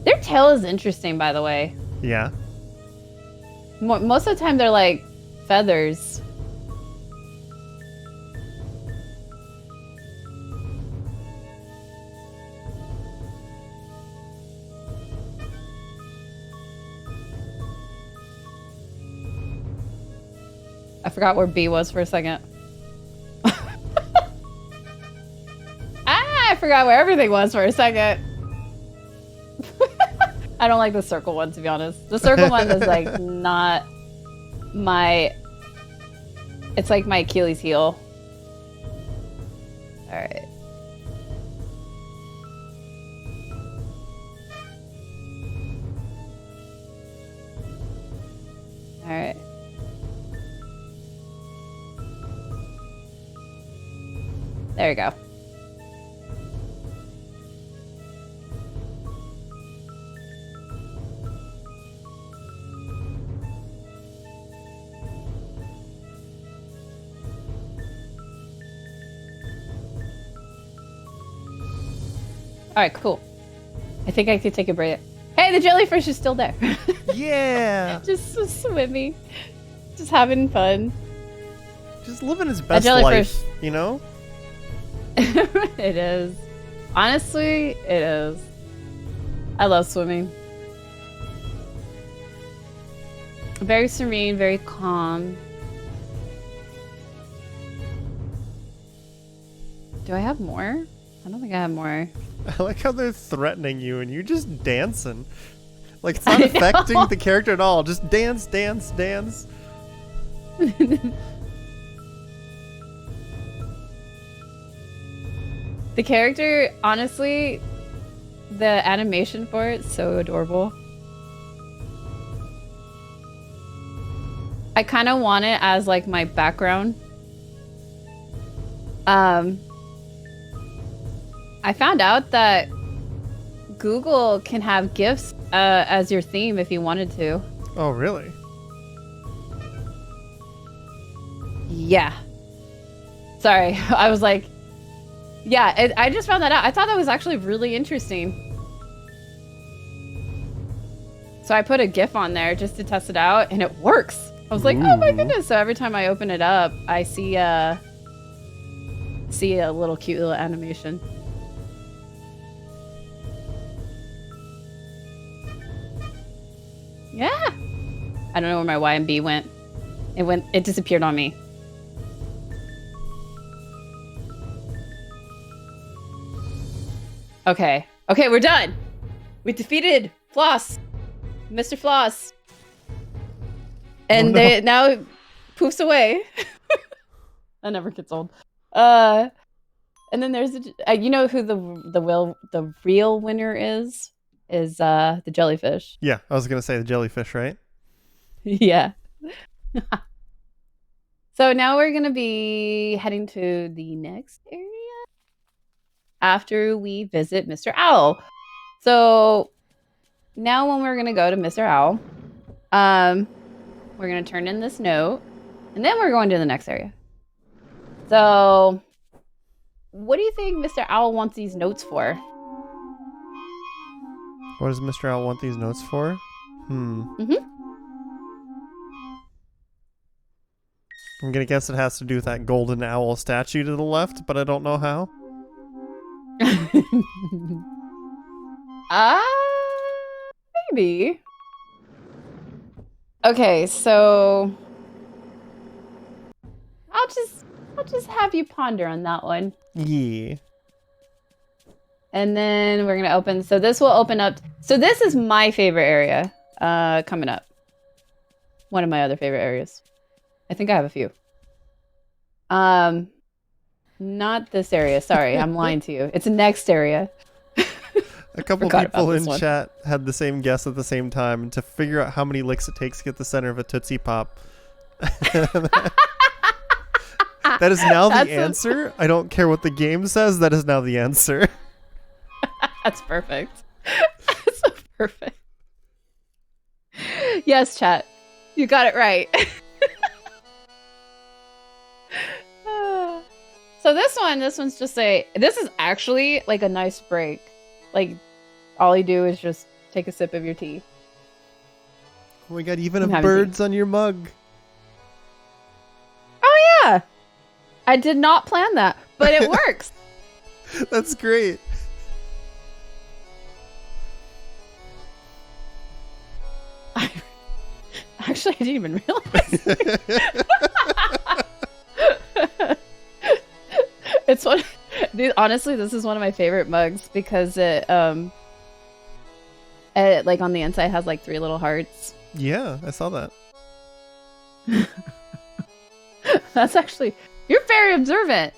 Their tail is interesting, by the way. Yeah. Most of the time, they're like feathers. I forgot where B was for a second. I forgot where everything was for a second. I don't like the circle one, to be honest. The circle one is like not my... It's like my Achilles heel. Alright. Alright. There you go. All right, cool. I think I could take a break. Hey, the jellyfish is still there. Yeah. Just swimming, just having fun. Just living his best life, you know? It is. Honestly, it is. I love swimming. Very serene, very calm. Do I have more? I don't think I have more. I like how they're threatening you and you're just dancing. Like, it's not affecting the character at all. Just dance, dance, dance. The character, honestly, the animation for it, so adorable. I kind of want it as like my background. I found out that Google can have GIFs as your theme if you wanted to. Oh, really? Yeah. Sorry, I was like, yeah, I just found that out. I thought that was actually really interesting. So I put a GIF on there just to test it out, and it works. I was like, oh my goodness. So every time I open it up, I see a little cute little animation. Yeah. I don't know where my Y and B went. It disappeared on me. Okay. Okay, we're done. We defeated Floss. Mr. Floss. And they now poofs away. That never gets old. And then there's you know who the real winner is the jellyfish. Yeah, I was gonna say the jellyfish, right? Yeah. So now we're gonna be heading to the next area after we visit Mr. Owl. So now when we're gonna go to Mr. Owl, we're gonna turn in this note, and then we're going to the next area. So what do you think Mr. Owl wants these notes for? What does Mr. Owl want these notes for? Mm-hmm. I'm gonna guess it has to do with that golden owl statue to the left, but I don't know how. Maybe. Okay, so I'll just have you ponder on that one. Yeah. And then we're going to open. So this will open up. So this is my favorite area coming up. One of my other favorite areas. I think I have a few. Not this area. Sorry, I'm lying to you. It's the next area. A couple people in chat had the same guess at the same time, and to figure out how many licks it takes to get the center of a Tootsie Pop. That is now the answer. I don't care what the game says. That is now the answer. That's perfect. That's so perfect. Yes, chat. You got it right. So this one's just this is actually like a nice break. Like, all you do is just take a sip of your tea. Oh my god, you even have birds on your mug. Oh yeah! I did not plan that, but it works. That's great. Actually, I didn't even realize. It's one. Honestly, this is one of my favorite mugs because it like on the inside has like 3 little hearts. Yeah, I saw that. That's actually, you're very observant.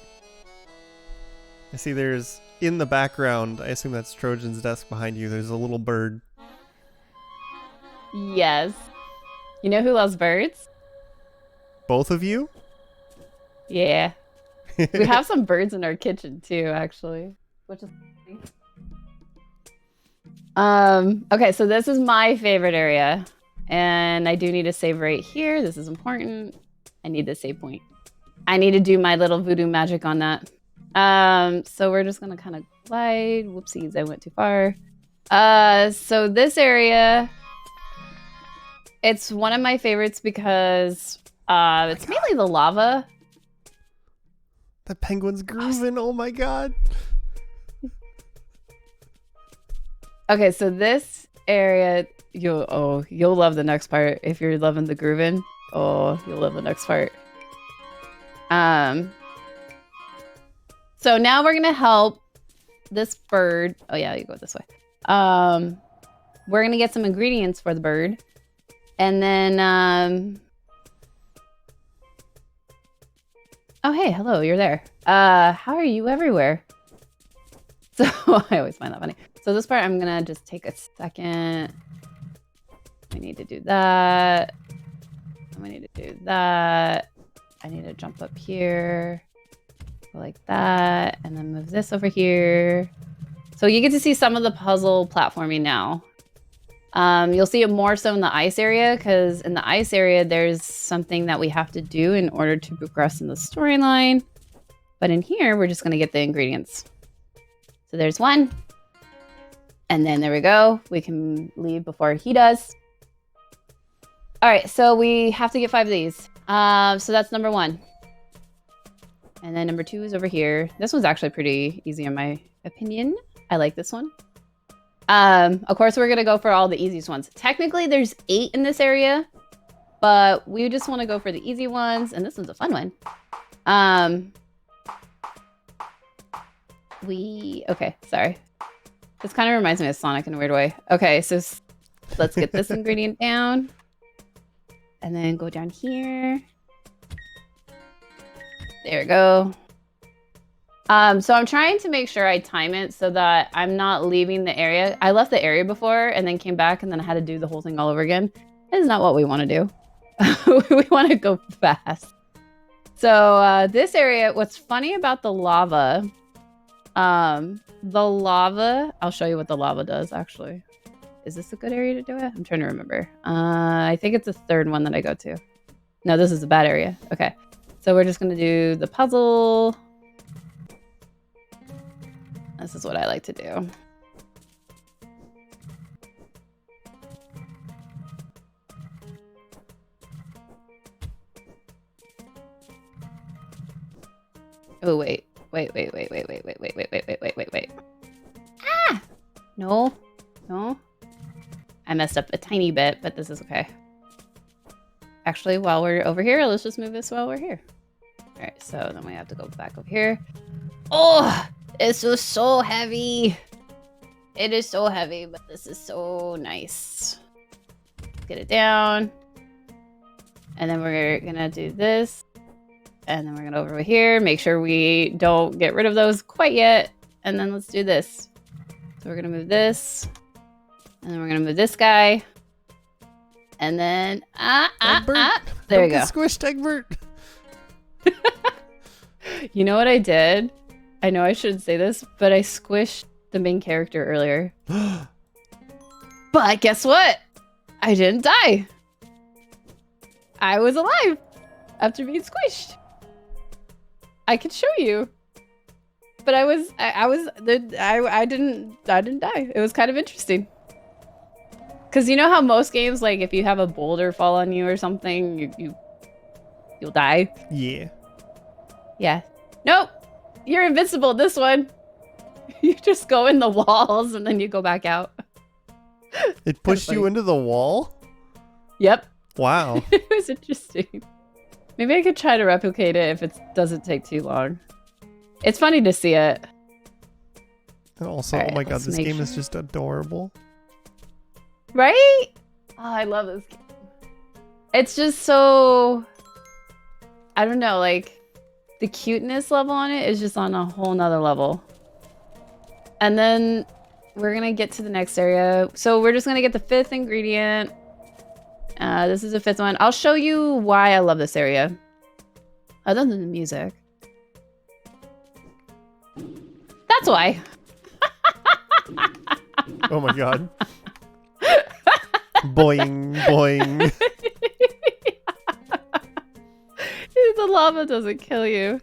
I see there's in the background, I assume that's Trojan's desk behind you, there's a little bird. Yes. You know who loves birds? Both of you? Yeah. We have some birds in our kitchen too, actually, which is okay, so this is my favorite area, and I do need to save right here. This is important. I need the save point. I need to do my little voodoo magic on that. So we're just gonna kind of glide. Whoopsies, I went too far. So this area, it's one of my favorites because it's mainly the lava. That penguin's grooving. Oh my god. Okay, so this area, you'll love the next part. If you're loving the grooving, oh, you'll love the next part. So now we're gonna help this bird. Oh yeah, you go this way. We're gonna get some ingredients for the bird, and then oh, hey, hello, you're there. How are you everywhere? So I always find that funny. So this part, I'm gonna just take a second. I need to do that. I need to do that. I need to jump up here, go like that, and then move this over here. So you get to see some of the puzzle platforming now. You'll see it more so in the ice area, because in the ice area, there's something that we have to do in order to progress in the storyline. But in here, we're just going to get the ingredients. So there's one. And then there we go. We can leave before he does. All right, so we have to get 5 of these. So that's number 1. And then number 2 is over here. This one's actually pretty easy in my opinion. I like this one. Of course, we're going to go for all the easiest ones. Technically, there's 8 in this area, but we just want to go for the easy ones. And this one's a fun one. Okay, sorry. This kind of reminds me of Sonic in a weird way. Okay, so let's get this ingredient down. And then go down here. There we go. So I'm trying to make sure I time it so that I'm not leaving the area. I left the area before and then came back and then I had to do the whole thing all over again. That is not what we want to do. We want to go fast. So this area, what's funny about the lava, I'll show you what the lava does actually. Is this a good area to do it? I'm trying to remember. I think it's the 3rd one that I go to. No, this is a bad area. Okay. So we're just going to do the puzzle. This is what I like to do. Oh, wait. Wait. Ah! No. I messed up a tiny bit, but this is okay. Actually, while we're over here, let's just move this while we're here. All right, so then we have to go back over here. Oh! This was so heavy. It is so heavy, but this is so nice. Get it down. And then we're gonna do this. And then we're gonna over here. Make sure we don't get rid of those quite yet. And then let's do this. So we're gonna move this. And then we're gonna move this guy. And then, Egbert, there don't you go. get squished, Egbert. You know what I did? I know I shouldn't say this, but I squished the main character earlier. But guess what? I didn't die. I was alive after being squished. I could show you. But I didn't die. It was kind of interesting. Cause you know how most games, like if you have a boulder fall on you or something, you'll die. Yeah. Yeah. Nope. You're invincible. This one. You just go in the walls and then you go back out. It pushed you into the wall? Yep. Wow. It was interesting. Maybe I could try to replicate it if it doesn't take too long. It's funny to see it. And also, All oh my right, god, let's this make game is sure. just adorable. Right? Oh, I love this game. It's just so... I don't know, like... The cuteness level on it is just on a whole nother level. And then we're gonna get to the next area. So we're just gonna get the 5th ingredient. This is the 5th one. I'll show you why I love this area. Other than the music. That's why. Oh my god. Boing, boing. The lava doesn't kill you.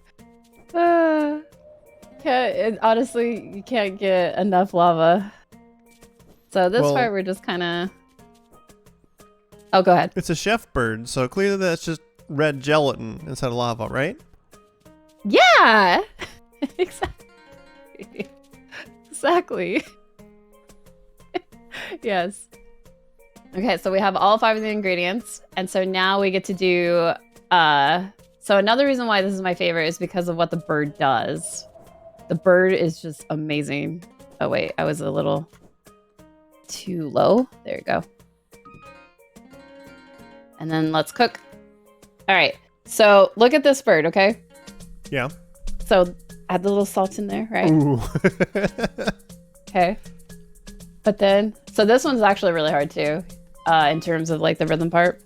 Honestly, you can't get enough lava. So this Well- part we're just kind of... Oh, go ahead. It's a chef bird, so clearly that's just red gelatin instead of lava, right? Yeah! Exactly. Exactly. Yes. Okay, so we have all 5 of the ingredients. And so now we get to do... So another reason why this is my favorite is because of what the bird does. The bird is just amazing. Oh wait, I was a little too low. There you go. And then let's cook. All right, so look at this bird, okay? Yeah. So add the little salt in there, right? Ooh. Okay. But then, so this one's actually really hard too, in terms of like the rhythm part.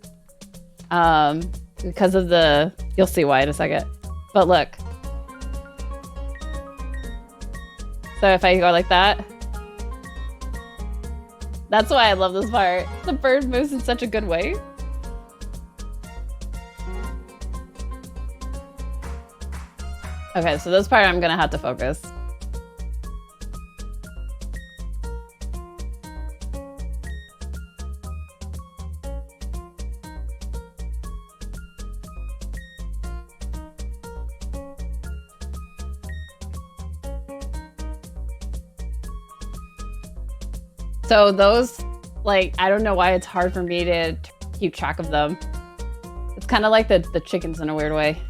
Because of the, you'll see why in a second. But look. So if I go like that, that's why I love this part. The bird moves in such a good way. Okay, so this part I'm gonna have to focus. So those, like, I don't know why it's hard for me to keep track of them. It's kind of like the chickens in a weird way.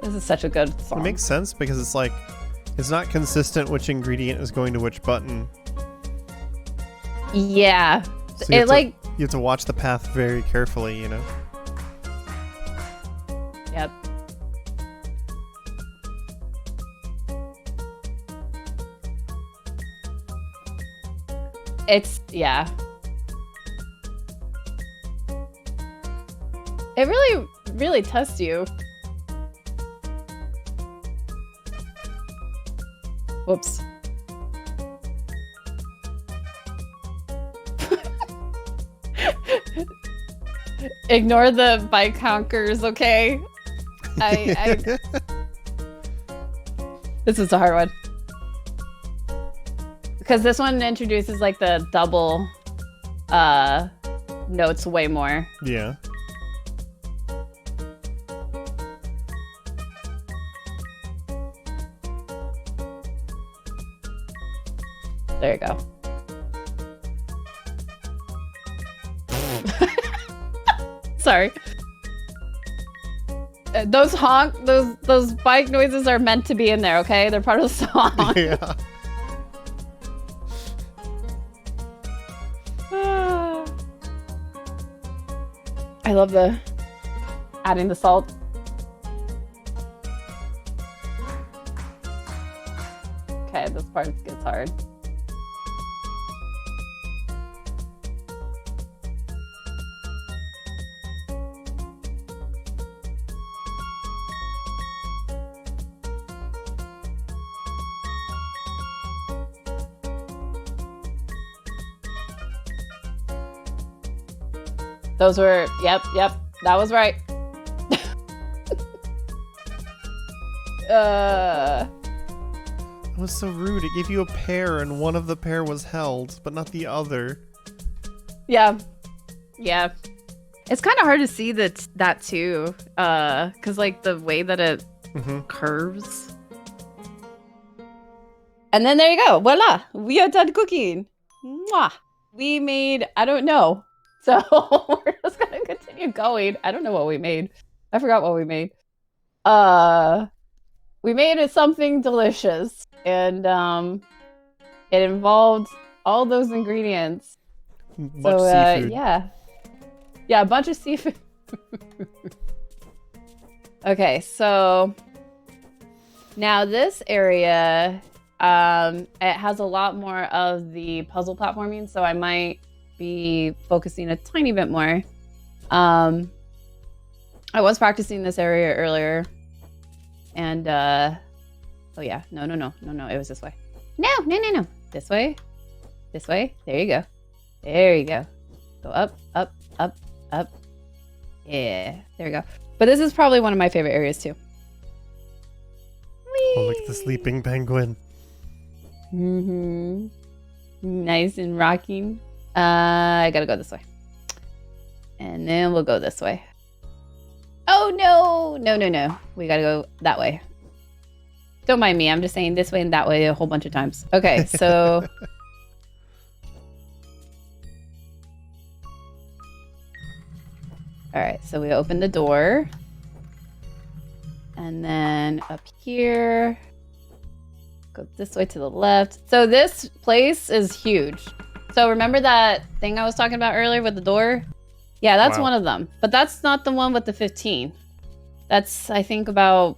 This is such a good song. It makes sense because it's like, it's not consistent which ingredient is going to which button. Yeah. So you have It like, you have to watch the path very carefully, you know? yep. It's, yeah. It really, really tests you. Whoops. Ignore the bike honkers, okay? This is a hard one. Because this one introduces like the double notes way more. Yeah. There you go. Sorry. those bike noises are meant to be in there, okay? They're part of the song. Yeah. I love the adding the salt. Okay, this part gets hard. Those were, yep, that was right. That was so rude. It gave you a pair and one of the pair was held, but not the other. Yeah. It's kind of hard to see that too, because like the way that it curves. And then there you go. Voila, we are done cooking. Mwah. We made, I don't know. So we're just gonna continue going. I don't know what we made. I forgot what we made. We made it something delicious, and it involved all those ingredients. Much seafood. Yeah, a bunch of seafood. Okay, so now this area, it has a lot more of the puzzle platforming, so I might be focusing a tiny bit more. I was practicing this area earlier, and oh yeah, no, it was this way. No, this way, there you go, go up, yeah, there we go. But this is probably one of my favorite areas too. Whee! Oh, look at the sleeping penguin. Nice and rocking. I gotta go this way. And then we'll go this way. Oh, no. We gotta go that way. Don't mind me. I'm just saying this way and that way a whole bunch of times. Okay, so... Alright, so we open the door. And then up here... Go this way to the left. So this place is huge. So remember that thing I was talking about earlier with the door? Yeah, that's one of them. But that's not the one with the 15. That's, I think, about...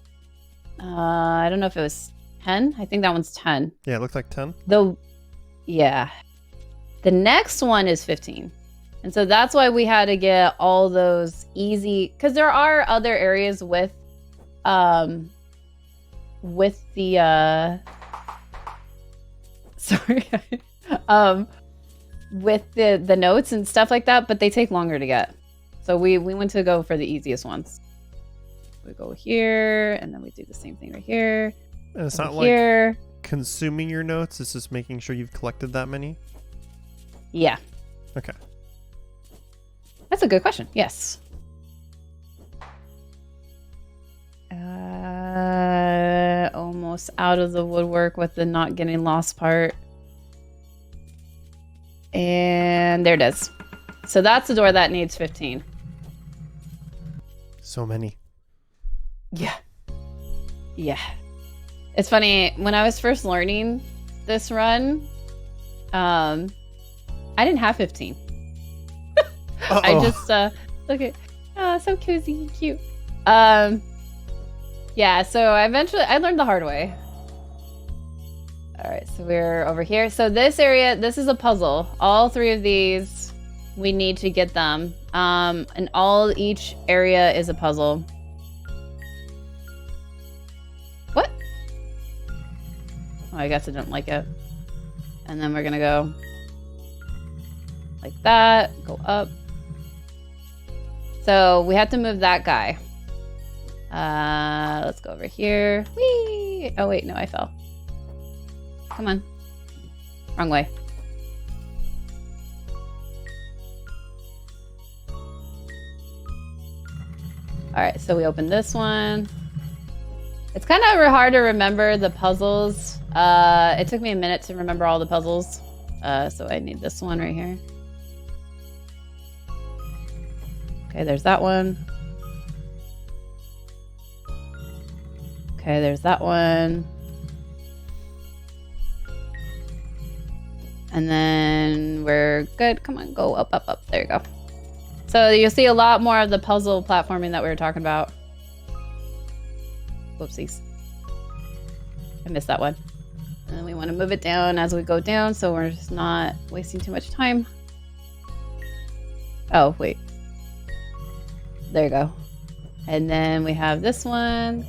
I don't know if it was 10. I think that one's 10. Yeah, it looked like 10. Yeah. The next one is 15. And so that's why we had to get all those easy... Because there are other areas with the... Sorry. With the notes and stuff like that, but they take longer to get. So we went to go for the easiest ones. We go here, and then we do the same thing right here. And it's not here. Like consuming your notes, it's just making sure you've collected that many? Yeah. Okay. That's a good question. Yes. Almost out of the woodwork with the not getting lost part. And there it is. So that's the door that needs 15. So many. Yeah. It's funny, when I was first learning this run, I didn't have 15. I just look at, oh, so cozy and cute. Yeah, so I learned the hard way. All right, so we're over here. So this area, this is a puzzle. All three of these, we need to get them. And each area is a puzzle. What? Oh, I guess I didn't like it. And then we're gonna go like that, go up. So we have to move that guy. Let's go over here. Whee! Oh wait, no, I fell. Come on. Wrong way. Alright, so we open this one. It's kind of hard to remember the puzzles. It took me a minute to remember all the puzzles. So I need this one right here. Okay, there's that one. Okay, there's that one. And then we're good. Come on, go up, up, up. There you go. So you'll see a lot more of the puzzle platforming that we were talking about. Whoopsies. I missed that one. And then we want to move it down as we go down so we're just not wasting too much time. Oh, wait. There you go. And then we have this one.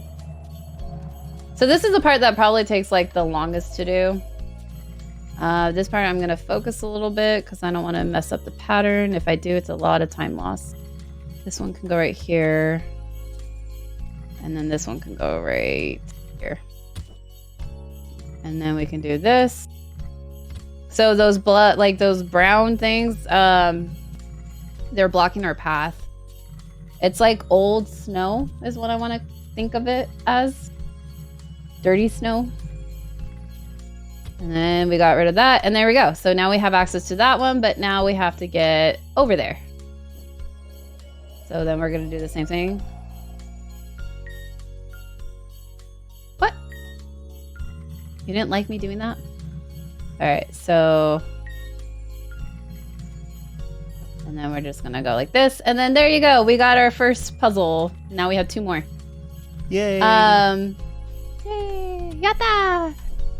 So this is the part that probably takes like the longest to do. This part I'm going to focus a little bit because I don't want to mess up the pattern. If I do, it's a lot of time loss. This one can go right here. And then this one can go right here. And then we can do this. So those those brown things, they're blocking our path. It's like old snow is what I want to think of it as. Dirty snow. And then we got rid of that, and there we go. So now we have access to that one, but now we have to get over there. So then we're gonna do the same thing. What? You didn't like me doing that? All right, so. And then we're just gonna go like this, and then there you go. We got our first puzzle. Now we have 2 more. Yay! Yay! Yatta!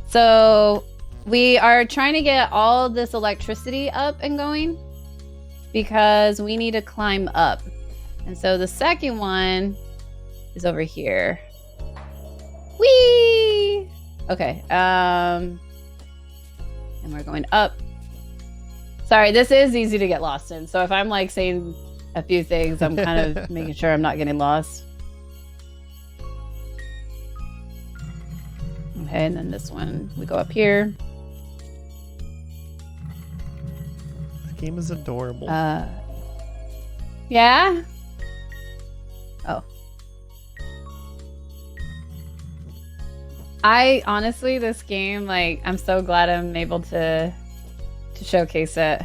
So we are trying to get all this electricity up and going because we need to climb up. And so the second one is over here. Whee! Okay. And we're going up. Sorry, this is easy to get lost in. So if I'm like saying a few things, I'm kind of making sure I'm not getting lost. Okay, and then this one, we go up here. This game is adorable. Yeah? Oh. I honestly, this game, like, I'm so glad I'm able to showcase it.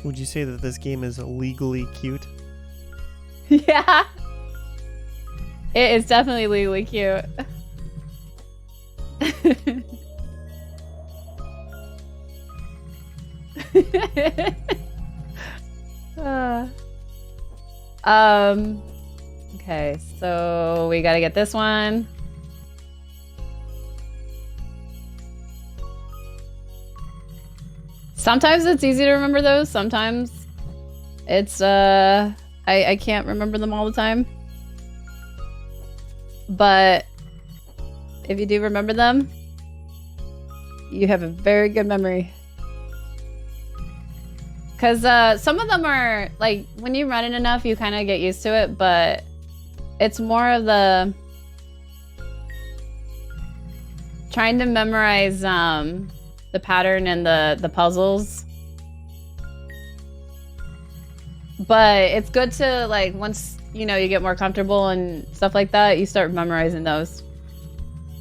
Would you say that this game is legally cute? Yeah. It is definitely legally cute. Okay, so we gotta get this one. Sometimes it's easy to remember those. Sometimes it's I can't remember them all the time. But if you do remember them, you have a very good memory. Because some of them are, like, when you run it enough, you kind of get used to it, but it's more of the trying to memorize the pattern and the puzzles. But it's good to, like, once, you know, you get more comfortable and stuff like that, you start memorizing those.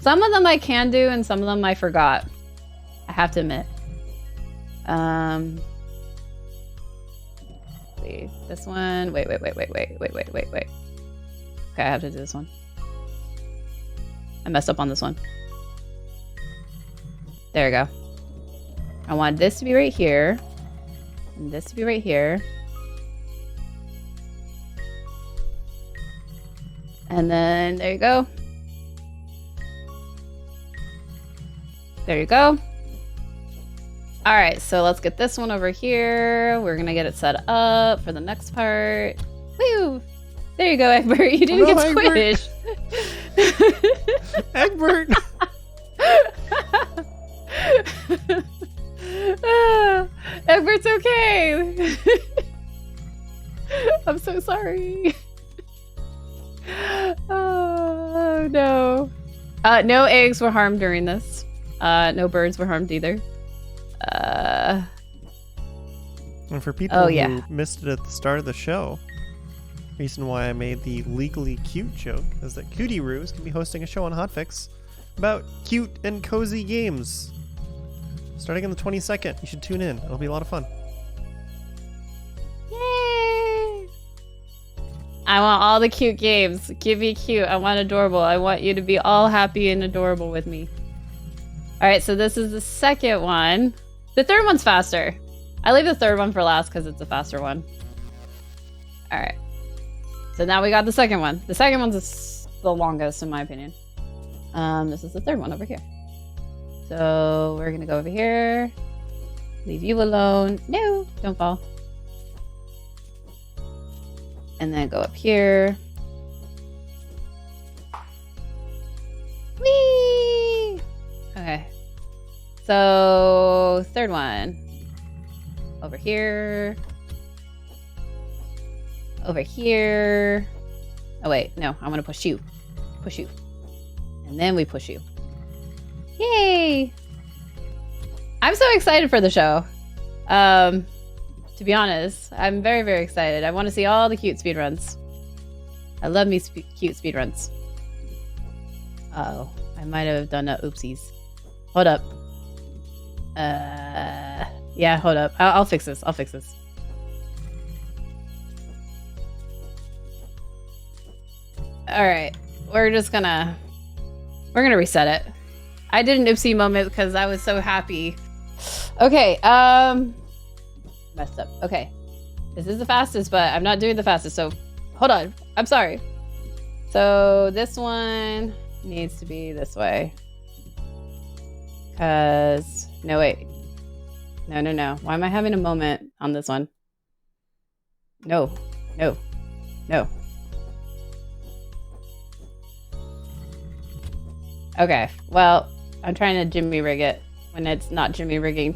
Some of them I can do, and some of them I forgot. I have to admit. See, this one. Wait. Okay, I have to do this one. I messed up on this one. There we go. I want this to be right here, and this to be right here. And then there you go. There you go. All right, so let's get this one over here. We're gonna get it set up for the next part. Woo! There you go, Egbert. You didn't get squished. Egbert! Egbert's okay. I'm so sorry. Oh no. No eggs were harmed during this. No birds were harmed either. And for people who missed it at the start of the show, reason why I made the legally cute joke is that Cutie Roo is going to be hosting a show on Hotfix about cute and cozy games. Starting on the 22nd. You should tune in. It'll be a lot of fun. Yay! I want all the cute games. Give me cute. I want adorable. I want you to be all happy and adorable with me. All right, so this is the second one. The third one's faster. I leave the third one for last because it's a faster one. All right. So now we got the second one. The second one's the longest in my opinion. This is the third one over here. So we're gonna go over here. Leave you alone. No, don't fall. And then go up here. Whee! Okay. So third one. Over here. Over here. Oh wait, no, I want to push you. Push you. And then we push you. Yay! I'm so excited for the show. To be honest, I'm very, very excited. I want to see all the cute speedruns. I love me cute speedruns. Uh-oh, I might have done oopsies. Hold up. Yeah, hold up. I'll fix this. I'll fix this. All right, we're gonna reset it. I did an oopsie moment because I was so happy. Okay, messed up. Okay, this is the fastest, but I'm not doing the fastest, so hold on. I'm sorry. So this one needs to be this way. Cause, no wait. No. Why am I having a moment on this one? No. Okay, well, I'm trying to Jimmy rig it when it's not Jimmy rigging.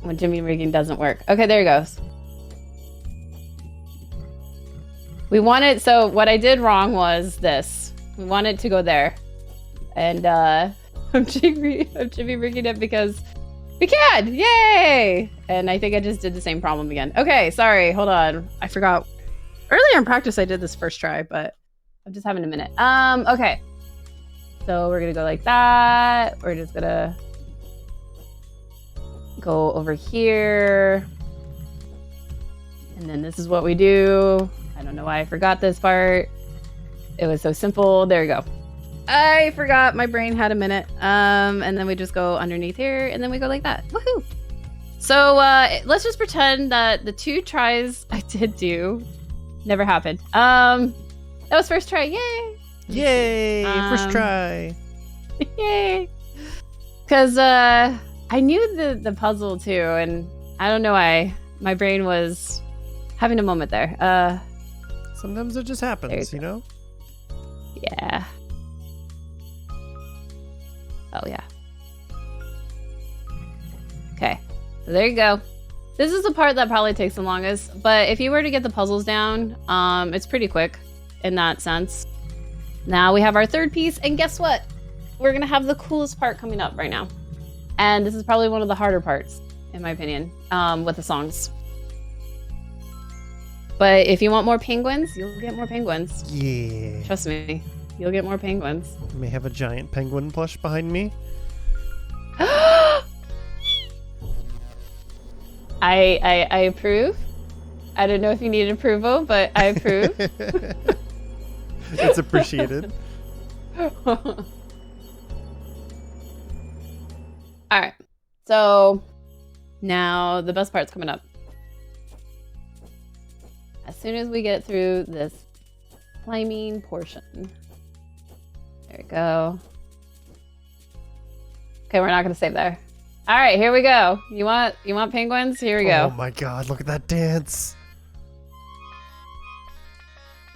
When Jimmy rigging doesn't work. Okay, there he goes. We wanted, so what I did wrong was this. We wanted to go there. And I'm Jimmy rigging it because we can! Yay! And I think I just did the same problem again. Okay, sorry, hold on. I forgot. Earlier in practice I did this first try, but I'm just having a minute. Okay. So we're gonna go like that. We're just gonna go over here. And then this is what we do. I don't know why I forgot this part. It was so simple. There we go. I forgot my brain had a minute. And then we just go underneath here and then we go like that. Woohoo! So let's just pretend that the 2 tries I did do never happened. That was first try. Yay! Yay! First try. Yay! Because I knew the puzzle too, and I don't know why my brain was having a moment there. Sometimes it just happens, you know? Yeah. Oh yeah. Okay, so there you go. This is the part that probably takes the longest, but if you were to get the puzzles down, it's pretty quick in that sense. Now we have our third piece, and guess what? We're gonna have the coolest part coming up right now. And this is probably one of the harder parts, in my opinion, with the songs. But if you want more penguins, you'll get more penguins. Yeah. Trust me, you'll get more penguins. I may have a giant penguin plush behind me. I approve. I don't know if you need approval, but I approve. It's appreciated. All right. So now the best part's coming up. As soon as we get through this climbing portion. There we go. Okay, we're not gonna save there. All right, here we go. You want penguins? Here we go. Oh my god, look at that dance.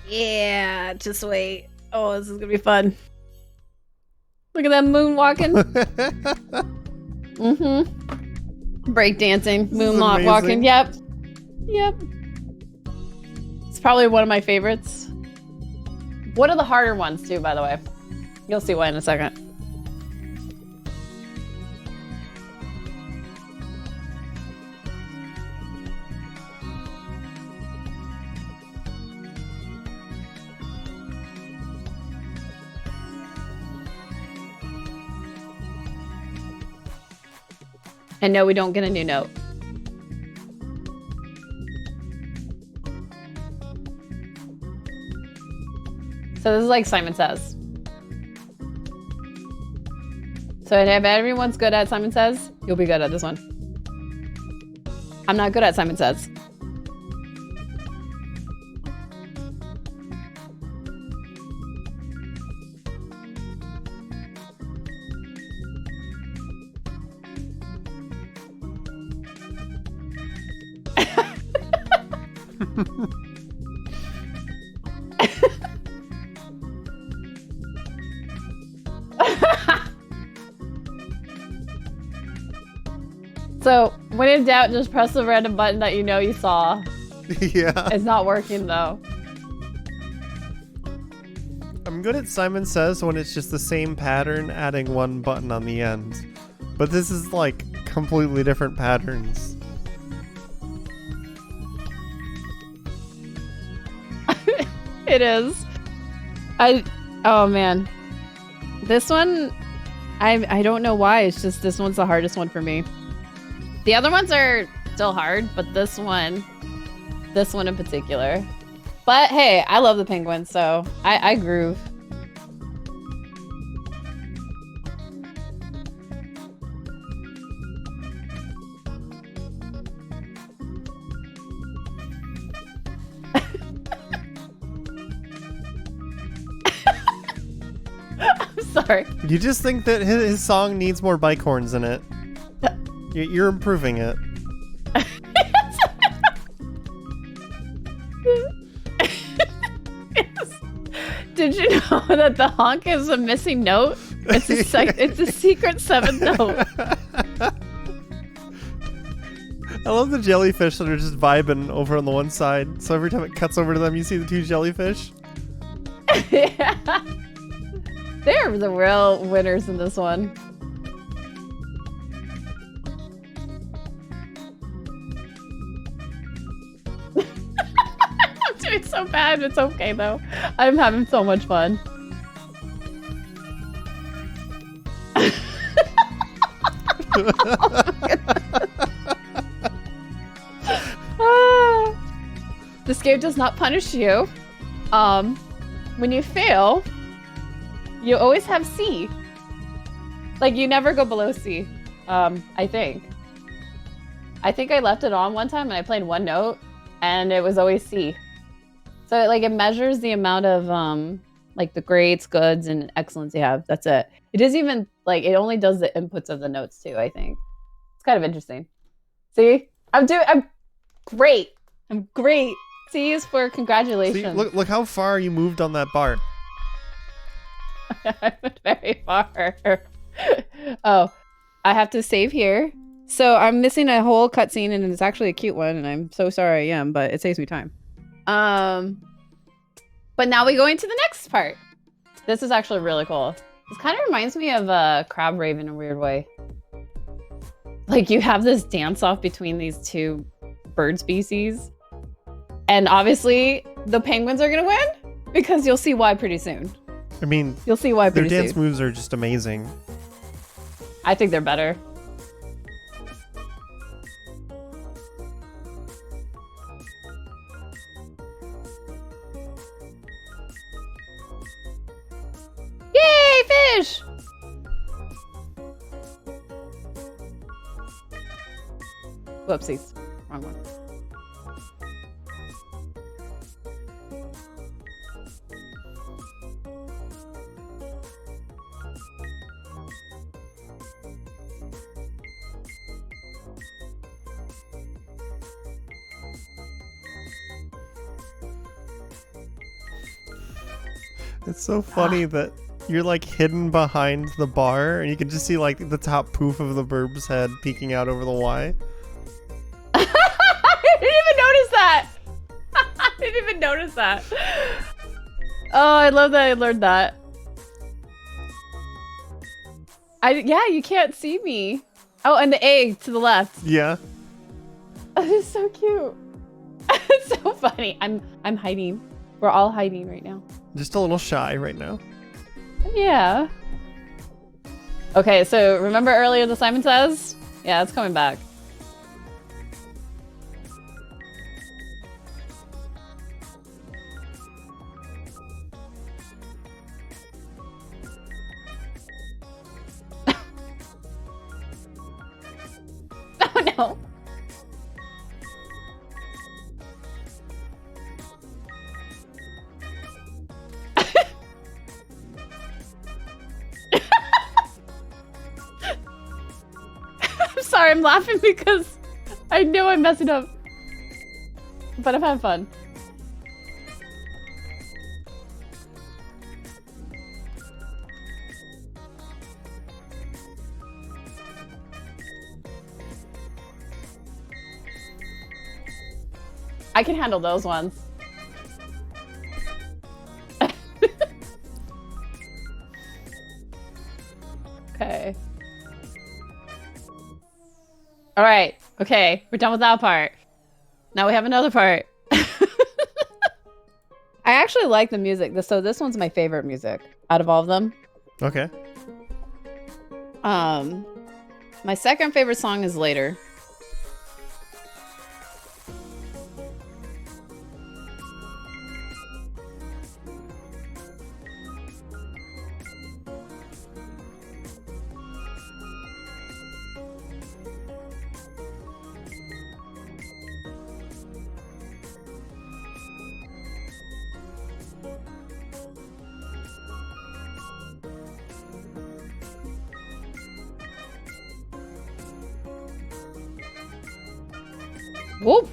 Yeah, just wait. Oh, this is gonna be fun. Look at that moonwalking. Break dancing, moonwalk walking. Yep. It's probably one of my favorites. One of the harder ones too, by the way. You'll see why in a second. And no, we don't get a new note. So this is like Simon Says. So if everyone's good at Simon Says, you'll be good at this one. I'm not good at Simon Says. So, when in doubt, just press the random button that you know you saw. Yeah. It's not working, though. I'm good at Simon Says when it's just the same pattern, adding one button on the end. But this is like completely different patterns. It is. Oh man. This one, I don't know why. It's just this one's the hardest one for me. The other ones are still hard, but this one in particular. But hey, I love the penguin, so I groove. I'm sorry. You just think that his song needs more bike horns in it. You're improving it. Did you know that the honk is a missing note? It's it's a secret seventh note. I love the jellyfish that are just vibing over on the one side. So every time it cuts over to them, you see the two jellyfish. Yeah. They're the real winners in this one. I'm doing so bad. It's okay though. I'm having so much fun. This game does not punish you. When you fail, you always have C. Like, you never go below C, I think. I think I left it on one time and I played one note and it was always C. So, like, it measures the amount of, like, the greats, goods, and excellence you have. That's it. It doesn't even, like, it only does the inputs of the notes, too, I think. It's kind of interesting. See? I'm great. I'm great. C is for congratulations. See, look how far you moved on that bar. I went very far. Oh, I have to save here. So I'm missing a whole cutscene, and it's actually a cute one, and I'm so sorry I am, but it saves me time. But now we go into the next part. This is actually really cool. This kind of reminds me of Crab Rave in a weird way. Like, you have this dance off between these two bird species. And obviously, the penguins are going to win because you'll see why pretty soon. I mean, you'll see why pretty soon. Their dance soon. moves are just amazing. I think they're better. Yay, fish! Whoopsies. Wrong one. It's so funny that you're like hidden behind the bar and you can just see like the top poof of the bird's head peeking out over the Y. I didn't even notice that. I didn't even notice that. Oh, I love that I learned that. Yeah, you can't see me. Oh, and the egg to the left. Yeah. That is so cute. It's so funny. I'm hiding. We're all hiding right now. Just a little shy right now. Yeah. Okay, so remember earlier the Simon Says? Yeah, it's coming back. Oh no. I'm sorry, I'm laughing because I know I'm messing up. But I'm having fun. I can handle those ones. Okay. All right. Okay. We're done with that part. Now we have another part. I actually like the music. So this one's my favorite music out of all of them. Okay. My second favorite song is Later. Whoop.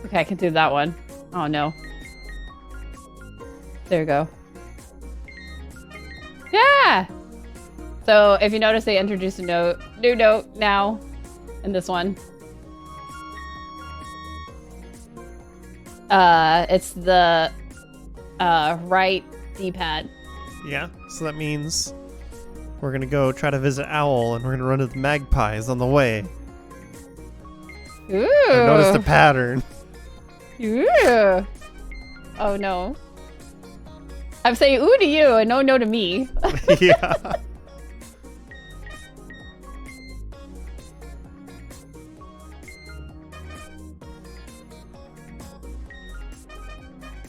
Okay, I can do that one. Oh no. There you go. Yeah! So if you notice, they introduced a new note now in this one. It's the right D-pad. Yeah, so that means we're gonna go try to visit Owl, and we're gonna run to the magpies on the way. Ooh. I noticed a pattern. Ooh. Oh no. I'm saying ooh to you and no to me. Yeah.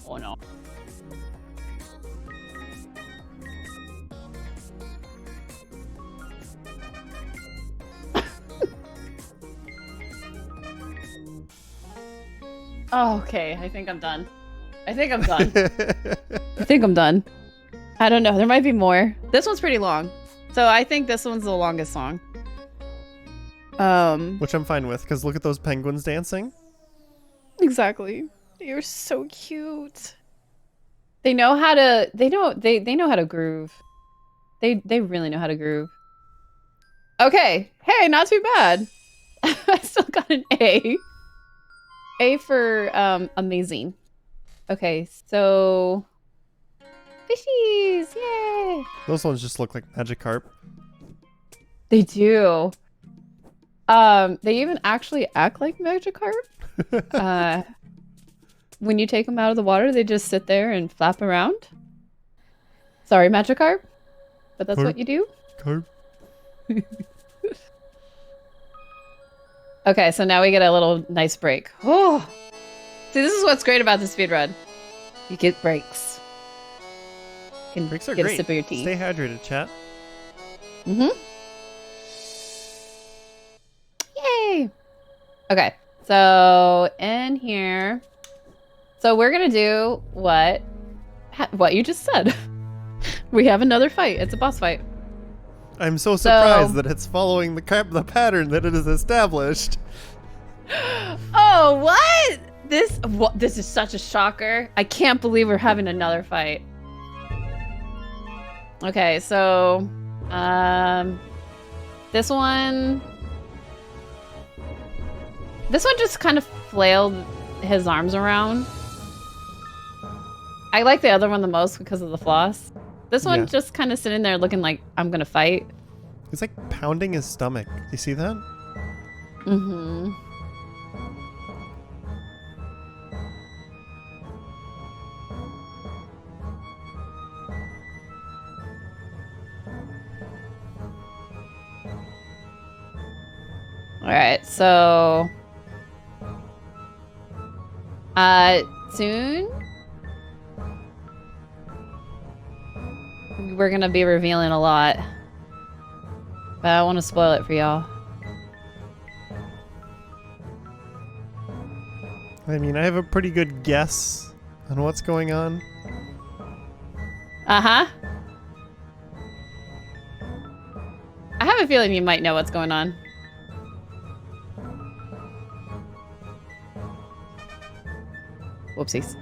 Oh no. Oh, okay, I think I'm done. I think I'm done. I think I'm done. I don't know. There might be more. This one's pretty long. So I think this one's the longest song. Which I'm fine with, because look at those penguins dancing. Exactly. You're so cute. They know how to they know how to groove. They really know how to groove. Okay. Hey, not too bad. I still got an A. A for amazing. Okay, so fishies, yay! Those ones just look like Magikarp. They do. They even actually act like Magikarp. When you take them out of the water, they just sit there and flap around. Sorry, Magikarp, but that's what you do. Carp. Okay, so now we get a little nice break. Oh, see, this is what's great about the speedrun. You get breaks. You can Breaks are get great. a sip of your tea. Stay hydrated, chat. Mm-hmm. Yay! Okay, so in here, so we're gonna do what you just said. We have another fight. It's a boss fight. I'm so surprised that it's following the pattern that it is established. Oh, what? This is such a shocker. I can't believe we're having another fight. Okay, so this one just kind of flailed his arms around. I like the other one the most because of the floss. This one just kind of sitting there looking like I'm gonna fight. He's like pounding his stomach. You see that? Mm-hmm. right, so soon we're gonna be revealing a lot, but I don't want to spoil it for y'all. I mean, I have a pretty good guess on what's going on. Uh-huh. I have a feeling you might know what's going on. Whoopsies.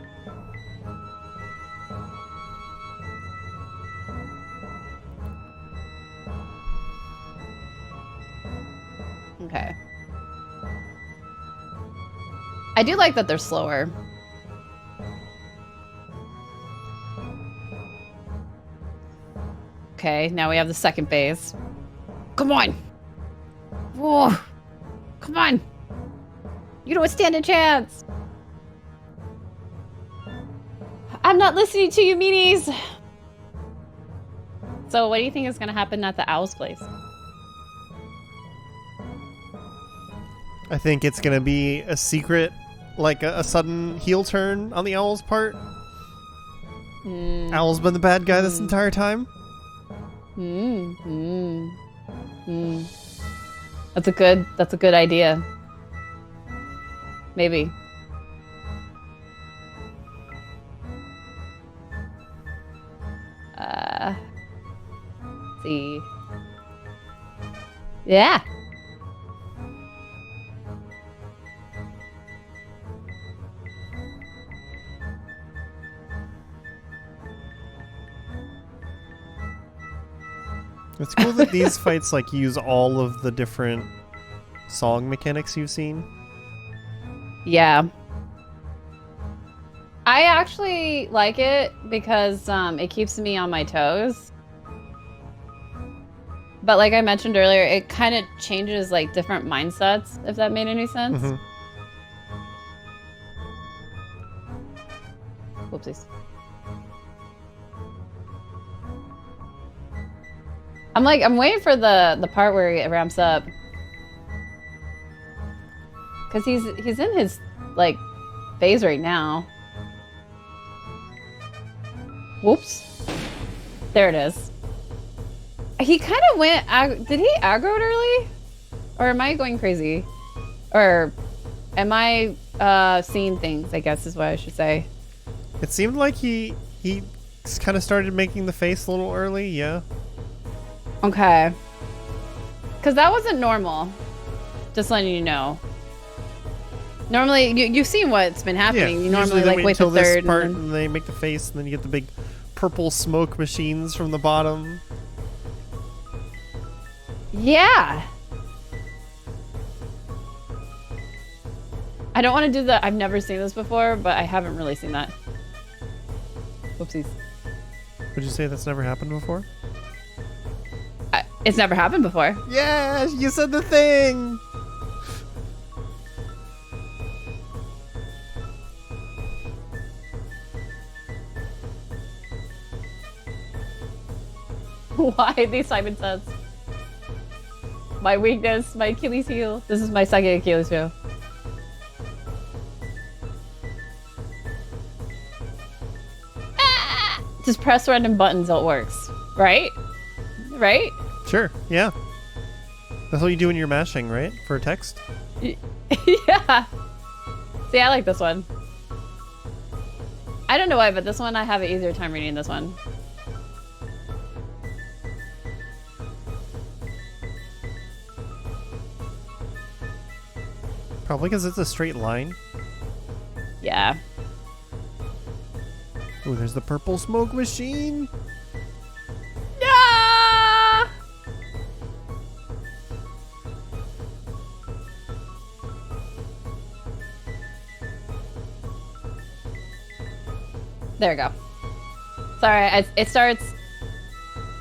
Okay. I do like that they're slower. Okay, now we have the second phase. Come on! Whoa! Come on! You don't stand a chance! I'm not listening to you, meanies! So what do you think is gonna happen at the owl's place? I think it's gonna be a secret, like a sudden heel turn on the owl's part. Owl's been the bad guy this entire time. That's a good idea. Maybe. Let's see. Yeah. It's cool that these fights like use all of the different song mechanics you've seen. Yeah. I actually like it because it keeps me on my toes. But like I mentioned earlier, it kind of changes like different mindsets, if that made any sense. Whoopsies. I'm waiting for the part where it ramps up. Cause he's in his like phase right now. Whoops. There it is. He kind of went, did he aggro it early? Or am I going crazy? Or am I seeing things, I guess is what I should say. It seemed like he kind of started making the face a little early, yeah. Okay. Because that wasn't normal. Just letting you know. Normally, you've seen what's been happening. Yeah, you normally like wait the third part and then... and they make the face, and then you get the big purple smoke machines from the bottom. Yeah. I don't want to do that. I've never seen this before, but I haven't really seen that. Whoopsies. Would you say that's never happened before? It's never happened before. Yeah, you said the thing! Why these Simon says? My weakness, my Achilles heel. This is my second Achilles heel. Ah! Just press random buttons, it works. Right? Right? Sure, yeah. That's what you do when you're mashing, right? For text? Yeah. See, I like this one. I don't know why, but this one I have an easier time reading this one. Probably because it's a straight line. Yeah. Oh, there's the purple smoke machine. Yeah! There we go. Sorry, it starts...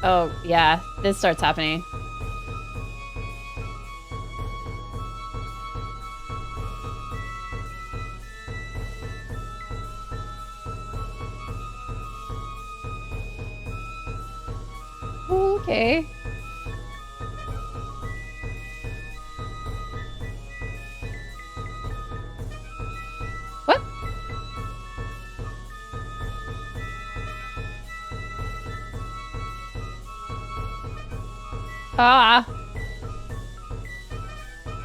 Oh, yeah. This starts happening. Okay. Ah!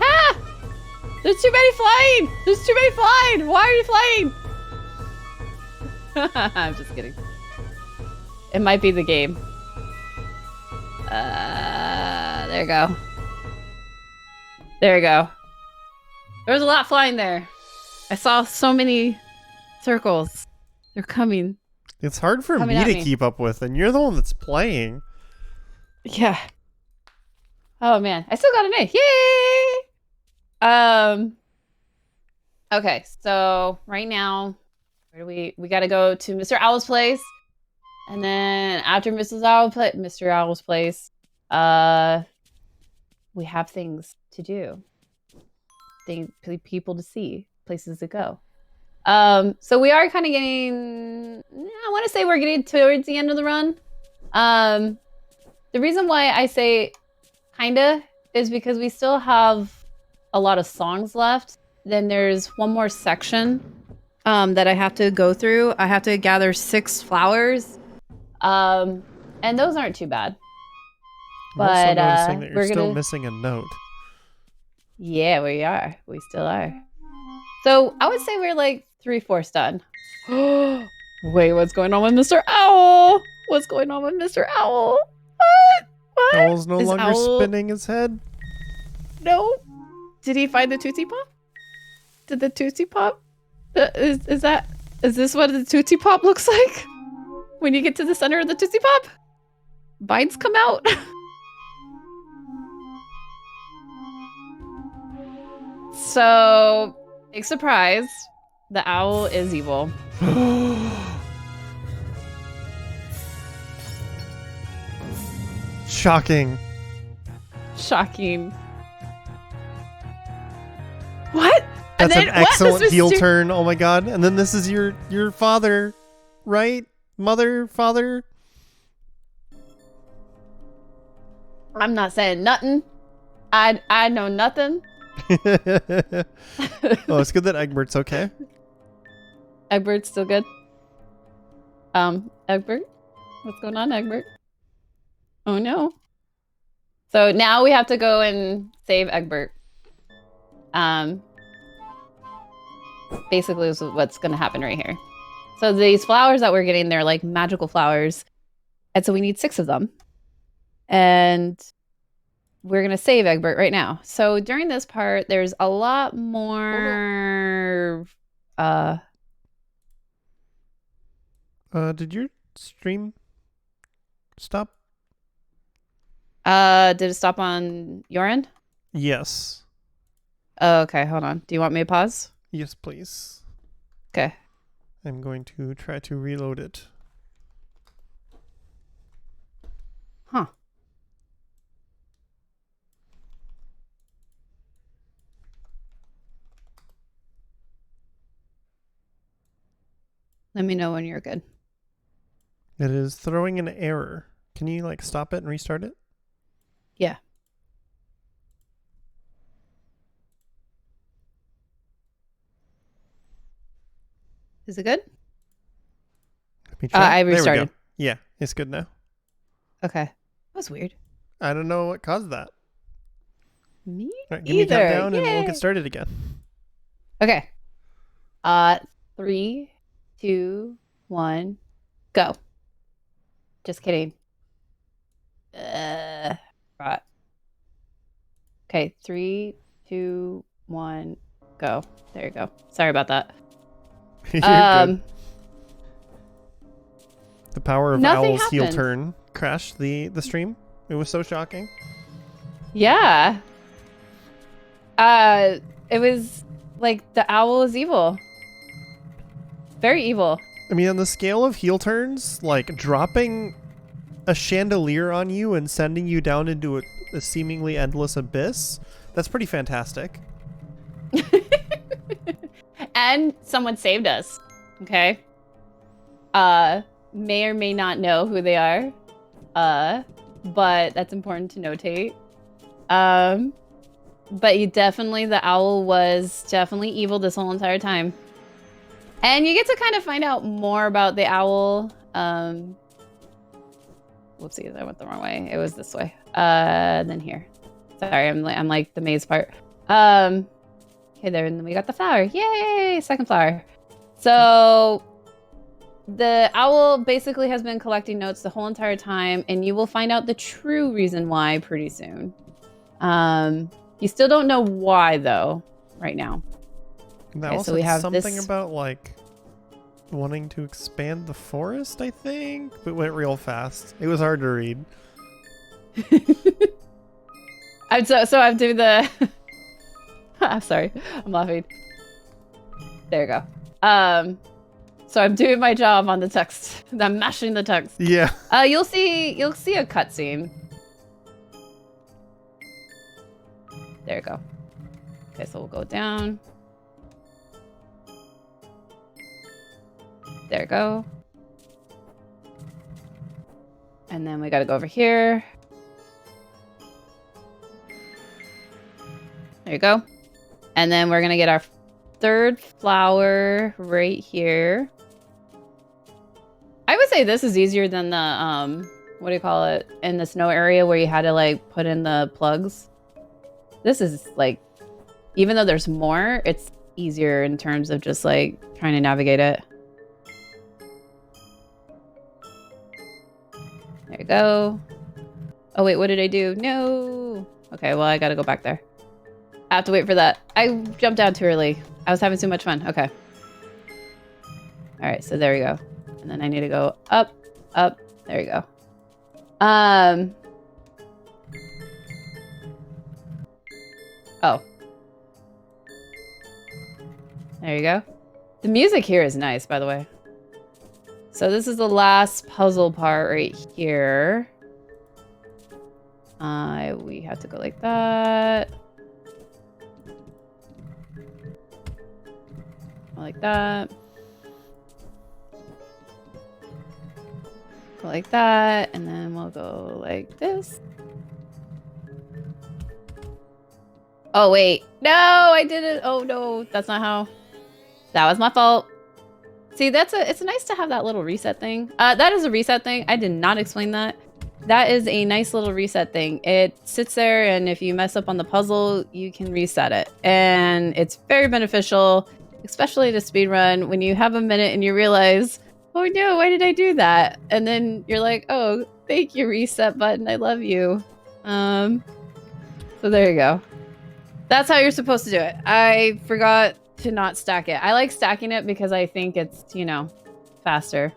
Ah! There's too many flying! There's too many flying! Why are you flying? I'm just kidding. It might be the game. There you go. There you go. There was a lot flying there. I saw so many circles. They're coming. It's hard for Coming me at to me. keep up with, and you're the one that's playing. Yeah. Oh man, I still got an A. Yay! Okay, so right now, where do we gotta go to Mr. Owl's place, and then after Mr. Owl's place, we have things to do, people to see, places to go. So we are kind of getting. I want to say we're getting towards the end of the run. The reason why I say kinda is because we still have a lot of songs left. Then there's one more section that I have to go through. I have to gather 6 flowers. And those aren't too bad. I'm also But noticing that you're we're still gonna... missing a note. Yeah, we are. We still are. So I would say we're like 3/4 done. Wait, what's going on with Mr. Owl? What's going on with Mr. Owl? What? Owl's no Is longer Owl... spinning his head. No. Did he find the Tootsie Pop? Did the Tootsie Pop? Is this what the Tootsie Pop looks like? When you get to the center of the Tootsie Pop? Vines come out. So, big surprise. The owl is evil. Shocking. Shocking. What? That's an excellent What? heel turn. Oh my god. And then this is your father, right? Mother, father? I'm not saying nothing. I know nothing. Oh, it's good that Egbert's okay. Egbert's still good. Egbert? What's going on, Egbert? Oh no. So now we have to go and save Egbert. Basically is what's gonna happen right here. So these flowers that we're getting, they're like magical flowers. And so we need 6 of them. And we're gonna save Egbert right now. So during this part, there's a lot more did your stream stop? did it stop on your end? Yes. Oh, okay, hold on. Do you want me to pause? Yes, please. Okay. I'm going to try to reload it. Huh. Let me know when you're good. It is throwing an error. Can you like stop it and restart it? Yeah. Is it good? Let me try. I There we go. restarted. Yeah, it's good now. Okay. That was weird. I don't know what caused that. Me All right, give me a either. countdown and we'll Yay. get started again. Okay. 3, 2, 1, go. Just kidding. Right. Okay, 3, 2, 1, go. There you go. Sorry about that. You're good. The power of Nothing Owl's heel happened. turn crashed the stream. It was so shocking. Yeah. It was like the owl is evil. Very evil. I mean, on the scale of heel turns, like dropping a chandelier on you and sending you down into a seemingly endless abyss, that's pretty fantastic. And someone saved us. Okay. May or may not know who they are. But that's important to notate. But the owl was definitely evil this whole entire time. And you get to kind of find out more about the owl Whoopsies, I went the wrong way. It was this way. Then here. Sorry, I'm like the maze part. Okay, there, and then we got the flower. Yay! Second flower. So the owl basically has been collecting notes the whole entire time, and you will find out the true reason why pretty soon. You still don't know why though, right now. That Okay, also so we have something this... about like wanting to expand the forest, I think, but it went real fast. It was hard to read. I'm doing the. I'm sorry, I'm laughing. There you go. So I'm doing my job on the text. I'm mashing the text. Yeah. You'll see a cutscene. There you go. Okay, so we'll go down. There you go. And then we gotta go over here. There you go. And then we're gonna get our third flower right here. I would say this is easier than the, what do you call it? In the snow area where you had to like put in the plugs. This is like, even though there's more, it's easier in terms of just like trying to navigate it. There you go. Oh wait, what did I do? No. Okay, well I gotta go back there. I have to wait for that. I jumped down too early. I was having too much fun. Okay. All right, so there we go. And then I need to go up, up. There you go. Oh. There you go. The music here is nice, by the way. So this is the last puzzle part right here. We have to go like that. Like that. Go like that, and then we'll go like this. Oh wait, no, I didn't. Oh no, that's not how. That was my fault. See, it's nice to have that little reset thing. That is a reset thing. I did not explain that. That is a nice little reset thing. It sits there, and if you mess up on the puzzle, you can reset it. And it's very beneficial, especially to speedrun, when you have a minute and you realize, oh no, why did I do that? And then you're like, oh, thank you, reset button. I love you. So there you go. That's how you're supposed to do it. I forgot to not stack it. I like stacking it because I think it's, you know, faster.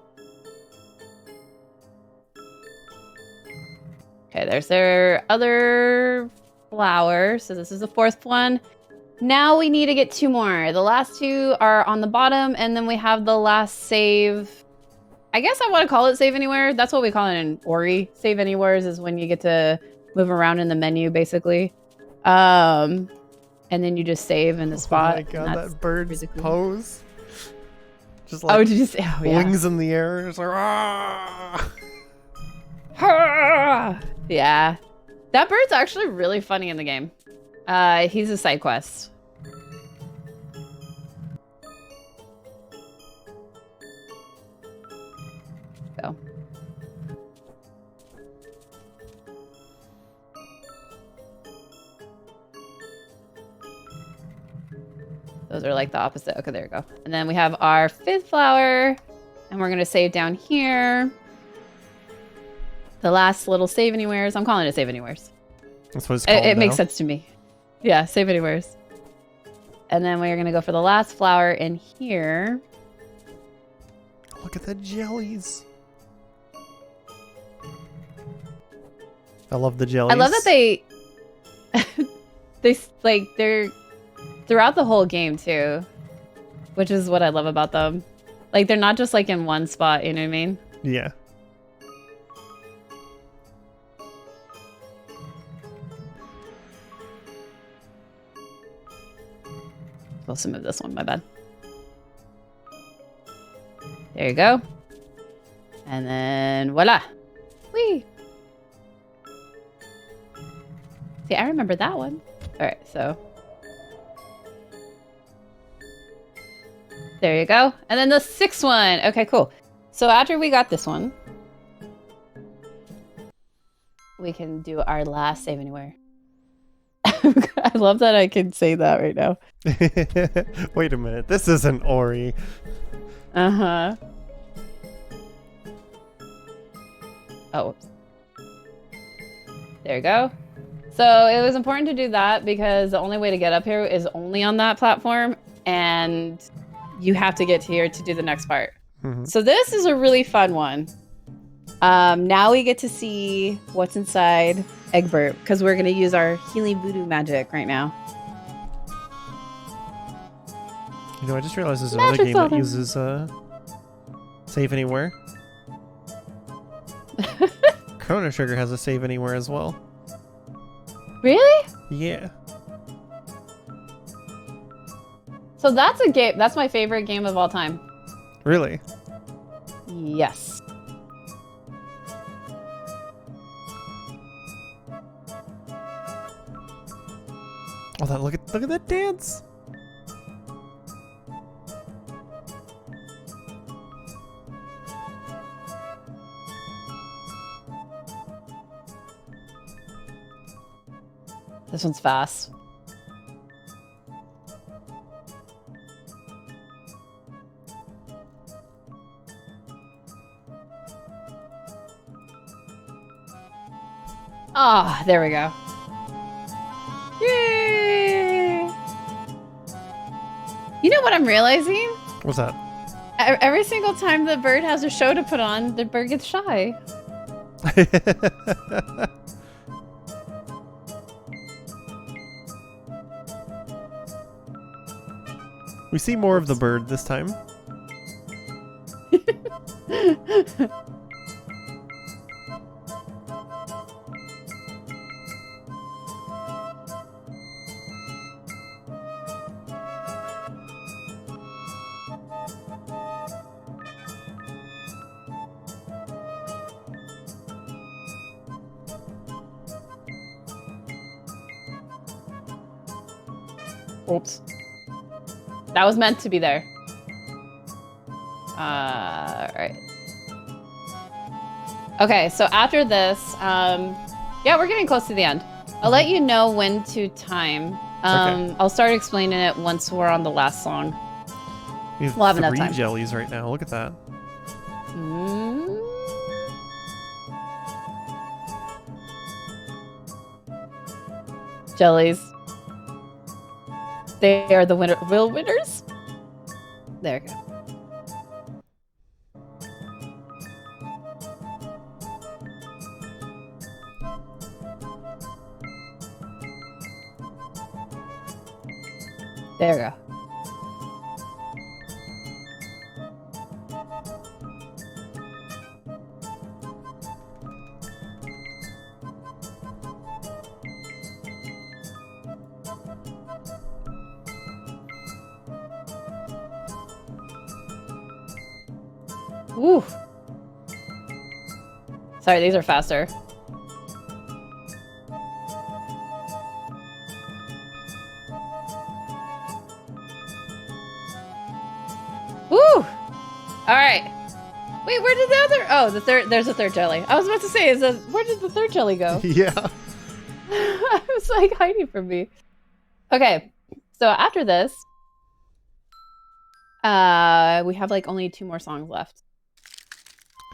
Okay, there's their other flower. So this is the fourth one. Now we need to get two more. The last two are on the bottom, and then we have the last save. I guess I want to call it save anywhere. That's what we call it in Ori. Save anywheres is when you get to move around in the menu, basically. And then you just save in the spot. Oh my god, that bird's really cool. pose. Just Oh, like did you say? Oh, yeah. wings in the air. It's like, ah! Yeah. That bird's actually really funny in the game. He's a side quest. Go. Those are like the opposite. Okay, there we go. And then we have our fifth flower, and we're gonna save down here. The last little save anywheres. I'm calling it save anywheres. That's what it's called. It makes sense to me. Yeah, save anywheres. And then we're gonna go for the last flower in here. Look at the jellies. I love the jellies. I love that they're throughout the whole game too, which is what I love about them. Like, they're not just like in one spot, you know what I mean? Yeah. Supposed to move this one, my bad. There you go. And then voila. Whee! See, I remember that one. Alright, so. There you go. And then the sixth one. Okay, cool. So after we got this one, we can do our last save anywhere. I love that I can say that right now. Wait a minute. This isn't Ori. Uh-huh. Oh, whoops. There you go. So it was important to do that because the only way to get up here is only on that platform, and you have to get here to do the next part. Mm-hmm. So this is a really fun one. Now we get to see what's inside Egbert, because we're going to use our healing voodoo magic right now. You know, I just realized there's another game that uses save anywhere. Chrono Trigger has a save anywhere as well. Really? Yeah. So that's a game. That's my favorite game of all time. Really? Yes. Oh, that look at that dance. This one's fast. Ah, there we go. Yay! You know what I'm realizing? What's that? Every single time the bird has a show to put on, the bird gets shy. We see more of the bird this time. Oops. That was meant to be there. Alright. Okay, so after this, yeah, we're getting close to the end. I'll let you know when to time. Okay. I'll start explaining it once we're on the last song. We have We'll have enough 3 time. jellies right now. Look at that. Mm. Jellies. They are the real winners. There we go. There we go. Ooh. Sorry, these are faster. Woo! All right. Wait, where did the other? Oh, the third. There's a third jelly. I was about to say, where did the third jelly go? Yeah. I was like hiding from me. Okay, so after this, we have like only 2 more songs left.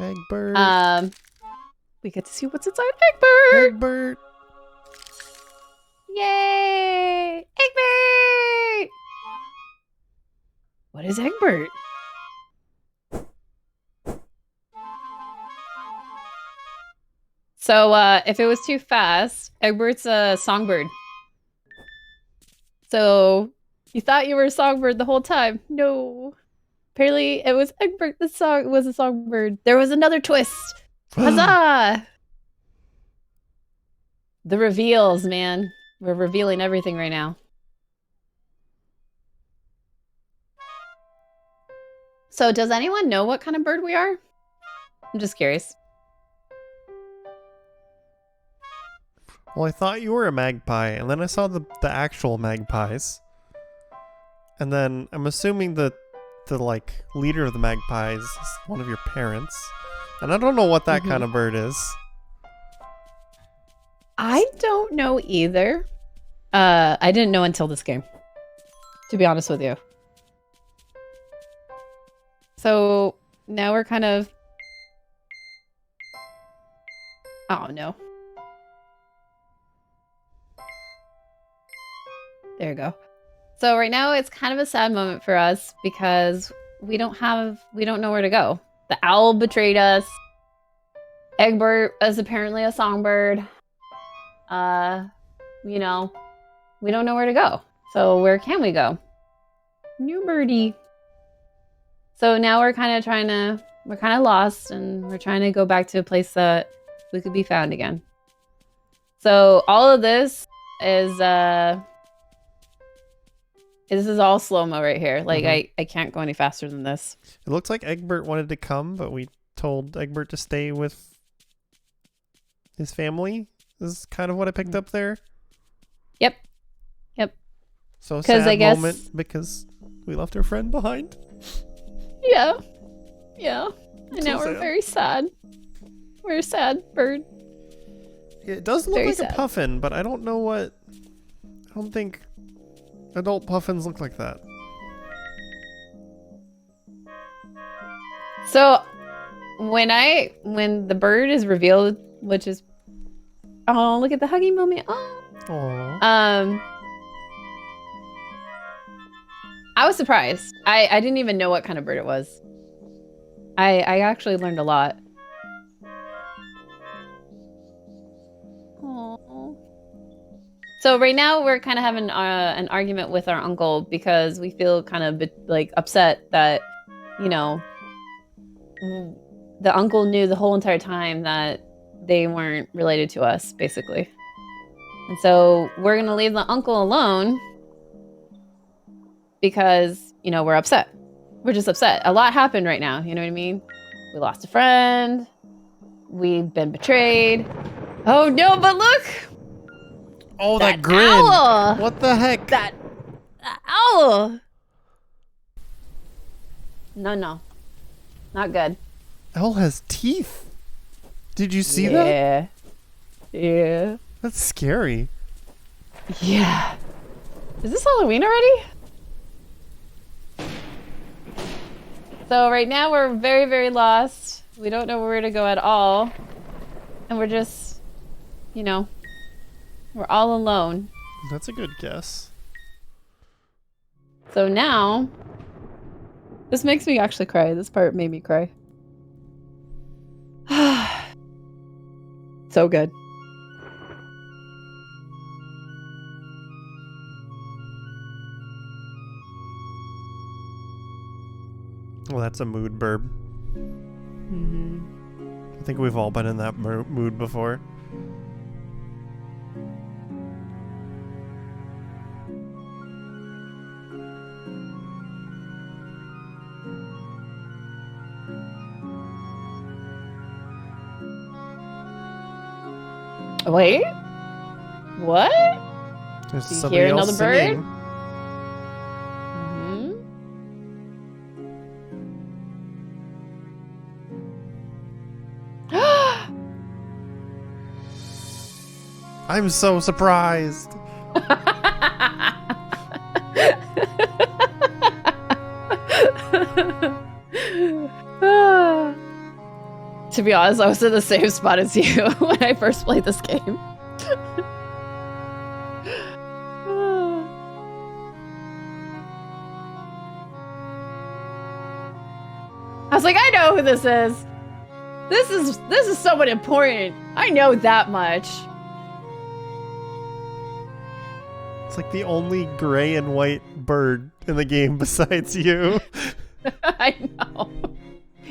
Egbert. We get to see what's inside Egbert. Egbert. Yay! Egbert! What is Egbert? So, if it was too fast, Egbert's a songbird. So, you thought you were a songbird the whole time. No. Apparently, it was Egbert the song was a songbird. There was another twist. Huzzah! The reveals, man. We're revealing everything right now. So, does anyone know what kind of bird we are? I'm just curious. Well, I thought you were a magpie, and then I saw the actual magpies. And then I'm assuming that the like leader of the magpies is one of your parents. And I don't know what that kind of bird is. I don't know either. I didn't know until this game, to be honest with you. So now we're kind of... Oh, no. There you go. So right now it's kind of a sad moment for us because we don't know where to go. The owl betrayed us. Egbert is apparently a songbird. You know, we don't know where to go. So where can we go? New birdie. So now we're kind of lost, and we're trying to go back to a place that we could be found again. So all of this is this is all slow-mo right here. Like, I can't go any faster than this. It looks like Egbert wanted to come, but we told Egbert to stay with his family. This is kind of what I picked up there. Yep. So sad moment because we left our friend behind. Yeah. And So now we're sad. very sad. We're a sad bird. It does look Very like sad. a puffin, but I don't know what... I don't think adult puffins look like that. So when the bird is revealed, which is... Oh, look at the hugging moment. Oh. Aww. I was surprised. I didn't even know what kind of bird it was. I actually learned a lot. Aww. So right now we're kind of having an argument with our uncle because we feel kind of like upset that, you know, the uncle knew the whole entire time that they weren't related to us, basically. And so we're going to leave the uncle alone because, you know, we're upset. We're just upset. A lot happened right now. You know what I mean? We lost a friend. We've been betrayed. Oh, no, but look! Oh, that grin! Owl! What the heck? That owl! No. Not good. Owl has teeth. Did you see that? Yeah. That's scary. Yeah. Is this Halloween already? So right now we're very, very lost. We don't know where to go at all. And we're just, you know, we're all alone. That's a good guess. So now, this makes me actually cry. This part made me cry. So good. Well, that's a mood burb. I think we've all been in that mood before. Wait? What? There's Do you somebody hear else another bird? singing. I'm so surprised. To be honest, I was in the same spot as you when I first played this game. I was like, I know who this is. This is someone important. I know that much. It's like the only gray and white bird in the game besides you. I know.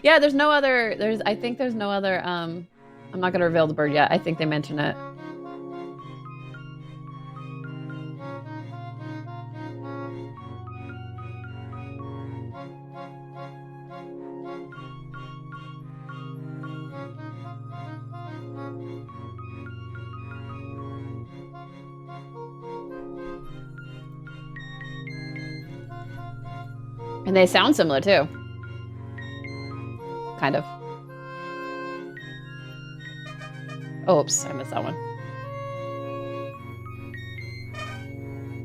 Yeah, there's no other. I think there's no other. I'm not gonna reveal the bird yet. I think they mention it. And they sound similar too. Kind of. Oops, I missed that one.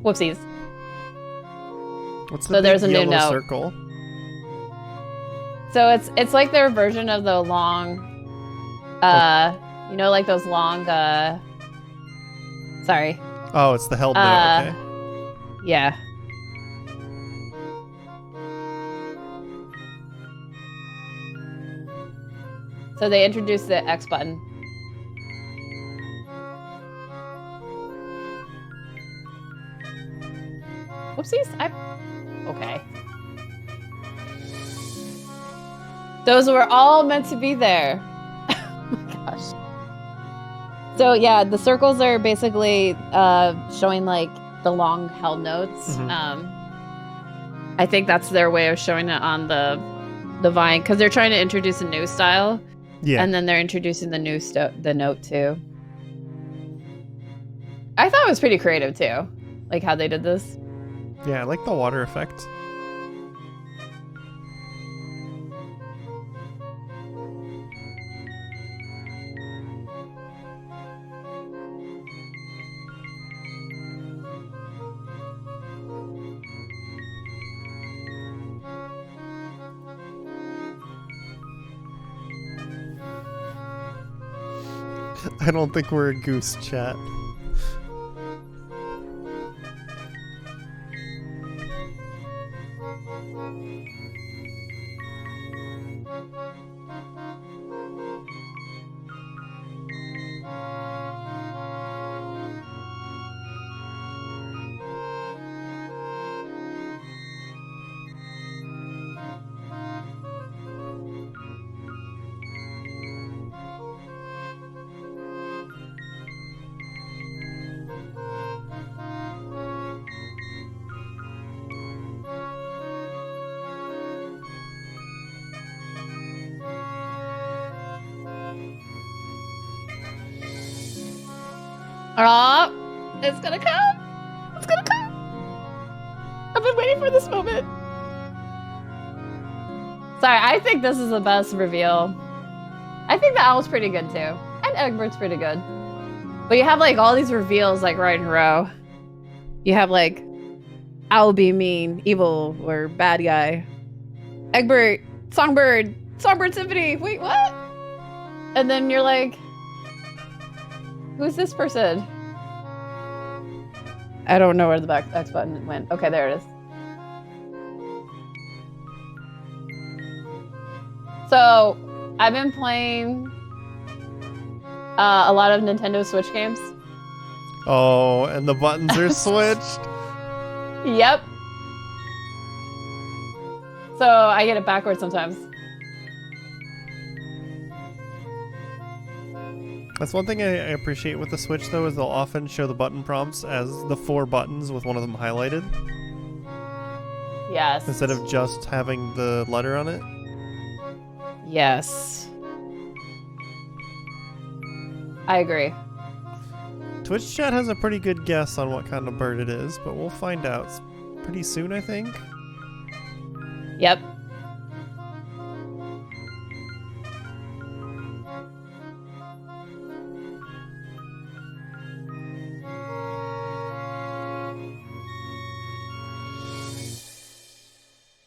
Whoopsies. What's So the there's big a new yellow note. circle? So it's like their version of the long, like those long, sorry. Oh, it's the held note, okay. Yeah. So they introduced the X button. Whoopsies. Okay. Those were all meant to be there. Oh my gosh. So yeah, the circles are basically showing like the long held notes. Mhm. I think that's their way of showing it on the vine because they're trying to introduce a new style. Yeah. And then they're introducing the new the note too. I thought it was pretty creative too, like how they did this. Yeah, I like the water effect. I don't think we're a goose, chat. Oh, it's gonna come. It's gonna come. I've been waiting for this moment. Sorry, I think this is the best reveal. I think the owl's pretty good too. And Egbert's pretty good. But you have like all these reveals like right in a row. You have like owl be mean, evil, or bad guy. Egbert, Songbird Symphony. Wait, what? And then you're like, who's this person? I don't know where the back X button went. Okay, there it is. So, I've been playing a lot of Nintendo Switch games. Oh, and the buttons are switched. Yep. So, I get it backwards sometimes. That's one thing I appreciate with the Switch, though, is they'll often show the button prompts as the 4 buttons with one of them highlighted. Yes. Instead of just having the letter on it. Yes. I agree. Twitch chat has a pretty good guess on what kind of bird it is, but we'll find out pretty soon, I think. Yep.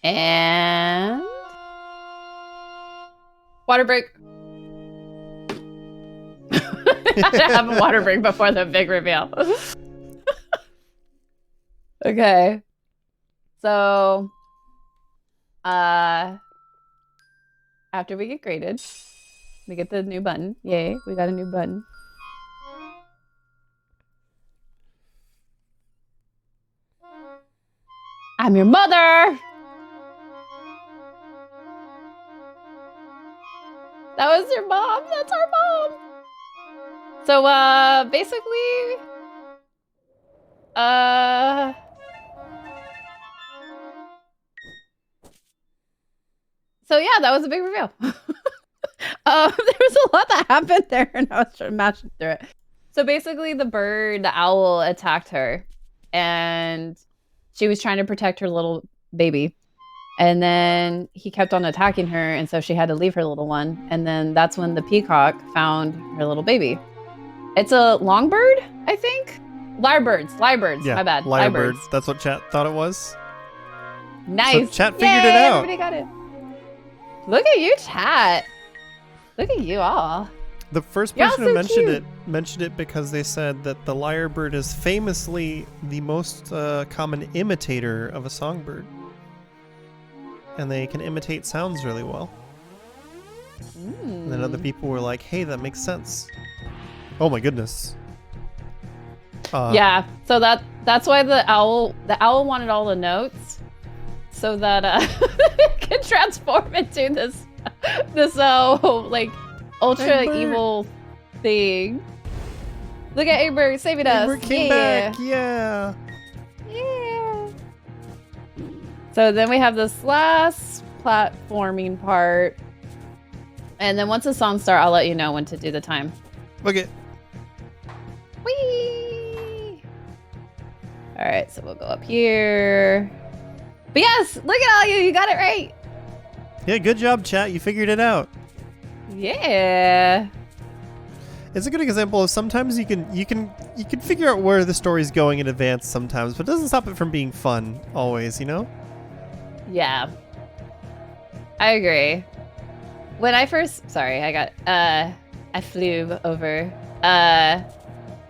And water break. I have a water break before the big reveal. Okay. So after we get graded, we get the new button. Yay, we got a new button. I'm your mother. That was your mom. That's our mom. So, basically, so yeah, that was a big reveal. There was a lot that happened there, and I was trying to match through it. So basically, the owl attacked her, and she was trying to protect her little baby. And then he kept on attacking her, and so she had to leave her little one. And then that's when the peacock found her little baby. It's a longbird, I think. Lyrebirds. Yeah, My bad. lyrebirds. That's what chat thought it was. Nice. So chat figured it out. Everybody got it. Look at you, chat. Look at you all. The first You're all person who so mentioned it because they said that the lyrebird is famously the most common imitator of a songbird, and they can imitate sounds really well. And then other people were like, "Hey, that makes sense." Oh my goodness. Yeah. So that's why the owl wanted all the notes, so that it can transform into this like ultra Egbert. evil thing. Look at Egbert saving us. Egbert came back. Yeah. Yeah. So then we have this last platforming part. And then once the songs start, I'll let you know when to do the time. Okay. Whee! All right, so we'll go up here. But yes, look at all you. You got it right. Yeah, good job, chat. You figured it out. Yeah. It's a good example of sometimes you can figure out where the story's going in advance sometimes, but it doesn't stop it from being fun always, you know? Yeah. I agree. When I first, I flew over.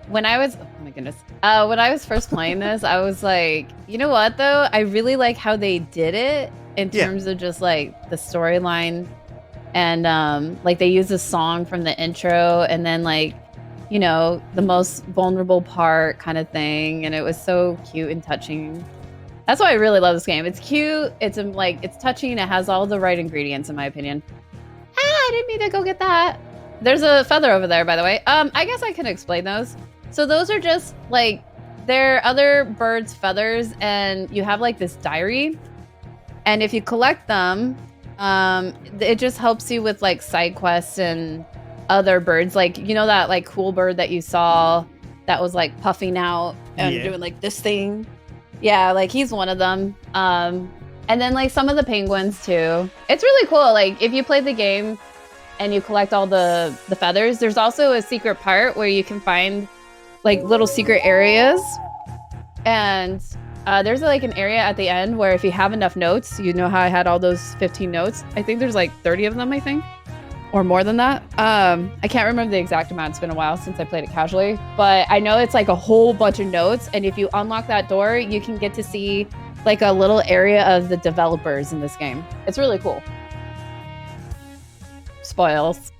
When I was, oh my goodness. When I was first playing this, I was like, you know what though? I really like how they did it in terms of just like the storyline. And like they used a song from the intro and then like, you know, the most vulnerable part kind of thing. And it was so cute and touching. That's why I really love this game. It's cute. It's touching. It has all the right ingredients in my opinion. I didn't mean to go get that. There's a feather over there, by the way. I guess I can explain those. So those are just like, they're other birds' feathers and you have like this diary. And if you collect them, it just helps you with like side quests and other birds. Like, you know, that like cool bird that you saw that was like puffing out and doing like this thing. Yeah, like he's one of them. And then like some of the penguins too. It's really cool. Like if you play the game and you collect all the feathers, there's also a secret part where you can find like little secret areas. And there's like an area at the end where if you have enough notes, you know how I had all those 15 notes. I think there's like 30 of them, I think, or more than that. I can't remember the exact amount. It's been a while since I played it casually, but I know it's like a whole bunch of notes. And if you unlock that door, you can get to see like a little area of the developers in this game. It's really cool. Spoils.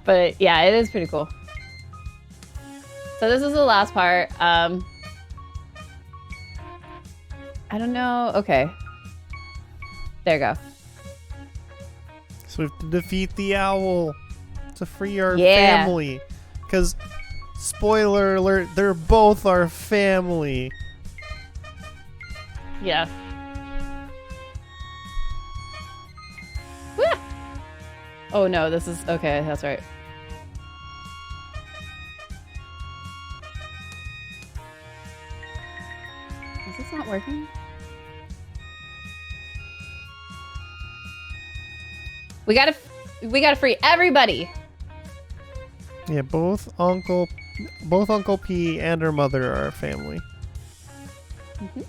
But yeah, it is pretty cool. So this is the last part. I don't know. Okay. There you go. So we have to defeat the owl to free our Yeah. family. Because, spoiler alert, they're both our family. Yeah. Wah! Oh no, this is okay. That's right. Is this not working? We gotta free everybody. Yeah, both Uncle P and her mother are our family. Mm-hmm.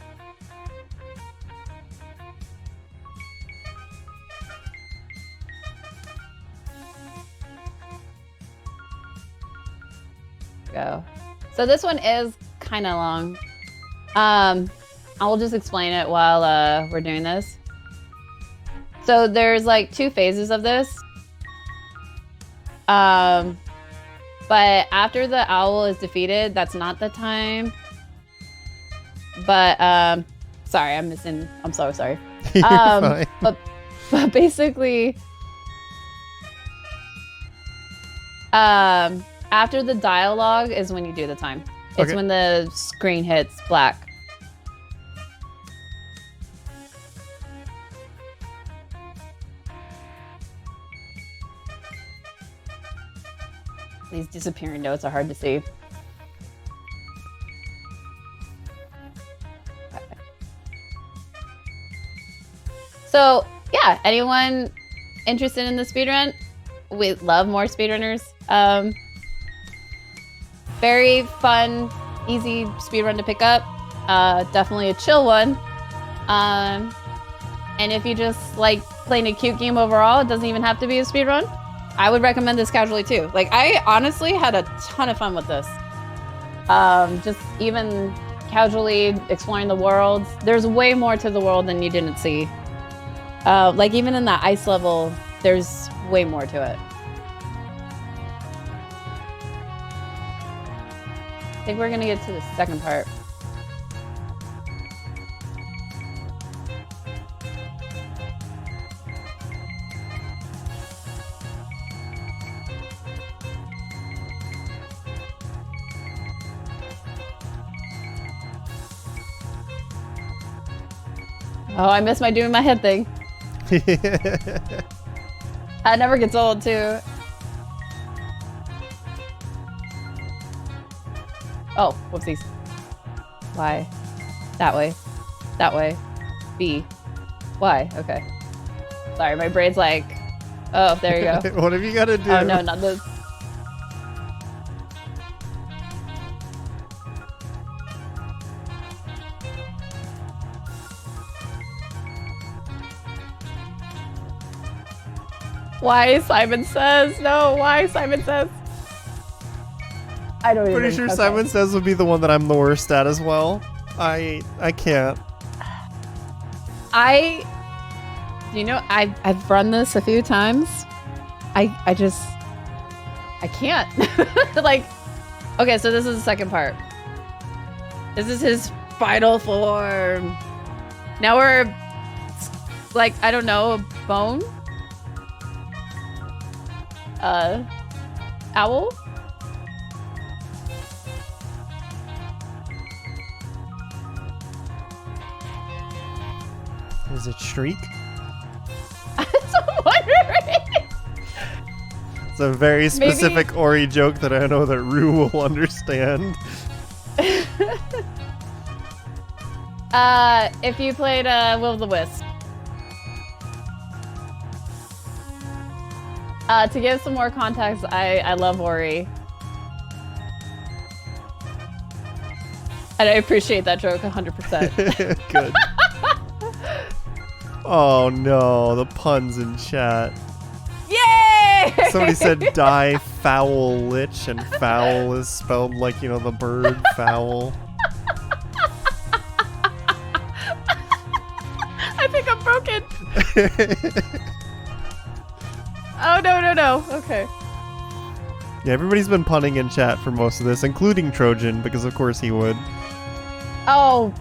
Go. So this one is kind of long. I'll just explain it while we're doing this. So there's like 2 phases of this. But after the owl is defeated, that's not the time. But sorry, I'm so sorry. You're fine. But basically, after the dialogue is when you do the time. It's Okay. when the screen hits black. These disappearing notes are hard to see. So yeah, anyone interested in the speedrun? We love more speedrunners. Very fun, easy speedrun to pick up. Definitely a chill one. And if you just like playing a cute game overall, it doesn't even have to be a speedrun. I would recommend this casually too. Like, I honestly had a ton of fun with this. Just even casually exploring the world. There's way more to the world than you didn't see. Like even in that ice level, there's way more to it. I think we're gonna get to the second part. Oh, I miss my doing my head thing. That never gets old too. Oh, whoopsies. Y. That way. That way. B. Y. Okay. Sorry, my brain's like, oh, there you go. What have you got to do? Oh, no, not this. Why Simon Says? No, why Simon Says? I don't even. Pretty sure Simon Says would be the one that I'm the worst at as well. I can't. You know, I've run this a few times. I can't. Like, okay, so this is the second part. This is his final form. Now we're like, I don't know, a bone? Owl? Is it Shriek? I'm wondering. It's a very specific Maybe... Ori joke that I know that Rue will understand. If you played Will-o'-the-Wisp. To give some more context, I love Ori. And I appreciate that joke 100%. Good. Oh no, the puns in chat. Yay! Somebody said die foul lich, and foul is spelled like, you know, the bird fowl. I think I'm broken. Oh, no. Okay. Yeah, everybody's been punning in chat for most of this, including Trojan, because of course he would. Oh.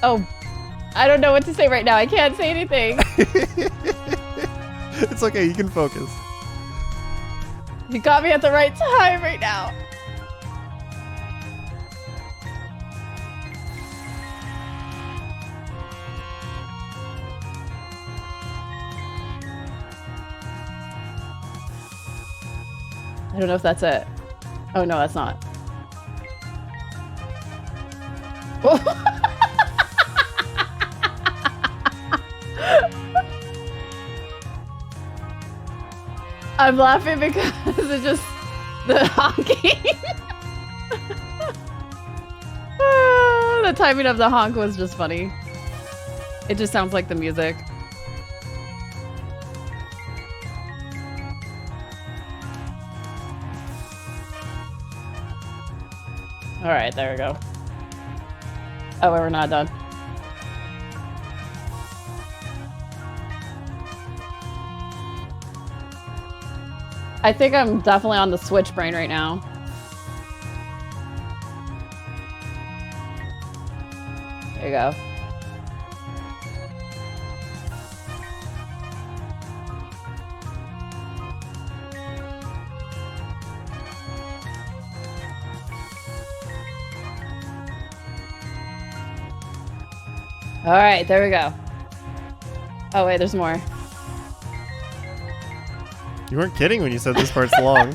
Oh. I don't know what to say right now. I can't say anything. It's okay, you can focus. You got me at the right time right now. I don't know if that's it. Oh, no, that's not. I'm laughing because it's just the honking. The timing of the honk was just funny. It just sounds like the music. All right, there we go. Oh, we're not done. I think I'm definitely on the Switch brain right now. There you go. All right, there we go. Oh, wait, there's more. You weren't kidding when you said this part's long.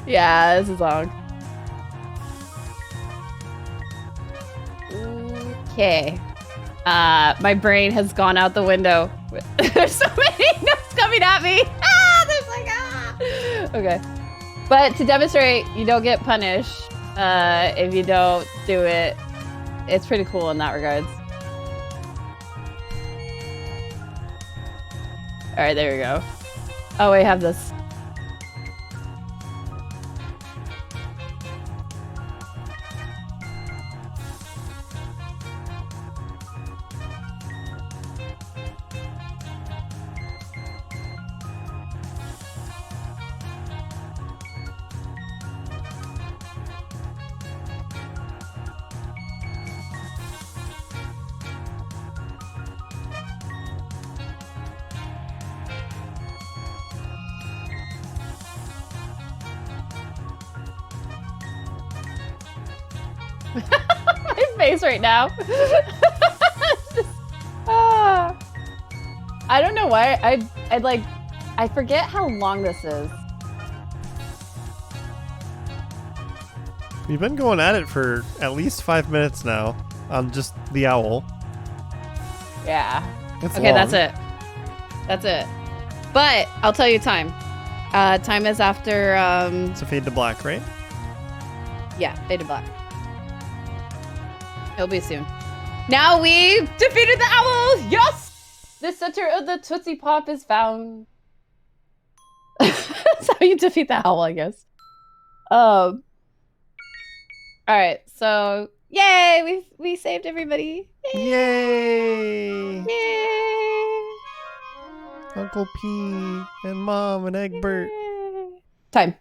Yeah, this is long. Okay. My brain has gone out the window. There's so many notes coming at me. There's like, Okay. But to demonstrate, you don't get punished if you don't do it. It's pretty cool in that regards. All right, there we go. Oh, we have this. My face right now. I don't know why I forget how long this is. We've been going at it for at least 5 minutes now on just the owl. Yeah. It's Okay, long. that's it. That's it. But I'll tell you time. Time is after It's a fade to black, right? yeah, fade to black. It'll be soon. Now we've defeated the owl! Yes! The center of the Tootsie Pop is found. That's how you defeat the owl, I guess. Alright, so yay! We saved everybody. Yay! Yay! Uncle P and Mom and Egbert. Yay. Time.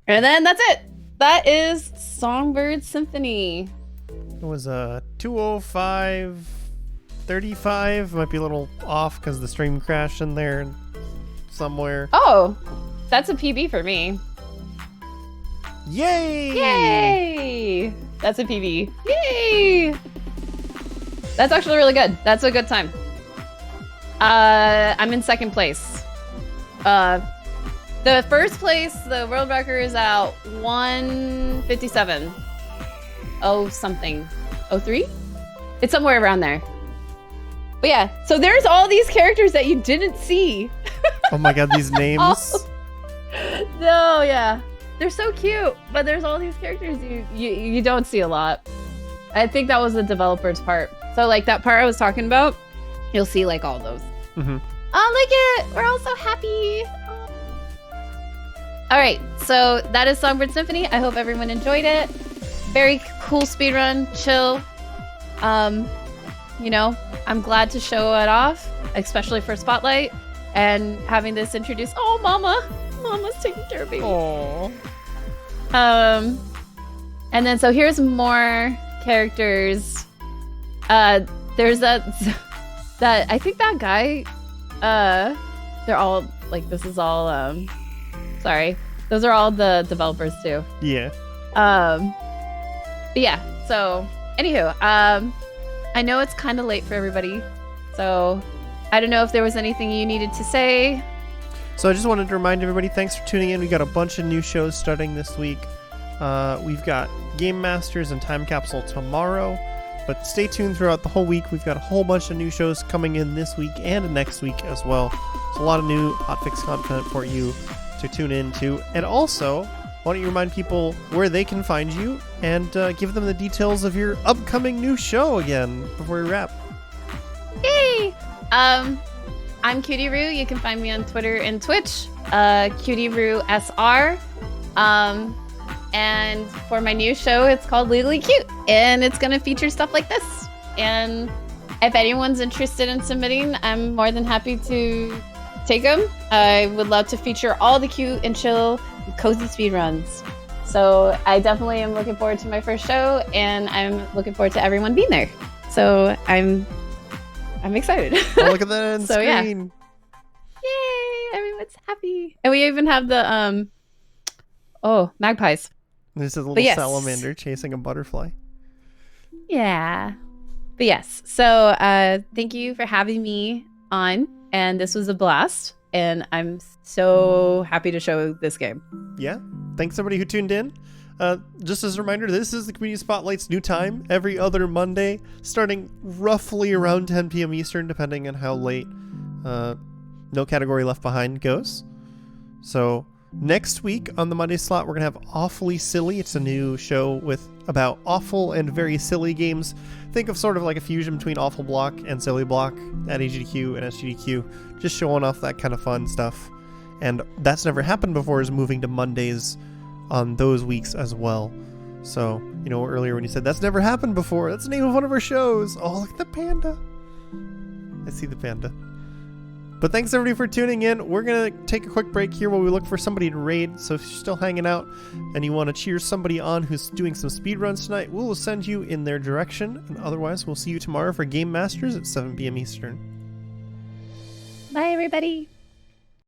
And then that's it. That is Songbird Symphony. It was a 2:05:35. Might be a little off because the stream crashed in there somewhere. Oh, that's a PB for me. Yay! Yay! That's a PB. Yay! That's actually really good. That's a good time. I'm in second place. The first place, the world record is at 1:57. Oh something. 03? It's somewhere around there. But yeah, so there's all these characters that you didn't see. Oh my god, these names. No, yeah. They're so cute, but there's all these characters you don't see a lot. I think that was the developer's part. So like that part I was talking about, you'll see like all those. Mm-hmm. Oh, look it! We're all so happy. All right, so that is Songbird Symphony. I hope everyone enjoyed it. Very cool speedrun, chill. You know, I'm glad to show it off, especially for Spotlight, and having this introduced. Oh, Mama's taking care of me. Aww. And then so here's more characters. There's that I think that guy. They're all like this is all sorry. Those are all the developers too. Yeah. But yeah, so anywho, I know it's kind of late for everybody, so I don't know if there was anything you needed to say. So I just wanted to remind everybody, thanks for tuning in. We got a bunch of new shows starting this week. We've got Game Masters and Time Capsule tomorrow, but stay tuned throughout the whole week. We've got a whole bunch of new shows coming in this week and next week as well. So a lot of new hotfix content for you to tune into. And also, why don't you remind people where they can find you and give them the details of your upcoming new show again before we wrap. Yay! I'm Cutie Roo. You can find me on Twitter and Twitch, Cutie Roo SR. And for my new show, it's called Legally Cute, and it's gonna feature stuff like this. And if anyone's interested in submitting, I'm more than happy to take them. I would love to feature all the cute and chill, cozy speedruns. So I definitely am looking forward to my first show, and I'm looking forward to everyone being there. So I'm excited. Oh, look at that on So, yeah. screen. Yay! Everyone's happy, and we even have the magpies. This is a little But yes. salamander chasing a butterfly. Yeah. But yes, so thank you for having me on, and this was a blast, and I'm so happy to show this game. Yeah. Thanks everybody who tuned in. Just as a reminder, this is the Community Spotlight's new time every other Monday, starting roughly around 10 p.m. Eastern, depending on how late No Category Left Behind goes. So Next week on the Monday slot, we're going to have Awfully Silly. It's a new show about awful and very silly games. Think of sort of like a fusion between Awful Block and Silly Block at AGDQ and SGDQ, just showing off that kind of fun stuff. And That's Never Happened Before is moving to Mondays on those weeks as well. So, earlier when you said That's Never Happened Before, that's the name of one of our shows. Oh, look at the panda. I see the panda. But thanks everybody for tuning in. We're going to take a quick break here while we look for somebody to raid. So if you're still hanging out and you want to cheer somebody on who's doing some speedruns tonight, we will send you in their direction. And otherwise, we'll see you tomorrow for Game Masters at 7 p.m. Eastern. Bye, everybody.